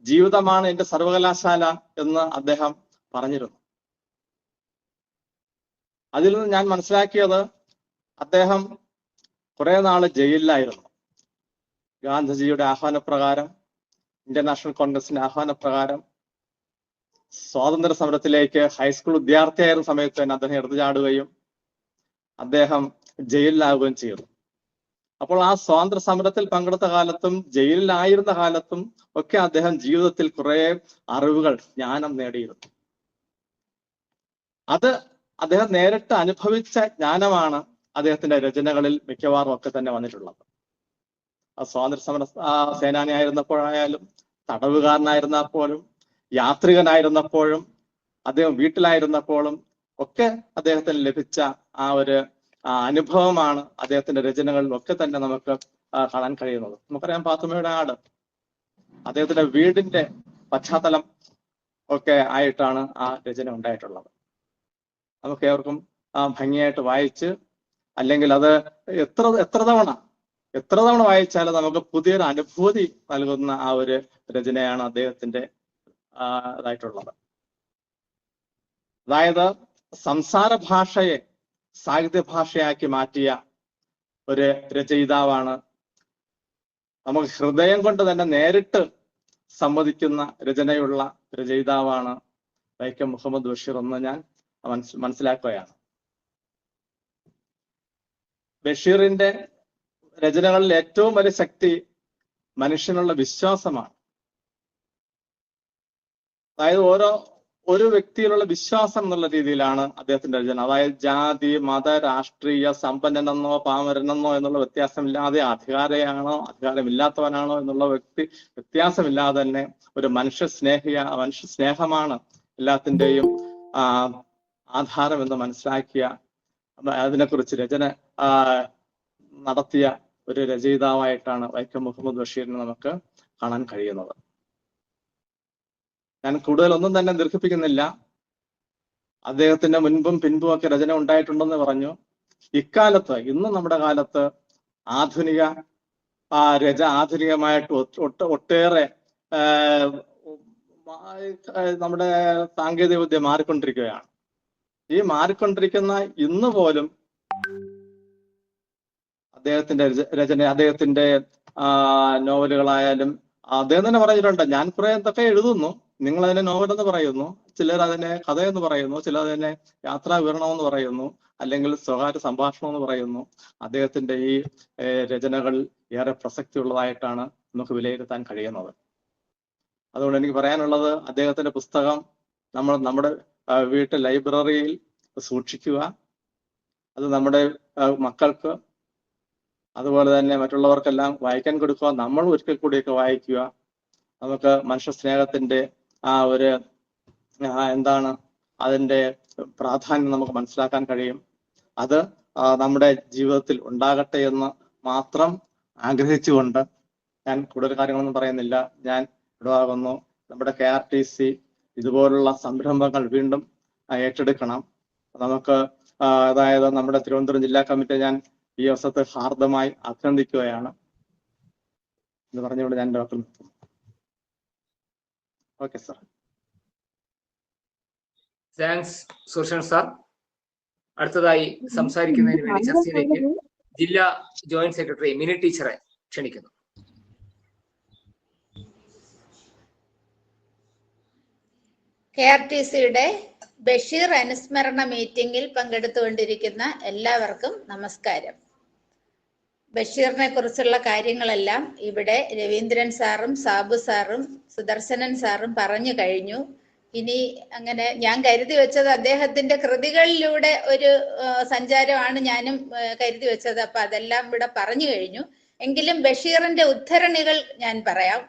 ജീവിതമാണ് എന്റെ സർവകലാശാല എന്ന് അദ്ദേഹം പറഞ്ഞിരുന്നു. അതിൽ നിന്ന് ഞാൻ മനസ്സിലാക്കിയത്, അദ്ദേഹം കുറെ നാള് ജയിലിലായിരുന്നു. ഗാന്ധിജിയുടെ ആഹ്വാനപ്രകാരം, ഇന്ത്യൻ നാഷണൽ കോൺഗ്രസിന്റെ ആഹ്വാനപ്രകാരം സ്വാതന്ത്ര്യ സമരത്തിലേക്ക് ഹൈസ്കൂൾ വിദ്യാർത്ഥിയായിരുന്ന സമയത്ത് തന്നെ അദ്ദേഹം എടുത്തു ചാടുകയും അദ്ദേഹം ജയിലിലാവുകയും ചെയ്തു. അപ്പോൾ ആ സ്വാതന്ത്ര്യ സമരത്തിൽ പങ്കെടുത്ത കാലത്തും ജയിലിലായിരുന്ന കാലത്തും ഒക്കെ അദ്ദേഹം ജീവിതത്തിൽ കുറെ അറിവുകൾ, ജ്ഞാനം നേടിയിരുന്നു. അത് അദ്ദേഹം നേരിട്ട് അനുഭവിച്ച ജ്ഞാനമാണ് അദ്ദേഹത്തിന്റെ രചനകളിൽ മിക്കവാറും ഒക്കെ തന്നെ വന്നിട്ടുള്ളത്. ആ സ്വാതന്ത്ര്യ സമര സേനാനി ആയിരുന്നപ്പോഴായാലും, തടവുകാരനായിരുന്നപ്പോഴും, യാത്രികനായിരുന്നപ്പോഴും, അദ്ദേഹം വീട്ടിലായിരുന്നപ്പോഴും ഒക്കെ അദ്ദേഹത്തിന് ലഭിച്ച ആ ഒരു അനുഭവമാണ് അദ്ദേഹത്തിന്റെ രചനകളിൽ ഒക്കെ തന്നെ നമുക്ക് കാണാൻ കഴിയുന്നത്. നമുക്കറിയാം പാത്തുമ്മയുടെ ആട് അദ്ദേഹത്തിന്റെ വീടിന്റെ പശ്ചാത്തലം ഒക്കെ ആയിട്ടാണ് ആ രചന ഉണ്ടായിട്ടുള്ളത്. നമുക്ക് ഏവർക്കും ഭംഗിയായിട്ട് വായിച്ച്, അല്ലെങ്കിൽ അത് എത്ര തവണ വായിച്ചാലും നമുക്ക് പുതിയൊരു അനുഭൂതി നൽകുന്ന ആ ഒരു രചനയാണ് അദ്ദേഹത്തിന്റെ ഇതായിട്ടുള്ളത്. അതായത് സംസാര ഭാഷയെ സാഹിത്യ ഭാഷയാക്കി മാറ്റിയ ഒരു രചയിതാവാണ്. നമുക്ക് ഹൃദയം കൊണ്ട് തന്നെ നേരിട്ട് സംവദിക്കുന്ന രചനയുള്ള രചയിതാവാണ് വൈക്കം മുഹമ്മദ് ബഷീർ എന്ന് ഞാൻ മനസ്സിലാക്കുകയാണ്. ബഷീറിന്റെ രചനകളിൽ ഏറ്റവും വലിയ ശക്തി മനുഷ്യനുള്ള വിശ്വാസമാണ്. അതായത് ഒരു വ്യക്തിയിലുള്ള വിശ്വാസം എന്നുള്ള രീതിയിലാണ് അദ്ദേഹത്തിന്റെ രചന. അതായത് ജാതി, മത, രാഷ്ട്രീയ, സമ്പന്നനെന്നോ പാമരനെന്നോ എന്നുള്ള വ്യത്യാസമില്ലാതെ, അധികാരയാണോ അധികാരമില്ലാത്തവനാണോ എന്നുള്ള വ്യത്യാസമില്ലാതെ തന്നെ ഒരു മനുഷ്യ സ്നേഹമാണ് എല്ലാത്തിൻ്റെയും ആധാരം എന്ന് മനസ്സിലാക്കിയ, അതിനെക്കുറിച്ച് രചന നടത്തിയ ഒരു രചയിതാവായിട്ടാണ് വൈക്കം മുഹമ്മദ് ബഷീറിനെ നമുക്ക് കാണാൻ കഴിയുന്നത്. ഞാൻ കൂടുതലൊന്നും തന്നെ ദീർഘിപ്പിക്കുന്നില്ല. അദ്ദേഹത്തിന്റെ മുൻപും പിൻപും ഒക്കെ രചന ഉണ്ടായിട്ടുണ്ടെന്ന് പറഞ്ഞു. ഇക്കാലത്ത്, ഇന്ന് നമ്മുടെ കാലത്ത് ആധുനികമായിട്ട് ഒട്ടേറെ നമ്മുടെ സാങ്കേതിക വിദ്യ മാറിക്കൊണ്ടിരിക്കുകയാണ്. ഈ മാറിക്കൊണ്ടിരിക്കുന്ന ഇന്ന് പോലും അദ്ദേഹത്തിന്റെ രചന, അദ്ദേഹത്തിന്റെ നോവലുകളായാലും അദ്ദേഹം തന്നെ പറഞ്ഞിട്ടുണ്ട്, ഞാൻ കുറെ എന്തൊക്കെ എഴുതുന്നു, നിങ്ങൾ അതിനെ നോവൽ എന്ന് പറയുന്നു, ചിലർ അതിനെ കഥയെന്ന് പറയുന്നു, ചിലർ അതിനെ യാത്രാ വിവരണം എന്ന് പറയുന്നു, അല്ലെങ്കിൽ സ്വകാര്യ സംഭാഷണം എന്ന് പറയുന്നു. അദ്ദേഹത്തിന്റെ ഈ രചനകൾ ഏറെ പ്രസക്തിയുള്ളതായിട്ടാണ് നമുക്ക് വിലയിരുത്താൻ കഴിയുന്നത്. അതുകൊണ്ട് എനിക്ക് പറയാനുള്ളത്, അദ്ദേഹത്തിന്റെ പുസ്തകം നമ്മുടെ വീട്ടിൽ ലൈബ്രറിയിൽ സൂക്ഷിക്കുക. അത് നമ്മുടെ മക്കൾക്ക്, അതുപോലെ തന്നെ മറ്റുള്ളവർക്കെല്ലാം വായിക്കാൻ കൊടുക്കുക. നമ്മൾ ഒരിക്കൽ കൂടിയൊക്കെ വായിക്കുക. നമുക്ക് മനുഷ്യ സ്നേഹത്തിന്റെ ഒരു എന്താണ് അതിന്റെ പ്രാധാന്യം നമുക്ക് മനസ്സിലാക്കാൻ കഴിയും. അത് നമ്മുടെ ജീവിതത്തിൽ ഉണ്ടാകട്ടെ എന്ന് മാത്രം ആഗ്രഹിച്ചുകൊണ്ട് ഞാൻ കൂടുതൽ കാര്യങ്ങളൊന്നും പറയുന്നില്ല. ഞാൻ ഇടവാകുന്നു. നമ്മുടെ KRTC ഇതുപോലുള്ള സംരംഭങ്ങൾ വീണ്ടും ഏറ്റെടുക്കണം. നമുക്ക് അതായത് നമ്മുടെ തിരുവനന്തപുരം ജില്ലാ കമ്മിറ്റി ഞാൻ ഈ അവസരത്തെ ഹാർദമായി അഭിനന്ദിക്കുകയാണ് എന്ന് പറഞ്ഞുകൊണ്ട് ഞാൻ ഡോക്ടർ നിർത്തുന്നു. Okay sir. Thanks Sudarshan sir. അടുത്തതായി സംസാരിക്കുന്നതിന് വേണ്ടി ചർച്ചയിലേക്ക് ജില്ലാ ജോയിന്റ് സെക്രട്ടറി മിനി ടീച്ചറെ ക്ഷണിക്കുന്നു. KRTCയുടെ ബഷീർ അനുസ്മരണ മീറ്റിംഗിൽ പങ്കെടുത്തുകൊണ്ടിരിക്കുന്ന എല്ലാവർക്കും നമസ്കാരം. ബഷീറിനെ കുറിച്ചുള്ള കാര്യങ്ങളെല്ലാം ഇവിടെ രവീന്ദ്രൻ സാറും സാബു സാറും സുദർശനൻ സാറും പറഞ്ഞു കഴിഞ്ഞു. ഇനി അങ്ങനെ ഞാൻ കരുതി വെച്ചത് അദ്ദേഹത്തിന്റെ കൃതികളിലൂടെ ഒരു സഞ്ചാരമാണ് ഞാനും കരുതി വെച്ചത്. അപ്പൊ അതെല്ലാം ഇവിടെ പറഞ്ഞു കഴിഞ്ഞു. എങ്കിലും ബഷീറിന്റെ ഉദ്ധരണികൾ ഞാൻ പറയാം.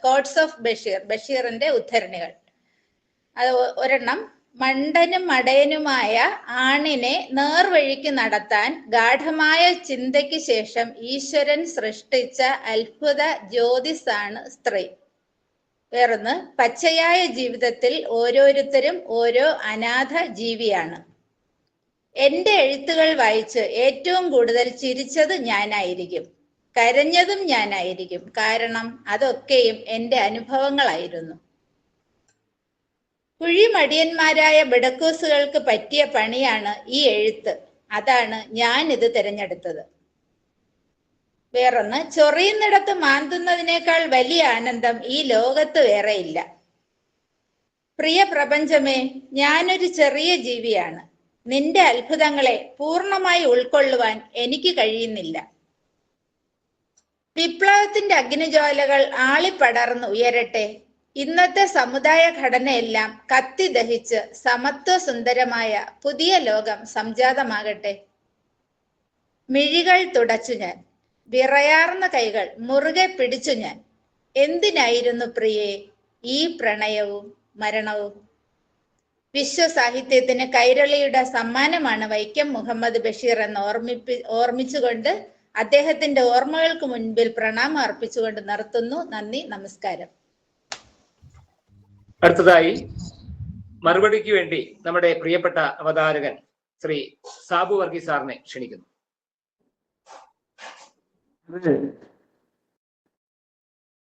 കോട്ട്സ് ഓഫ് ബഷീർ, ബഷീറിന്റെ ഉദ്ധരണികൾ. അത് ഒരെണ്ണം, മണ്ടനും മടയനുമായ ആണിനെ നേർവഴിക്ക് നടത്താൻ ഗാഠമായ ചിന്തയ്ക്ക് ശേഷം ഈശ്വരൻ സൃഷ്ടിച്ച അത്ഭുത ജ്യോതിസാണ് സ്ത്രീ. വേറൊന്ന്, പച്ചയായ ജീവിതത്തിൽ ഓരോരുത്തരും ഓരോ അനാഥ ജീവിയാണ്. എന്റെ എഴുത്തുകൾ വായിച്ച് ഏറ്റവും കൂടുതൽ ചിരിച്ചത് ഞാനായിരിക്കും, കരഞ്ഞതും ഞാനായിരിക്കും. കാരണം അതൊക്കെയും എന്റെ അനുഭവങ്ങളായിരുന്നു. കുഴിമടിയന്മാരായ ബിടക്കൂസുകൾക്ക് പറ്റിയ പണിയാണ് ഈ എഴുത്ത്. അതാണ് ഞാൻ ഇത് തിരഞ്ഞെടുത്തത്. വേറൊന്ന്, ചൊറിയുന്നിടത്ത് മാന്തുന്നതിനേക്കാൾ വലിയ ആനന്ദം ഈ ലോകത്ത് വേറെയില്ല. പ്രിയ പ്രപഞ്ചമേ, ഞാനൊരു ചെറിയ ജീവിയാണ്. നിന്റെ അത്ഭുതങ്ങളെ പൂർണ്ണമായി ഉൾക്കൊള്ളുവാൻ എനിക്ക് കഴിയുന്നില്ല. വിപ്ലവത്തിന്റെ അഗ്നിജ്വാലകൾ ആളിപ്പടർന്ന് ഉയരട്ടെ. ഇന്നത്തെ സമുദായ ഘടനയെല്ലാം കത്തി ദഹിച്ച് സമത്വ സുന്ദരമായ പുതിയ ലോകം സംജാതമാകട്ടെ. മിഴികൾ തുടച്ചു ഞാൻ, വിറയാർന്ന കൈകൾ മുറുകെ പിടിച്ചു ഞാൻ. എന്തിനായിരുന്നു പ്രിയേ ഈ പ്രണയവും മരണവും? വിശ്വസാഹിത്യത്തിന് കൈരളിയുടെ സമ്മാനമാണ് വൈക്കം മുഹമ്മദ് ബഷീർ എന്ന് ഓർമ്മിച്ചുകൊണ്ട് അദ്ദേഹത്തിന്റെ ഓർമ്മകൾക്ക് മുൻപിൽ പ്രണാമം അർപ്പിച്ചുകൊണ്ട് നിർത്തുന്നു. നന്ദി, നമസ്കാരം. അടുത്തതായി മറുപടിക്ക് വേണ്ടി നമ്മുടെ പ്രിയപ്പെട്ട അവതാരകൻ ശ്രീ സാബു വർഗീസ് സാറിനെ ക്ഷണിക്കുന്നു.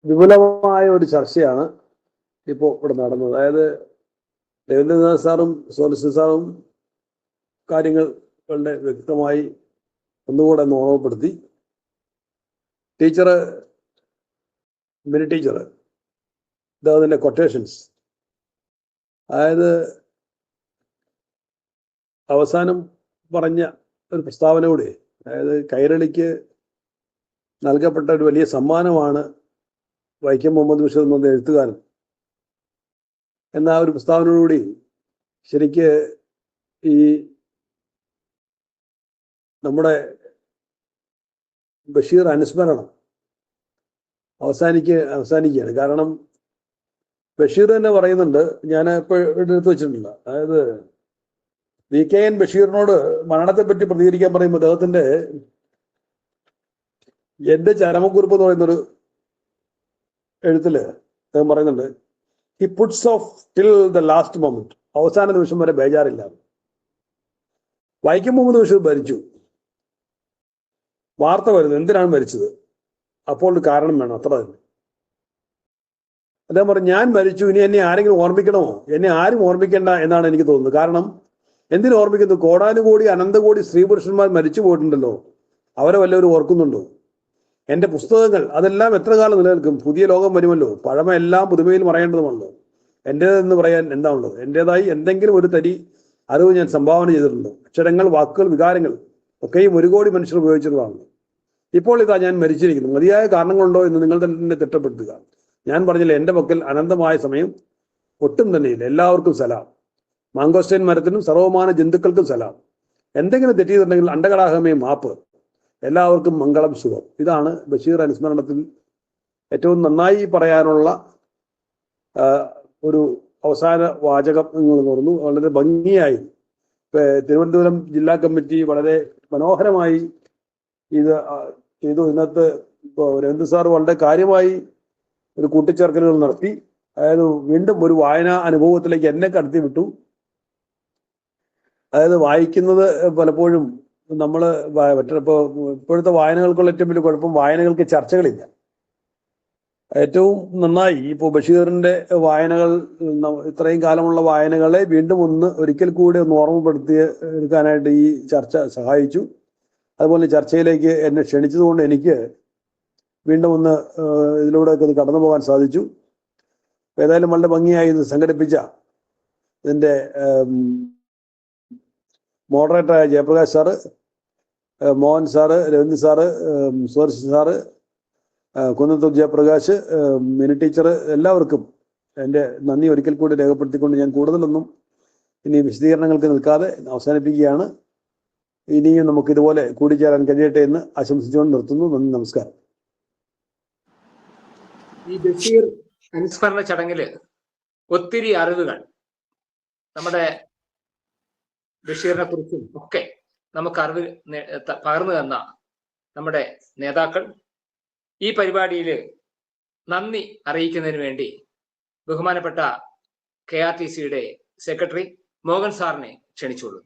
വിപുലമായ ഒരു ചർച്ചയാണ് ഇപ്പോൾ ഇവിടെ നടന്നത്. അതായത് രവീന്ദ്രനാഥ് സാറും സോലിസിറ്റർ സാറും കാര്യങ്ങൾ വളരെ വ്യക്തമായി ഒന്നുകൂടെ ഒന്ന് ഓർമ്മപ്പെടുത്തി. മിനി ടീച്ചർ ഇദ്ദേഹത്തിൻ്റെ കൊട്ടേഷൻസ്, അതായത് അവസാനം പറഞ്ഞ ഒരു പ്രസ്താവന കൂടി, അതായത് കൈരളിക്ക് നൽകപ്പെട്ട ഒരു വലിയ സമ്മാനമാണ് വൈക്കം മുഹമ്മദ് ബഷീർ എന്ന എഴുത്തുകാരൻ എന്ന ഒരു പ്രസ്താവനയോടുകൂടി ശരിക്ക് ഈ നമ്മുടെ ബഷീർ അനുസ്മരണം അവസാനിക്കുകയാണ്. കാരണം ബഷീർ തന്നെ പറയുന്നുണ്ട്, ഞാൻ ഇപ്പോൾ എടുത്തു വെച്ചിട്ടുണ്ട്, അതായത് VKN ബഷീറിനോട് മരണത്തെപ്പറ്റി പ്രതികരിക്കാൻ പറയുമ്പോൾ അദ്ദേഹത്തിന്റെ എന്റെ ചരമക്കുറിപ്പ് എന്ന് പറയുന്നൊരു എഴുത്തില് അദ്ദേഹം പറയുന്നുണ്ട്, he puts of till the last moment, അവസാന നിമിഷം വരെ ബേജാറില്ല. വൈക്കം മുഹമ്മദ് ബഷീർ മരിച്ചു, വാർത്ത വരുന്നു, എന്തിനാണ് മരിച്ചത്, അപ്പോൾ ഒരു കാരണം വേണം, അത്ര തന്നെ. അദ്ദേഹം പറഞ്ഞു, ഞാൻ മരിച്ചു, ഇനി എന്നെ ആരെങ്കിലും ഓർമ്മിക്കണമോ? എന്നെ ആരും ഓർമ്മിക്കേണ്ട എന്നാണ് എനിക്ക് തോന്നുന്നത്. കാരണം എന്തിനു ഓർമ്മിക്കുന്നു? കോടാനുകോടി അനന്തകോടി സ്ത്രീ പുരുഷന്മാർ മരിച്ചു പോയിട്ടുണ്ടല്ലോ, അവരെ വല്ലവരും ഓർക്കുന്നുണ്ടോ? എൻ്റെ പുസ്തകങ്ങൾ അതെല്ലാം എത്ര കാലം നിലനിൽക്കും? പുതിയ ലോകം വരുമല്ലോ, പഴമ എല്ലാം പുതുമയിൽ മറയേണ്ടതുമല്ലോ. എൻ്റേതെന്ന് പറയാൻ എന്താണുള്ളത്? എൻ്റേതായി എന്തെങ്കിലും ഒരു തരി അറിവ് ഞാൻ സംഭാവന ചെയ്തിട്ടുണ്ട്. അക്ഷരങ്ങൾ, വാക്കുകൾ, വികാരങ്ങൾ ഒക്കെയും 1 കോടി മനുഷ്യർ ഉപയോഗിച്ചിട്ടുള്ളതാണ്. ഇപ്പോൾ ഇതാ ഞാൻ മരിച്ചിരിക്കുന്നു, മതിയായ കാരണങ്ങളുണ്ടോ എന്ന് നിങ്ങൾ തന്നെ തിട്ടപ്പെടുത്തുക. ഞാൻ പറഞ്ഞില്ല, എൻ്റെ പക്കൽ അനന്തമായ സമയം ഒട്ടും തന്നെയില്ല. എല്ലാവർക്കും സലാം. മാങ്കോസ്റ്റൈൻ മരത്തിനും സർവമാന ജന്തുക്കൾക്കും സലാം. എന്തെങ്കിലും തെറ്റിയിട്ടുണ്ടെങ്കിൽ അണ്ടകടാഹമേ മാപ്പ്. എല്ലാവർക്കും മംഗളം, ശുഭം. ഇതാണ് ബഷീർ അനുസ്മരണത്തിൽ ഏറ്റവും നന്നായി പറയാനുള്ള ഒരു അവസാന വാചകം നിങ്ങൾ തുറന്നു. വളരെ ഭംഗിയായി തിരുവനന്തപുരം ജില്ലാ കമ്മിറ്റി വളരെ മനോഹരമായി ഇത് ചെയ്തു. ഇതിനകത്ത് ഇപ്പോൾ രവീന്ദ്ര സാർ വളരെ കാര്യമായി ഒരു കൂട്ടിച്ചേർക്കലുകൾ നടത്തി. അതായത് വീണ്ടും ഒരു വായനാ അനുഭവത്തിലേക്ക് എന്നെ കടത്തി വിട്ടു. അതായത് വായിക്കുന്നത് പലപ്പോഴും നമ്മൾ ഇപ്പോൾ ഇപ്പോഴത്തെ വായനകൾക്കുള്ള ഏറ്റവും വലിയ കുഴപ്പം, വായനകൾക്ക് ചർച്ചകളില്ല. ഏറ്റവും നന്നായി ഇപ്പോൾ ബഷീറിന്റെ വായനകൾ, ഇത്രയും കാലമുള്ള വായനകളെ വീണ്ടും ഒരിക്കൽ കൂടി ഒന്ന് ഓർമ്മപ്പെടുത്തി എടുക്കാനായിട്ട് ഈ ചർച്ച സഹായിച്ചു. അതുപോലെ ചർച്ചയിലേക്ക് എന്നെ ക്ഷണിച്ചതുകൊണ്ട് എനിക്ക് വീണ്ടും ഒന്ന് ഇതിലൂടെ കടന്നു പോകാൻ സാധിച്ചു. ഏതായാലും വളരെ ഭംഗിയായി ഇത് സംഘടിപ്പിച്ച ഇതിൻ്റെ മോഡറേറ്ററായ Jayaprakash sir, Mohan sir, Raveendra sir, സോർസ് സാറ്, കുന്നത്തൂർ ജയപ്രകാശ്, മിനി ടീച്ചർ, എല്ലാവർക്കും എൻ്റെ നന്ദി ഒരിക്കൽ കൂടി രേഖപ്പെടുത്തിക്കൊണ്ട് ഞാൻ കൂടുതലൊന്നും ഇനി വിശദീകരണങ്ങൾക്ക് നിൽക്കാതെ അവസാനിപ്പിക്കുകയാണ്. ഇനിയും നമുക്ക് ഇതുപോലെ കൂടിച്ചേരാൻ കഴിയട്ടെ എന്ന് ആശംസിച്ചുകൊണ്ട് നിർത്തുന്നു. നന്ദി, നമസ്കാരം. ഈ ബഷീർ അനുസ്മരണ ചടങ്ങില് ഒത്തിരി അറിവുകൾ നമ്മുടെ ബഷീറിനെ കുറിച്ചും ഒക്കെ നമുക്ക് അറിവ് പകർന്നു തന്ന നമ്മുടെ നേതാക്കൾ, ഈ പരിപാടിയിൽ നന്ദി അറിയിക്കുന്നതിന് വേണ്ടി ബഹുമാനപ്പെട്ട KRTCയുടെ സെക്രട്ടറി മോഹൻ സാറിനെ ക്ഷണിച്ചുകൊള്ളുന്നു.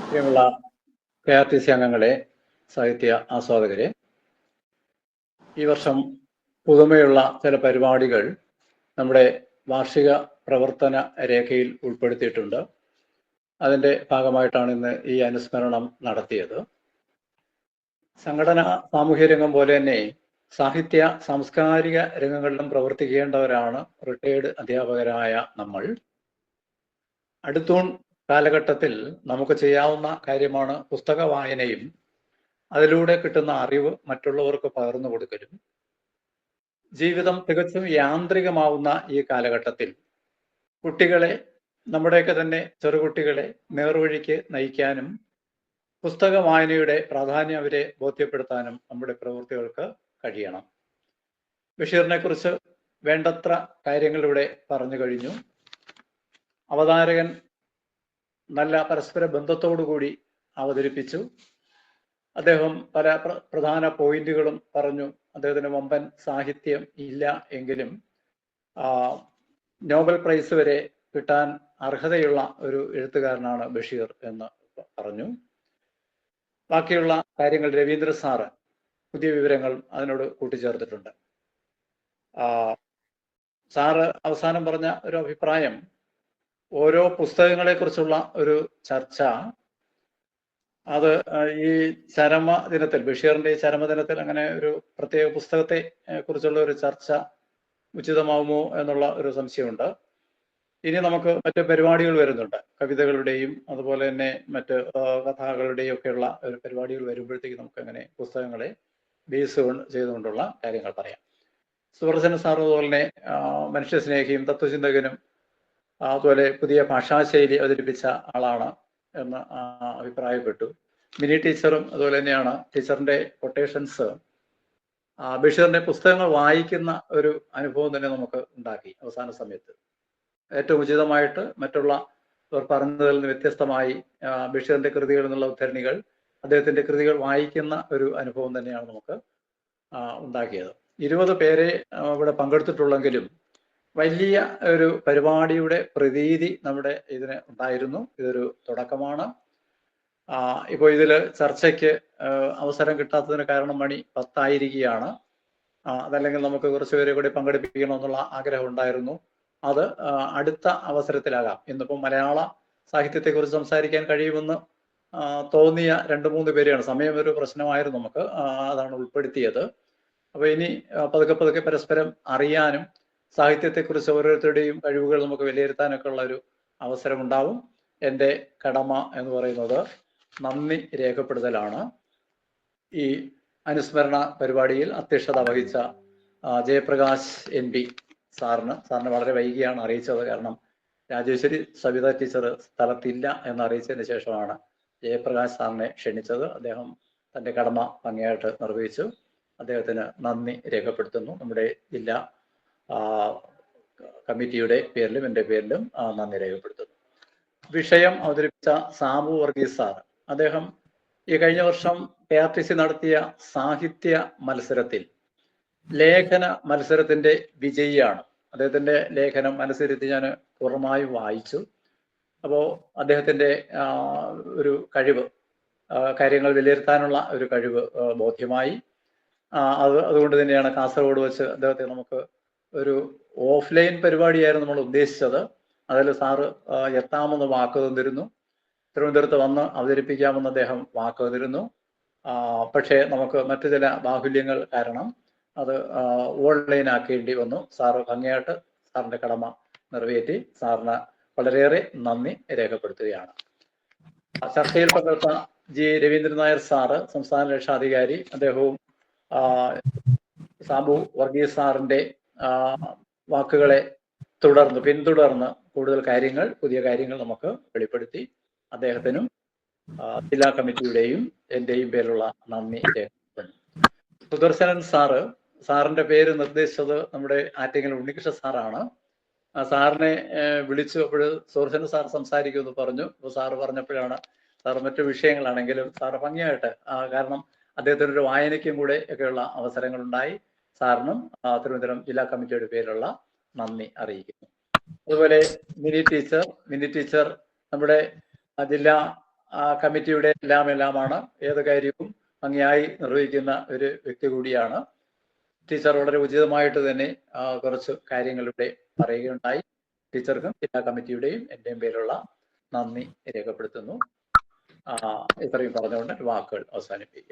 പ്രിയമുള്ള KRTC അംഗങ്ങളെ, സാഹിത്യ ആസ്വാദകരെ, ഈ വർഷം പുതുമയുള്ള ചില പരിപാടികൾ നമ്മുടെ വാർഷിക പ്രവർത്തന രേഖയിൽ ഉൾപ്പെടുത്തിയിട്ടുണ്ട്. അതിൻ്റെ ഭാഗമായിട്ടാണ് ഇന്ന് ഈ അനുസ്മരണം നടത്തിയത്. സംഘടന, സാമൂഹ്യ രംഗം പോലെ തന്നെ സാഹിത്യ സാംസ്കാരിക രംഗങ്ങളിലും പ്രവർത്തിക്കേണ്ടവരാണ് റിട്ടയേർഡ് അധ്യാപകരായ നമ്മൾ. അടുത്തൂൺ കാലഘട്ടത്തിൽ നമുക്ക് ചെയ്യാവുന്ന കാര്യമാണ് പുസ്തക വായനയും അതിലൂടെ കിട്ടുന്ന അറിവ് മറ്റുള്ളവർക്ക് പകർന്നു കൊടുക്കലും. ജീവിതം തികച്ചും യാന്ത്രികമാവുന്ന ഈ കാലഘട്ടത്തിൽ കുട്ടികളെ, നമ്മുടെയൊക്കെ തന്നെ ചെറുകുട്ടികളെ നേർവഴിക്ക് നയിക്കാനും പുസ്തക വായനയുടെ പ്രാധാന്യം അവരെ ബോധ്യപ്പെടുത്താനും നമ്മുടെ പ്രവൃത്തികൾക്ക് കഴിയണം. ബഷീറിനെ കുറിച്ച് വേണ്ടത്ര കാര്യങ്ങളിലൂടെ പറഞ്ഞു കഴിഞ്ഞു. അവതാരകൻ നല്ല പരസ്പര ബന്ധത്തോടുകൂടി അവതരിപ്പിച്ചു. അദ്ദേഹം പല പ്രധാന പോയിന്റുകളും പറഞ്ഞു. അദ്ദേഹത്തിന് വമ്പൻ സാഹിത്യം ഇല്ല എങ്കിലും നോബൽ പ്രൈസ് വരെ കിട്ടാൻ അർഹതയുള്ള ഒരു എഴുത്തുകാരനാണ് ബഷീർ എന്ന് പറഞ്ഞു. ബാക്കിയുള്ള കാര്യങ്ങൾ രവീന്ദ്ര സാറ് പുതിയ വിവരങ്ങൾ അതിനോട് കൂട്ടിച്ചേർത്തിട്ടുണ്ട്. സാറ് അവസാനം പറഞ്ഞ ഒരു അഭിപ്രായം, ഓരോ പുസ്തകങ്ങളെ കുറിച്ചുള്ള ഒരു ചർച്ച, അത് ഈ ചരമദിനത്തിൽ, ബഷീറിന്റെ ഈ ചരമദിനത്തിൽ അങ്ങനെ ഒരു പ്രത്യേക പുസ്തകത്തെ കുറിച്ചുള്ള ഒരു ചർച്ച ഉചിതമാവുമോ എന്നുള്ള ഒരു സംശയമുണ്ട്. ഇനി നമുക്ക് മറ്റ് പരിപാടികൾ വരുന്നുണ്ട്, കവിതകളുടെയും അതുപോലെ തന്നെ മറ്റ് കഥകളുടെയും ഒക്കെയുള്ള ഒരു പരിപാടികൾ വരുമ്പോഴത്തേക്ക് നമുക്ക് അങ്ങനെ പുസ്തകങ്ങളെ ബേസ് ചെയ്തുകൊണ്ടുള്ള കാര്യങ്ങൾ പറയാം. സുദർശന സാർ അതുപോലെ തന്നെ മനുഷ്യസ്നേഹിയും തത്വചിന്തകനും അതുപോലെ പുതിയ ഭാഷാശൈലി അവതരിപ്പിച്ച ആളാണ് എന്ന് അഭിപ്രായപ്പെട്ടു. മിനി ടീച്ചറും അതുപോലെ തന്നെയാണ്. ടീച്ചറിന്റെ കൊട്ടേഷൻസ് ബഷീറിന്റെ പുസ്തകങ്ങൾ വായിക്കുന്ന ഒരു അനുഭവം തന്നെ നമുക്ക് ഉണ്ടാക്കി. അവസാന സമയത്ത് ഏറ്റവും ഉചിതമായിട്ട് മറ്റുള്ള പറഞ്ഞതിൽ നിന്ന് വ്യത്യസ്തമായി ബഷീറിന്റെ കൃതികളിൽ നിന്നുള്ള ഉദ്ധരണികൾ, അദ്ദേഹത്തിന്റെ കൃതികൾ വായിക്കുന്ന ഒരു അനുഭവം തന്നെയാണ് നമുക്ക് ഉണ്ടാക്കിയത്. 20 പേരെ ഇവിടെ പങ്കെടുത്തിട്ടുള്ളെങ്കിലും വലിയ ഒരു പരിപാടിയുടെ പ്രതീതി നമ്മുടെ ഇതിന് ഉണ്ടായിരുന്നു. ഇതൊരു തുടക്കമാണ്. ഇപ്പോൾ ഇതിൽ ചർച്ചയ്ക്ക് അവസരം കിട്ടാത്തതിന് കാരണം മണി 10 ആയിരിക്കുകയാണ്. അതല്ലെങ്കിൽ നമുക്ക് കുറച്ചുപേരെ കൂടി പങ്കെടുപ്പിക്കണമെന്നുള്ള ആഗ്രഹം ഉണ്ടായിരുന്നു. അത് അടുത്ത അവസരത്തിലാകാം. ഇന്നിപ്പോൾ മലയാള സാഹിത്യത്തെക്കുറിച്ച് സംസാരിക്കാൻ കഴിയുമെന്ന് തോന്നിയ 2-3 പേരെയാണ്. സമയം ഒരു പ്രശ്നമായിരുന്നു നമുക്ക്, അതാണ് ഉൾപ്പെടുത്തിയത്. അപ്പോൾ ഇനി പതുക്കെ പരസ്പരം അറിയാനും സാഹിത്യത്തെക്കുറിച്ച് ഓരോരുത്തരുടെയും കഴിവുകൾ നമുക്ക് വിലയിരുത്താനൊക്കെ ഉള്ള ഒരു അവസരം ഉണ്ടാവും. എൻ്റെ കടമ എന്ന് പറയുന്നത് നന്ദി രേഖപ്പെടുത്തലാണ്. ഈ അനുസ്മരണ പരിപാടിയിൽ അധ്യക്ഷത വഹിച്ച ജയപ്രകാശ് MP സാറിന് വളരെ വൈകിയാണ് അറിയിച്ചത്. കാരണം രാജേശ്വരി സവിത ടീച്ചർ സ്ഥലത്തില്ല എന്ന് അറിയിച്ചതിന് ശേഷമാണ് ജയപ്രകാശ് സാറിനെ ക്ഷണിച്ചത്. അദ്ദേഹം തൻ്റെ കടമ ഭംഗിയായിട്ട് നിർവഹിച്ചു. അദ്ദേഹത്തിന് നന്ദി രേഖപ്പെടുത്തുന്നു. നമ്മുടെ ജില്ലാ കമ്മിറ്റിയുടെ പേരിലും എൻ്റെ പേരിലും നന്ദി രേഖപ്പെടുത്തുന്നു. വിഷയം അവതരിപ്പിച്ച സാബു വർഗീസ് സാർ, അദ്ദേഹം ഈ കഴിഞ്ഞ വർഷം KRTC നടത്തിയ സാഹിത്യ മത്സരത്തിൽ ലേഖന മത്സരത്തിന്റെ വിജയിയാണ്. അദ്ദേഹത്തിന്റെ ലേഖനം മനസ്സിരുത്തി ഞാൻ പൂർണ്ണമായും വായിച്ചു. അപ്പോൾ അദ്ദേഹത്തിന്റെ ഒരു കഴിവ്, കാര്യങ്ങൾ വിലയിരുത്താനുള്ള ഒരു കഴിവ് ബോധ്യമായി. അതുകൊണ്ട് തന്നെയാണ് കാസർഗോഡ് വെച്ച് അദ്ദേഹത്തെ നമുക്ക് ഒരു ഓഫ്ലൈൻ പരിപാടിയായിരുന്നു നമ്മൾ ഉദ്ദേശിച്ചത്. അതിൽ സാറ് എത്താമെന്ന് വാക്ക് തന്നിരുന്നു. തിരുവനന്തപുരത്ത് വന്ന് അവതരിപ്പിക്കാമെന്ന് അദ്ദേഹം വാക്ക് തന്നിരുന്നു. പക്ഷേ നമുക്ക് മറ്റു ചില ബാഹുല്യങ്ങൾ കാരണം അത് ഓൺലൈൻ ആക്കേണ്ടി വന്നു. സാറ് ഭംഗിയായിട്ട് സാറിന്റെ കടമ നിറവേറ്റി. സാറിന് വളരെയേറെ നന്ദി രേഖപ്പെടുത്തുകയാണ്. ചർച്ചയിൽ പങ്കെടുത്ത രവീന്ദ്രൻ നായർ സാറ്, സംസ്ഥാന രക്ഷാധികാരി, അദ്ദേഹവും സാബു വർഗീസ് സാറിന്റെ വാക്കുകളെ പിന്തുടർന്ന് കൂടുതൽ കാര്യങ്ങൾ, പുതിയ കാര്യങ്ങൾ നമുക്ക് വെളിപ്പെടുത്തി. അദ്ദേഹത്തിനും ജില്ലാ കമ്മിറ്റിയുടെയും എന്റെയും പേരിലുള്ള നന്ദി രേഖപ്പെടുത്തുന്നു. സുദർശനൻ സാറിന്റെ പേര് നിർദ്ദേശിച്ചത് നമ്മുടെ ആറ്റിങ്ങൽ ഉണ്ണികൃഷ്ണ സാറാണ്. സാറിനെ വിളിച്ചു. അപ്പോൾ സുദർശനൻ സാർ സംസാരിക്കുമെന്ന് പറഞ്ഞു. അപ്പോൾ സാറ് പറഞ്ഞപ്പോഴാണ്, സാർ മറ്റു വിഷയങ്ങളാണെങ്കിലും സാറ് ഭംഗിയായിട്ട്, കാരണം അദ്ദേഹത്തിന് ഒരു വായനയ്ക്കും കൂടെ ഒക്കെയുള്ള അവസരങ്ങളുണ്ടായി. സാറിനും തിരുവനന്തപുരം ജില്ലാ കമ്മിറ്റിയുടെ പേരിലുള്ള നന്ദി അറിയിക്കുന്നു. അതുപോലെ മിനി ടീച്ചർ നമ്മുടെ ജില്ലാ കമ്മിറ്റിയുടെ എല്ലാമാണ്. ഏത് കാര്യവും ഭംഗിയായി നിർവഹിക്കുന്ന ഒരു വ്യക്തി കൂടിയാണ്. ടീച്ചർ വളരെ ഉചിതമായിട്ട് തന്നെ കുറച്ച് കാര്യങ്ങളിവിടെ പറയുകയുണ്ടായി. ടീച്ചർക്കും ജില്ലാ കമ്മിറ്റിയുടെയും എൻ്റെയും പേരിലുള്ള നന്ദി രേഖപ്പെടുത്തുന്നു. ഇത്രയും പറഞ്ഞുകൊണ്ട് വാക്കുകൾ അവസാനിപ്പിക്കുക.